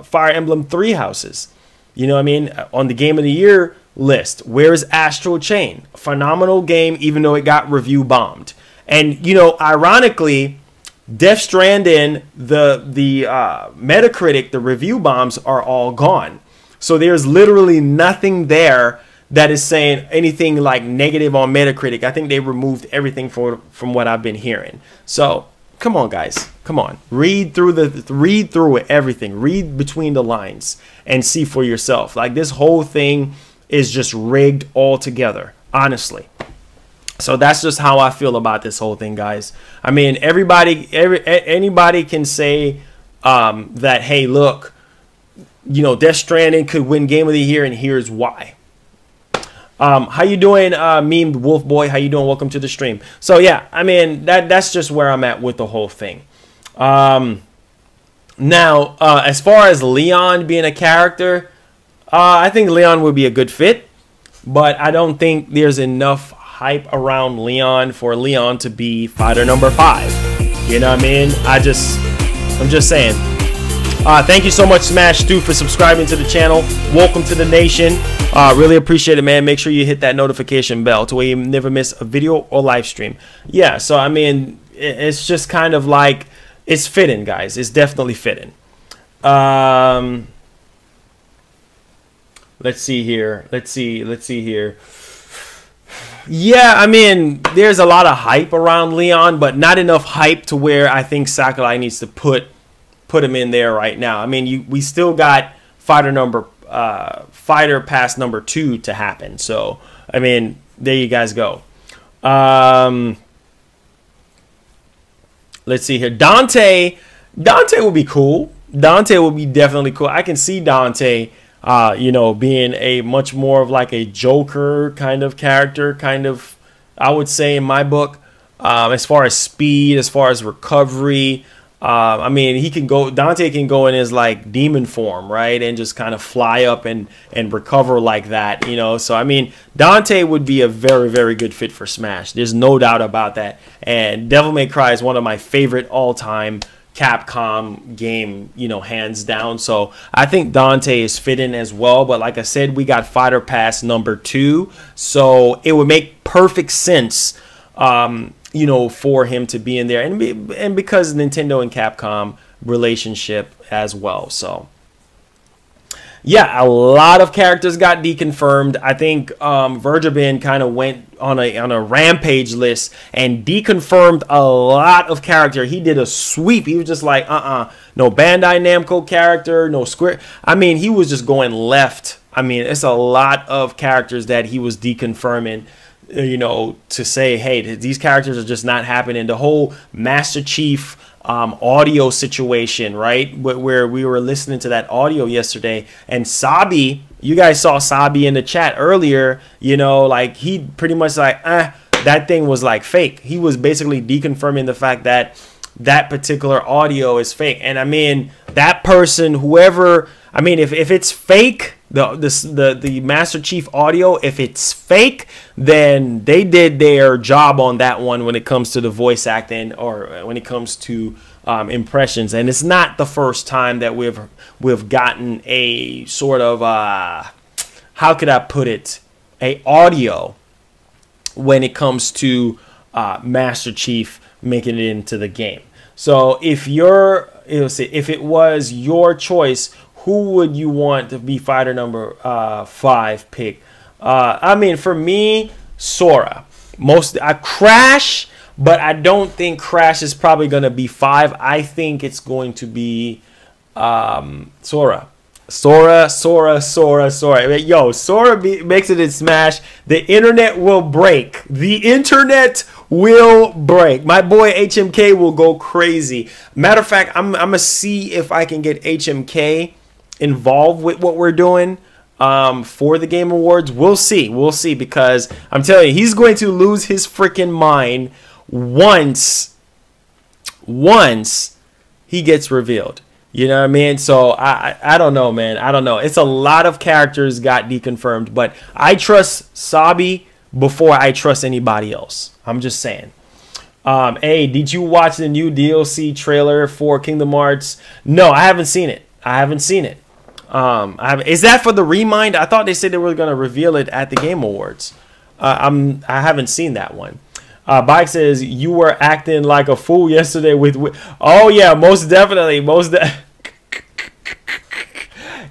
[SPEAKER 2] Fire Emblem Three Houses? You know what I mean? On the Game of the Year list, where is Astral Chain? Phenomenal game, even though it got review bombed. And, you know, ironically, Death Stranding, the Metacritic, the review bombs are all gone. So there's literally nothing there that is saying anything like negative on Metacritic. I think they removed everything from what I've been hearing. So come on, guys, come on, read through it, everything, read between the lines and see for yourself. Like, this whole thing is just rigged altogether, honestly. So that's just how I feel about this whole thing, guys. I mean, anybody can say that, hey, look, you know, Death Stranding could win Game of the Year, and here's why. How you doing, Meme Wolf Boy? How you doing? Welcome to the stream. So yeah, I mean, that's just where I'm at with the whole thing. Now, as far as Leon being a character, I think Leon would be a good fit, but I don't think there's enough hype around Leon for Leon to be fighter number 5. You know what I mean? I'm just saying. Thank you so much, Smash Stu, for subscribing to the channel. Welcome to the nation. Really appreciate it, man. Make sure you hit that notification bell to where you never miss a video or live stream. Yeah, so I mean, it's just kind of like, it's fitting, guys. It's definitely fitting. Let's see here. Let's see here. Yeah, I mean, there's a lot of hype around Leon, but not enough hype to where I think Sakurai needs to put him in there right now. I mean, we still got fighter pass number 2 to happen. So, I mean, there you guys go. Let's see here. Dante will be cool. Dante will be definitely cool. I can see Dante, you know, being a much more of like a Joker kind of character, kind of, I would say, in my book, as far as speed, as far as recovery, I mean, Dante can go in his like demon form, right, and just kind of fly up and recover like that, you know. So I mean, Dante would be a very, very good fit for Smash. There's no doubt about that. And Devil May Cry is one of my favorite all-time Capcom game, you know, hands down. So I think Dante is fitting as well. But like I said, we got Fighter Pass number 2, so it would make perfect sense, you know, for him to be in there, and because Nintendo and Capcom relationship as well. So yeah, a lot of characters got deconfirmed. I think Vergibin kind of went on a rampage list and deconfirmed a lot of character. He did a sweep. He was just like, no Bandai Namco character, no Square. I mean, he was just going left. I mean, it's a lot of characters that he was deconfirming, you know, to say, hey, these characters are just not happening. The whole Master Chief audio situation, right, where we were listening to that audio yesterday, and Sabi, you guys saw Sabi in the chat earlier, you know, like he pretty much like, that thing was like fake. He was basically deconfirming the fact that that particular audio is fake. And I mean, that person, whoever, I mean, if it's fake, the Master Chief audio, if it's fake, then they did their job on that one when it comes to the voice acting, or when it comes to impressions. And it's not the first time that we've gotten a sort of how could I put it, a audio when it comes to Master Chief making it into the game. So if it was your choice, who would you want to be fighter number 5 pick? I mean, for me, Sora. Crash, but I don't think Crash is probably going to be 5. I think it's going to be Sora. Sora. Yo, Sora makes it in Smash. The internet will break. The internet will break. My boy HMK will go crazy. Matter of fact, I'm going to see if I can get HMK involved with what we're doing for the Game Awards. We'll see, because I'm telling you, he's going to lose his freaking mind once he gets revealed. You know what I mean? So I don't know, man. I don't know. It's a lot of characters got deconfirmed, but I trust Sabi before I trust anybody else. I'm just saying. Hey, did you watch the new DLC trailer for Kingdom Hearts? No, I haven't seen it. Is that for the Remind? I thought they said they were going to reveal it at the Game Awards. I haven't seen that one. Bike says, you were acting like a fool yesterday with oh yeah, most definitely.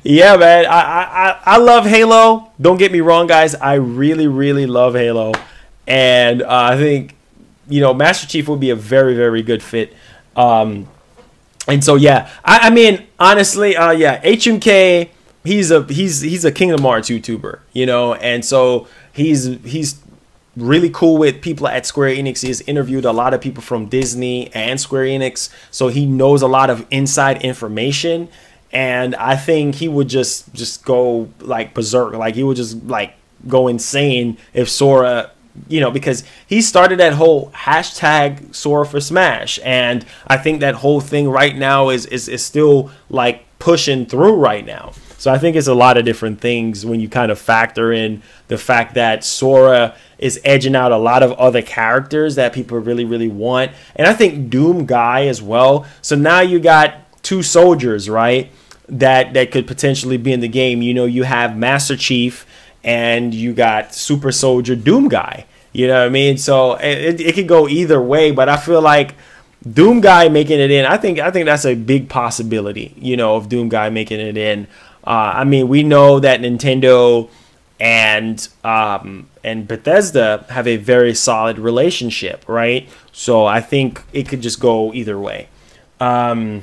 [SPEAKER 2] Yeah, man. I love Halo. Don't get me wrong, guys. I really, really love Halo. And I think, you know, Master Chief would be a very, very good fit. And so yeah, I mean, honestly, yeah, HMK, he's a Kingdom Hearts YouTuber, you know, and so he's really cool with people at Square Enix. He's interviewed a lot of people from Disney and Square Enix, so he knows a lot of inside information. And I think he would just go like berserk, like he would just like go insane if Sora, you know, because he started that whole hashtag Sora for Smash, and I think that whole thing right now is still like pushing through right now. So I think it's a lot of different things when you kind of factor in the fact that Sora is edging out a lot of other characters that people really, really want. And I think Doom Guy as well. So now you got two soldiers, right, that could potentially be in the game. You know, you have Master Chief and you got Super Soldier Doom Guy. You know what I mean? So it could go either way, but I feel like Doom Guy making it in, I think that's a big possibility, you know, of Doom Guy making it in. I mean, we know that Nintendo and Bethesda have a very solid relationship, right? So I think it could just go either way. Okay,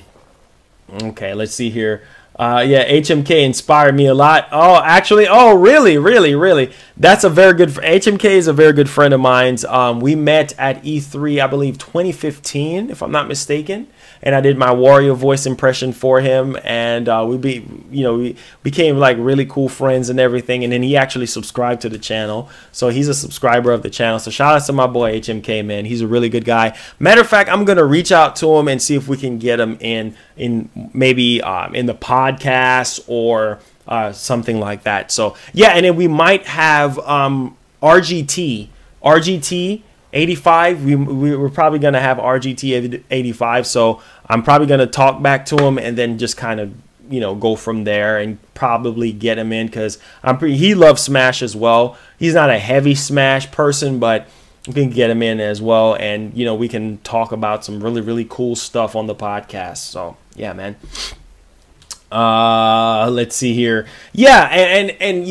[SPEAKER 2] let's see here. Yeah, HMK inspired me a lot. Oh, actually, oh, really? That's a very good. HMK is a very good friend of mine's. We met at E3, I believe, 2015, if I'm not mistaken. and I did my Wario voice impression for him, and we became like really cool friends and everything. And then he actually subscribed to the channel, so he's a subscriber of the channel. So shout out to my boy HMK, man. He's a really good guy. Matter of fact, I'm gonna reach out to him and see if we can get him in maybe in the podcast or something like that. So yeah, and then we might have RGT 85. We're probably gonna have RGT 85. So I'm probably gonna talk back to him and then just kind of go from there and probably get him in, because he loves Smash as well. He's not a heavy Smash person, but we can get him in as well, and we can talk about some really, really cool stuff on the podcast. So yeah, man. Let's see here. Yeah, and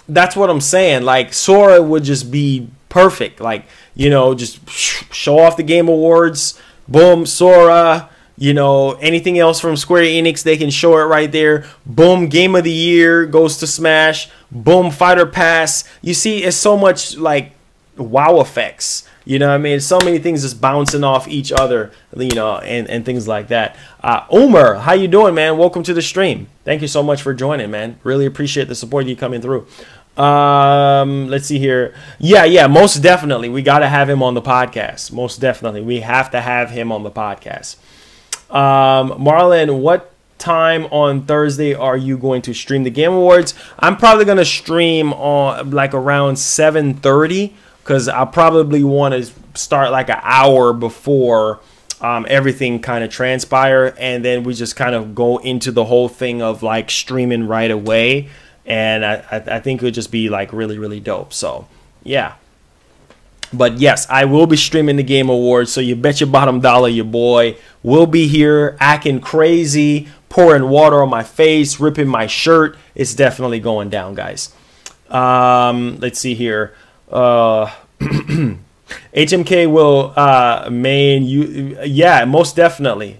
[SPEAKER 2] that's what I'm saying. Like, Sora would just be perfect. Like, just show off the Game Awards. Boom, Sora. Anything else from Square Enix, they can show it right there. Boom, Game of the Year goes to Smash. Boom, Fighter Pass. You see, it's so much like wow effects. So many things just bouncing off each other, and things like that. Umer, how you doing, man? Welcome to the stream. Thank you so much for joining, man. Really appreciate the support you coming through. Let's see here. Yeah, most definitely. We got to have him on the podcast. Most definitely. We have to have him on the podcast. Marlon, what time on Thursday are you going to stream the Game Awards? I'm probably going to stream on like around 7:30. Because I probably want to start like an hour before everything kind of transpire, and then we just kind of go into the whole thing of like streaming right away. And I think it would just be like really, really dope. So yeah. But yes, I will be streaming the Game Awards, so you bet your bottom dollar your boy will be here acting crazy, pouring water on my face, ripping my shirt. It's definitely going down, guys. Let's see here. HMK will main you. Yeah, most definitely,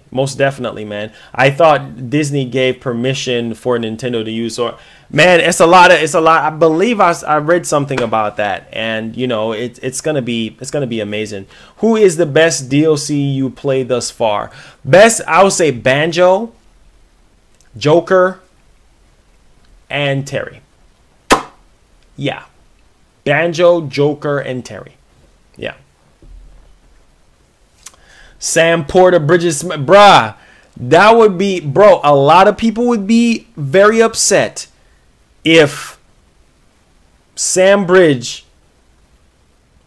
[SPEAKER 2] man. I thought Disney gave permission for Nintendo to use, or man, it's a lot. I believe I read something about that, and it's gonna be amazing. Who is the best DLC you played thus far? Best, I would say Banjo, Joker, and Terry. Yeah. Banjo, Joker, and Terry. Yeah. Sam Porter, Bridges, bruh. That would be, bro, a lot of people would be very upset if Sam Bridge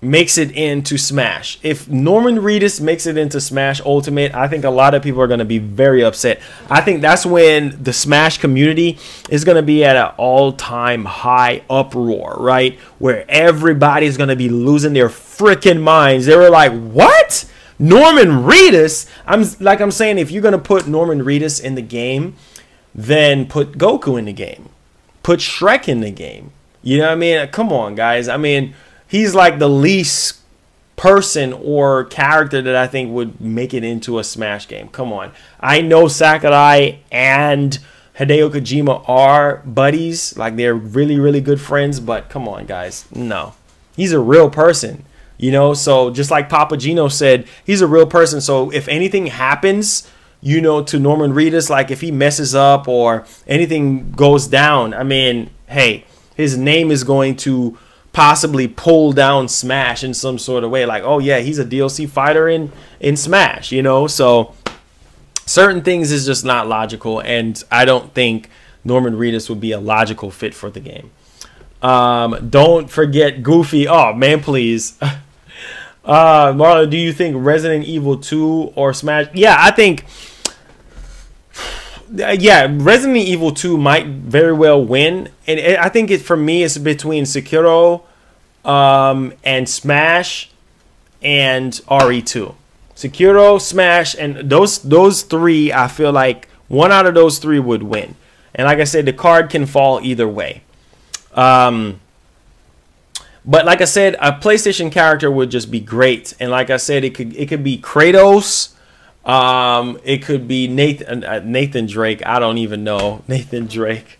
[SPEAKER 2] makes it into Smash. If Norman Reedus makes it into Smash Ultimate, I think a lot of people are going to be very upset. I think that's when the Smash community is going to be at an all-time high uproar, right? Where everybody's going to be losing their freaking minds. They were like, what? Norman Reedus? I'm saying, if you're going to put Norman Reedus in the game, then put Goku in the game. Put Shrek in the game. You know what I mean? Come on, guys. I mean, he's like the least person or character that I think would make it into a Smash game. Come on. I know Sakurai and Hideo Kojima are buddies. Like, they're really, really good friends. But come on, guys. No. He's a real person. So just like PapaGenos said, he's a real person. So if anything happens, to Norman Reedus, like if he messes up or anything goes down, I mean, hey, his name is going to possibly pull down Smash in some sort of way. Like, oh yeah, he's a DLC fighter in Smash, so certain things is just not logical, and I don't think Norman Reedus would be a logical fit for the game. Don't forget Goofy. Oh man, please. Marlon, do you think Resident Evil 2 or Smash? Yeah, I think Resident Evil 2 might very well win, and I think for me it's between Sekiro and Smash and RE2. Sekiro, Smash, and those three, I feel like one out of those three would win. And like I said, the card can fall either way. But like I said, a PlayStation character would just be great. And like I said, it could be Kratos. It could be Nathan Drake. I don't even know Nathan Drake.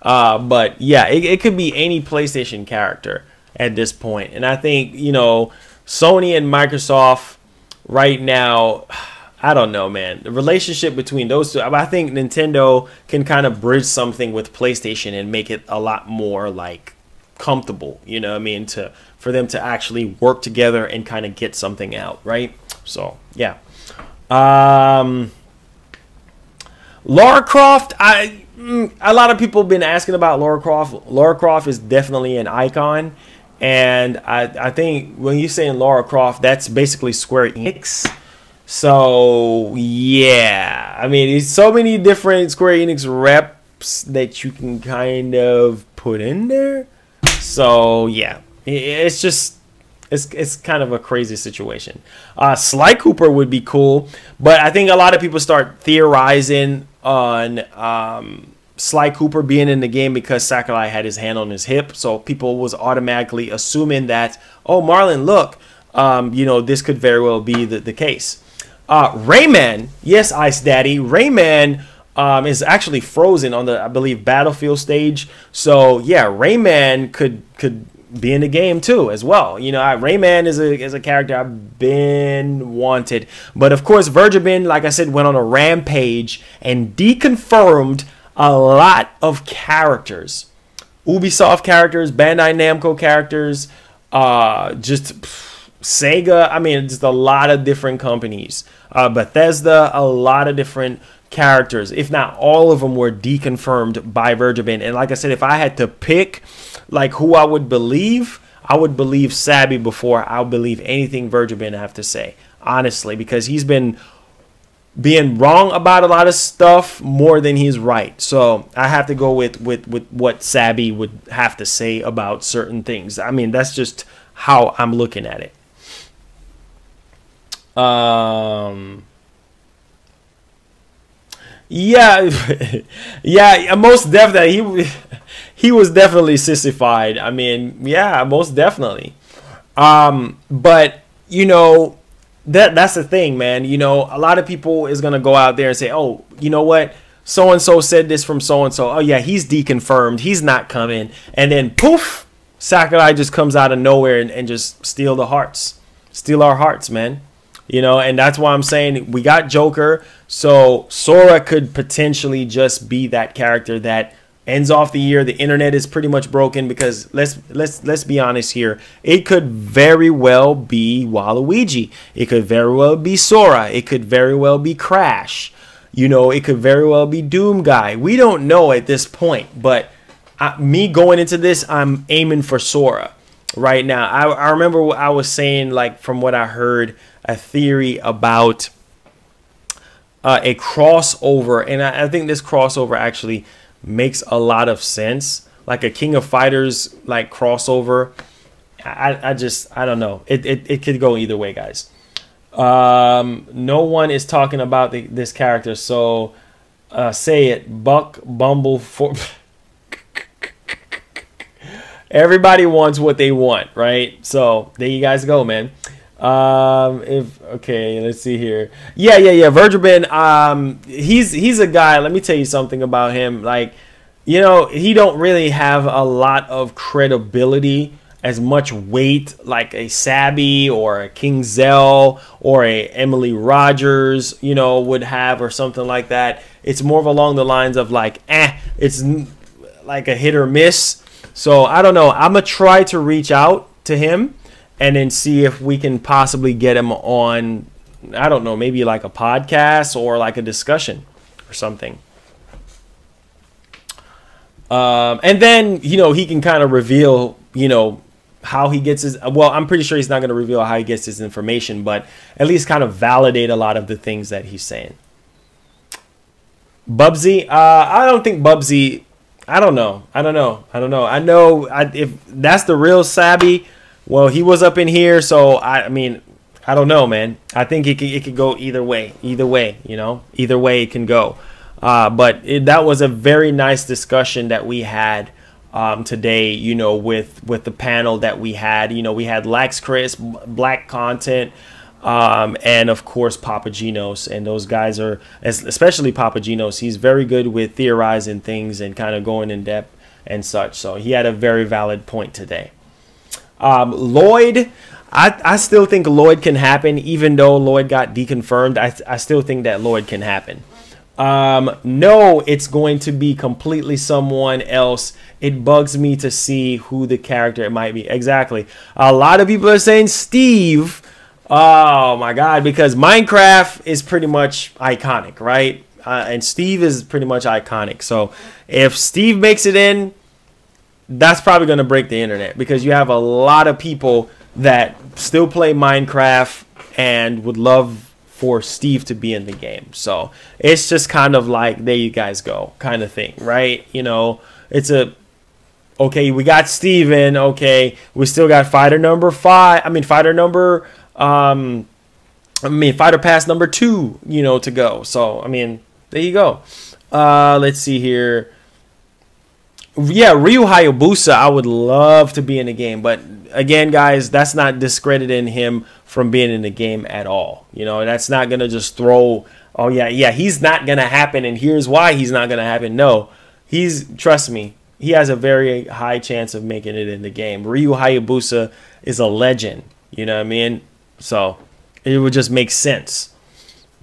[SPEAKER 2] But yeah, it could be any PlayStation character at this point. And I think Sony and Microsoft right now, I don't know, man. The relationship between those two, I think Nintendo can kind of bridge something with PlayStation and make it a lot more like comfortable, you know what I mean, for them to actually work together and kind of get something out, right? So, yeah. Lara Croft, a lot of people have been asking about Lara Croft. Lara Croft is definitely an icon, and I think when you're saying Lara Croft, that's basically Square Enix. So, yeah. I mean, there's so many different Square Enix reps that you can kind of put in there. So, yeah. It's just, it's kind of a crazy situation. Sly Cooper would be cool, but I think a lot of people start theorizing on Sly Cooper being in the game because Sakurai had his hand on his hip. So, people was automatically assuming that, oh, Marlon, look, you know, this could very well be the case. Rayman, yes, Ice Daddy. Rayman is actually frozen on the, I believe, Battlefield stage. So yeah, Rayman could be in the game too as well. You know, Rayman is a character I've been wanted, but of course, Virgin, like I said, went on a rampage and deconfirmed a lot of characters, Ubisoft characters, Bandai Namco characters, just Sega. I mean, just a lot of different companies. Bethesda, a lot of different characters, if not all of them, were deconfirmed by Virgin. And like I said, if I had to pick like who I would believe Sabby before I would believe anything Virgin have to say, honestly, because he's been being wrong about a lot of stuff more than he's right. So I have to go with what Sabby would have to say about certain things. I mean, that's just how I'm looking at it. Yeah, yeah, most definitely. He was definitely sissified. I mean, yeah, most definitely. But you know, that's the thing, man. You know, a lot of people is gonna go out there and say, oh, you know what? So and so said this from so and so. Oh yeah, he's deconfirmed. He's not coming. And then poof, Sakurai just comes out of nowhere and just steal our hearts, man. You know, and that's why I'm saying we got Joker, so Sora could potentially just be that character that ends off the year. The internet is pretty much broken because let's be honest here. It could very well be Waluigi. It could very well be Sora. It could very well be Crash. You know, it could very well be Doom Guy. We don't know at this point, but me going into this, I'm aiming for Sora right now. I remember what I was saying, like from what I heard, a theory about a crossover, and I think this crossover actually makes a lot of sense, like a King of Fighters like crossover. I don't know, it could go either way, guys. No one is talking about this character, so say it. Buck Bumble for everybody wants what they want, right? So there you guys go, man. Okay, let's see here. Yeah. Virgin, he's a guy. Let me tell you something about him. Like, you know, he don't really have a lot of credibility, as much weight like a Sabby or a King Zell or a Emily Rogers, you know, would have, or something like that. It's more of along the lines of like, it's like a hit or miss. So I don't know. I'm gonna try to reach out to him and then see if we can possibly get him on, I don't know, maybe like a podcast or like a discussion or something. And then, you know, he can kind of reveal, you know, how he gets his, well, I'm pretty sure he's not going to reveal how he gets his information, but at least kind of validate a lot of the things that he's saying. Bubsy, I don't think Bubsy, I don't know. I know if that's the real Sabby, well, he was up in here, so I mean, I don't know, man. I think it could go either way, you know, either way it can go. But that was a very nice discussion that we had today, you know, with the panel that we had. You know, we had LaxChris, Black Content, and of course PapaGenos, and those guys are, especially PapaGenos, he's very good with theorizing things and kind of going in depth and such. So he had a very valid point today. Lloyd, I still think Lloyd can happen, even though Lloyd got deconfirmed. I still think that Lloyd can happen. No, it's going to be completely someone else. It bugs me to see who the character it might be. Exactly. A lot of people are saying Steve. Oh my God, because Minecraft is pretty much iconic, right? And Steve is pretty much iconic. So if Steve makes it in, that's probably going to break the internet, because you have a lot of people that still play Minecraft and would love for Steve to be in the game. So it's just kind of like, there you guys go kind of thing, right? You know, it's a, okay, we got Steve in, okay, we still got fighter pass number 2, you know, to go. So, I mean, there you go. Let's see here. Yeah, Ryu Hayabusa, I would love to be in the game. But, again, guys, that's not discrediting him from being in the game at all. You know, that's not going to just throw, oh, yeah, he's not going to happen, and here's why he's not going to happen. No, trust me, he has a very high chance of making it in the game. Ryu Hayabusa is a legend. You know what I mean? So it would just make sense.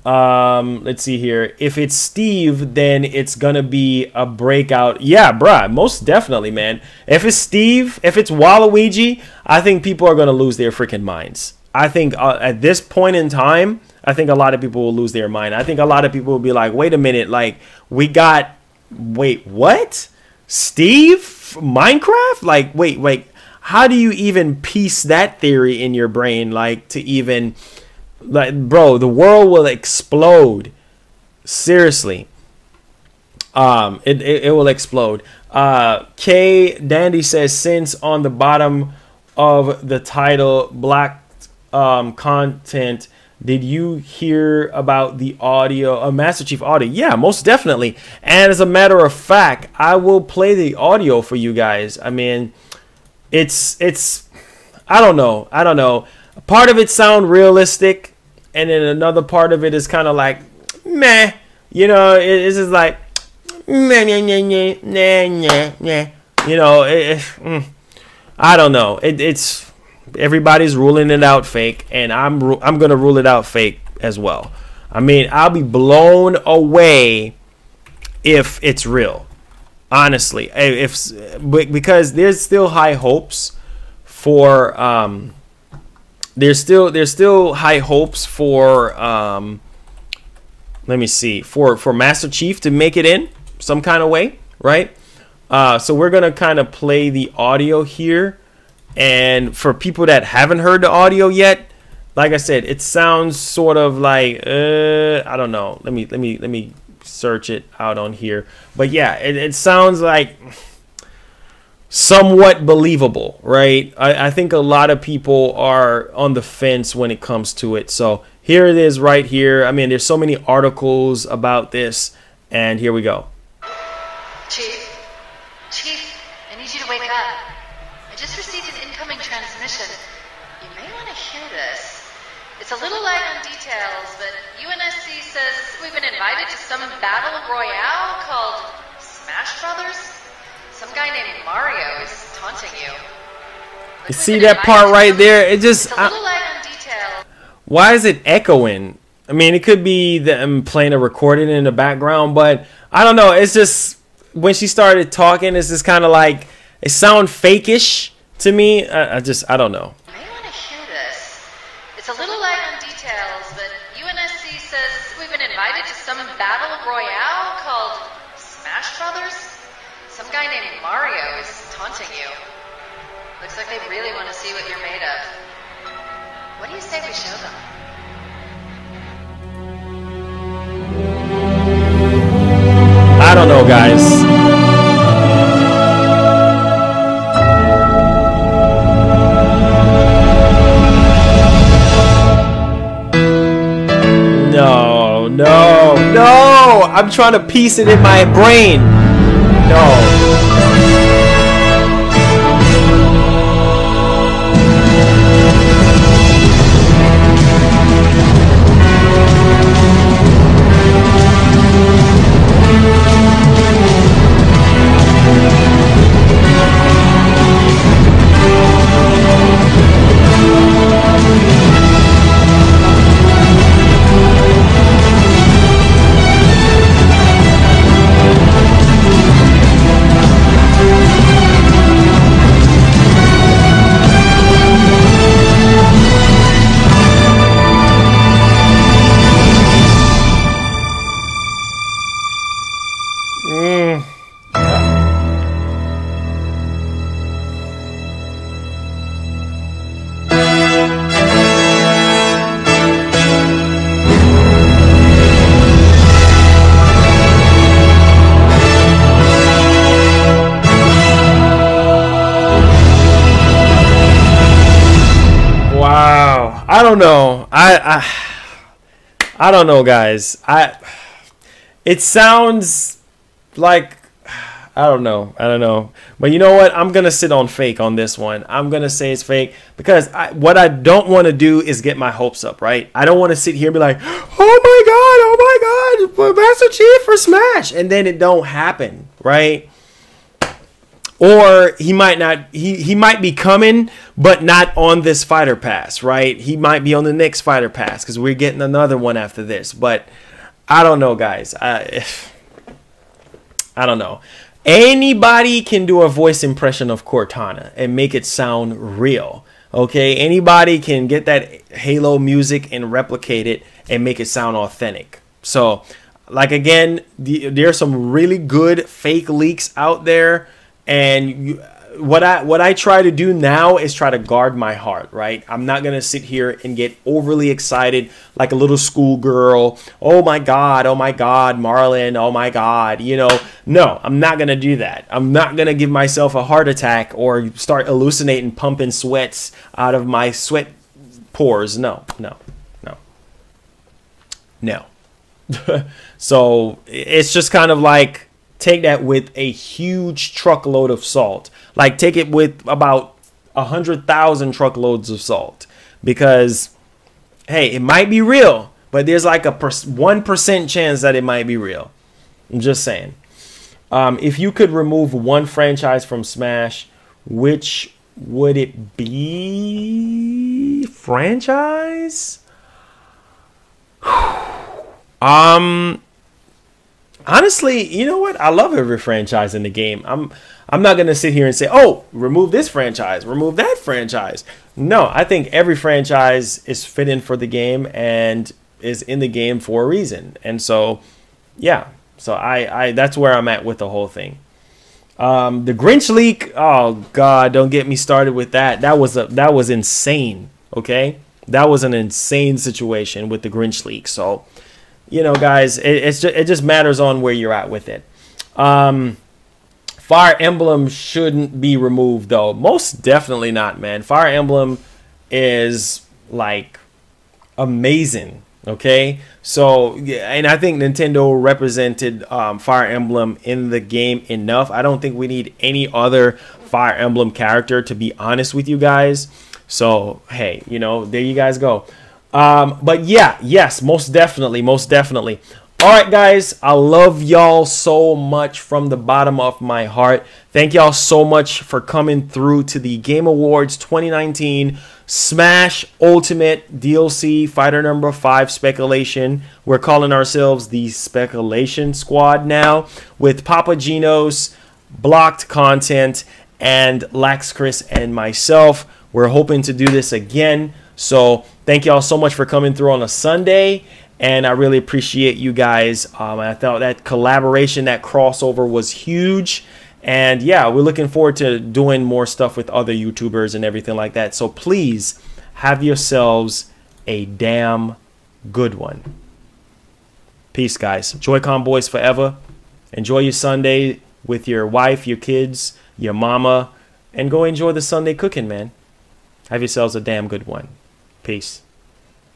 [SPEAKER 2] Let's see here. If it's Steve, then it's gonna be a breakout. Yeah, bruh, most definitely, man. If it's Steve, if it's Waluigi, I think people are gonna lose their freaking minds. I think at this point in time, I think a lot of people will lose their mind. I think a lot of people will be like, wait a minute, like, wait, what? Steve? Minecraft? Like, wait. How do you even piece that theory in your brain? Like, to even, like, bro, the world will explode. Seriously. It will explode. K Dandy says, since on the bottom of the title, black content, did you hear about the audio, Master Chief audio? Yeah, most definitely. And as a matter of fact, I will play the audio for you guys. I mean, it's I don't know. Part of it sound realistic, and then another part of it is kind of like meh. You know, it's just like meh. You know, I don't know. It's everybody's ruling it out fake, and I'm gonna rule it out fake as well. I mean, I'll be blown away if it's real. Honestly, because there's still high hopes for there's still high hopes for let me see, for Master Chief to make it in some kind of way, right? So we're gonna kind of play the audio here, and for people that haven't heard the audio yet, like I said, it sounds sort of like I don't know. Let me search it out on here. But yeah, it sounds like somewhat believable, right? I think a lot of people are on the fence when it comes to it. So here it is right here. I mean, there's so many articles about this, and here we go.
[SPEAKER 6] Chief, I need you to wake up. I just received an incoming transmission. You may want to hear this. It's a little light on details, but UNSC says we've been invited to some battle royale called Smash Brothers. Some guy named Mario is taunting you.
[SPEAKER 2] You see that part right there? It just...
[SPEAKER 6] It's a little light on details.
[SPEAKER 2] Why is it echoing? I mean, it could be that I'm playing a recording in the background, but I don't know. It's just... When she started talking, it's just kind of like... It sounds fake-ish to me. I don't know.
[SPEAKER 6] You may want to hear this. It's a little light on details, but UNSC says we've been invited to some battle royale called Smash Brothers. Some guy named Mario is taunting you. Looks like they really want to see what you're made of. What do you say we show them?
[SPEAKER 2] I don't know, guys. No. I'm trying to piece it in my brain. No. don't know. I don't know, guys. It sounds like I don't know. But you know what? I'm gonna sit on fake on this one. I'm gonna say it's fake because what I don't want to do is get my hopes up, right? I don't want to sit here and be like, oh my god, Master Chief for Smash, and then it don't happen, right? Or he might not. He might be coming, but not on this fighter pass, right? He might be on the next fighter pass because we're getting another one after this. But I don't know, guys. I don't know. Anybody can do a voice impression of Cortana and make it sound real. Okay, anybody can get that Halo music and replicate it and make it sound authentic. So, like again, there's some really good fake leaks out there. And what I try to do now is try to guard my heart, right? I'm not going to sit here and get overly excited like a little schoolgirl. Oh my God, Marlon, oh my God, you know. No, I'm not going to do that. I'm not going to give myself a heart attack or start hallucinating, pumping sweats out of my sweat pores. No. So it's just kind of like, take that with a huge truckload of salt. Like take it with about 100,000 truckloads of salt, because hey, it might be real, but there's like a 1% chance that it might be real. I'm just saying. If you could remove one franchise from Smash, which would it be? Franchise? Honestly, you know what? I love every franchise in the game. I'm not going to sit here and say, oh, remove this franchise, remove that franchise. No, I think every franchise is fit in for the game and is in the game for a reason. And so, yeah. So I that's where I'm at with the whole thing. The Grinch leak, oh God, don't get me started with that. That was insane, okay? That was an insane situation with the Grinch leak. So, you know, guys, it just matters on where you're at with it. Fire Emblem shouldn't be removed, though. Most definitely not, man. Fire Emblem is, like, amazing, okay? So, and I think Nintendo represented Fire Emblem in the game enough. I don't think we need any other Fire Emblem character, to be honest with you guys. So, hey, you know, there you guys go. But yeah, yes, most definitely. All right, guys, I love y'all so much from the bottom of my heart. Thank y'all so much for coming through to the Game Awards 2019 Smash Ultimate DLC Fighter number 5 Speculation. We're calling ourselves the Speculation Squad now, with PapaGenos, Blocked Content, and LaxChris and myself. We're hoping to do this again. So thank y'all so much for coming through on a Sunday, and I really appreciate you guys. I thought that collaboration, that crossover was huge, and yeah, we're looking forward to doing more stuff with other YouTubers and everything like that. So please have yourselves a damn good one. Peace, guys. Joy-Con boys forever. Enjoy your Sunday with your wife, your kids, your mama, and go enjoy the Sunday cooking, man. Have yourselves a damn good one. Peace.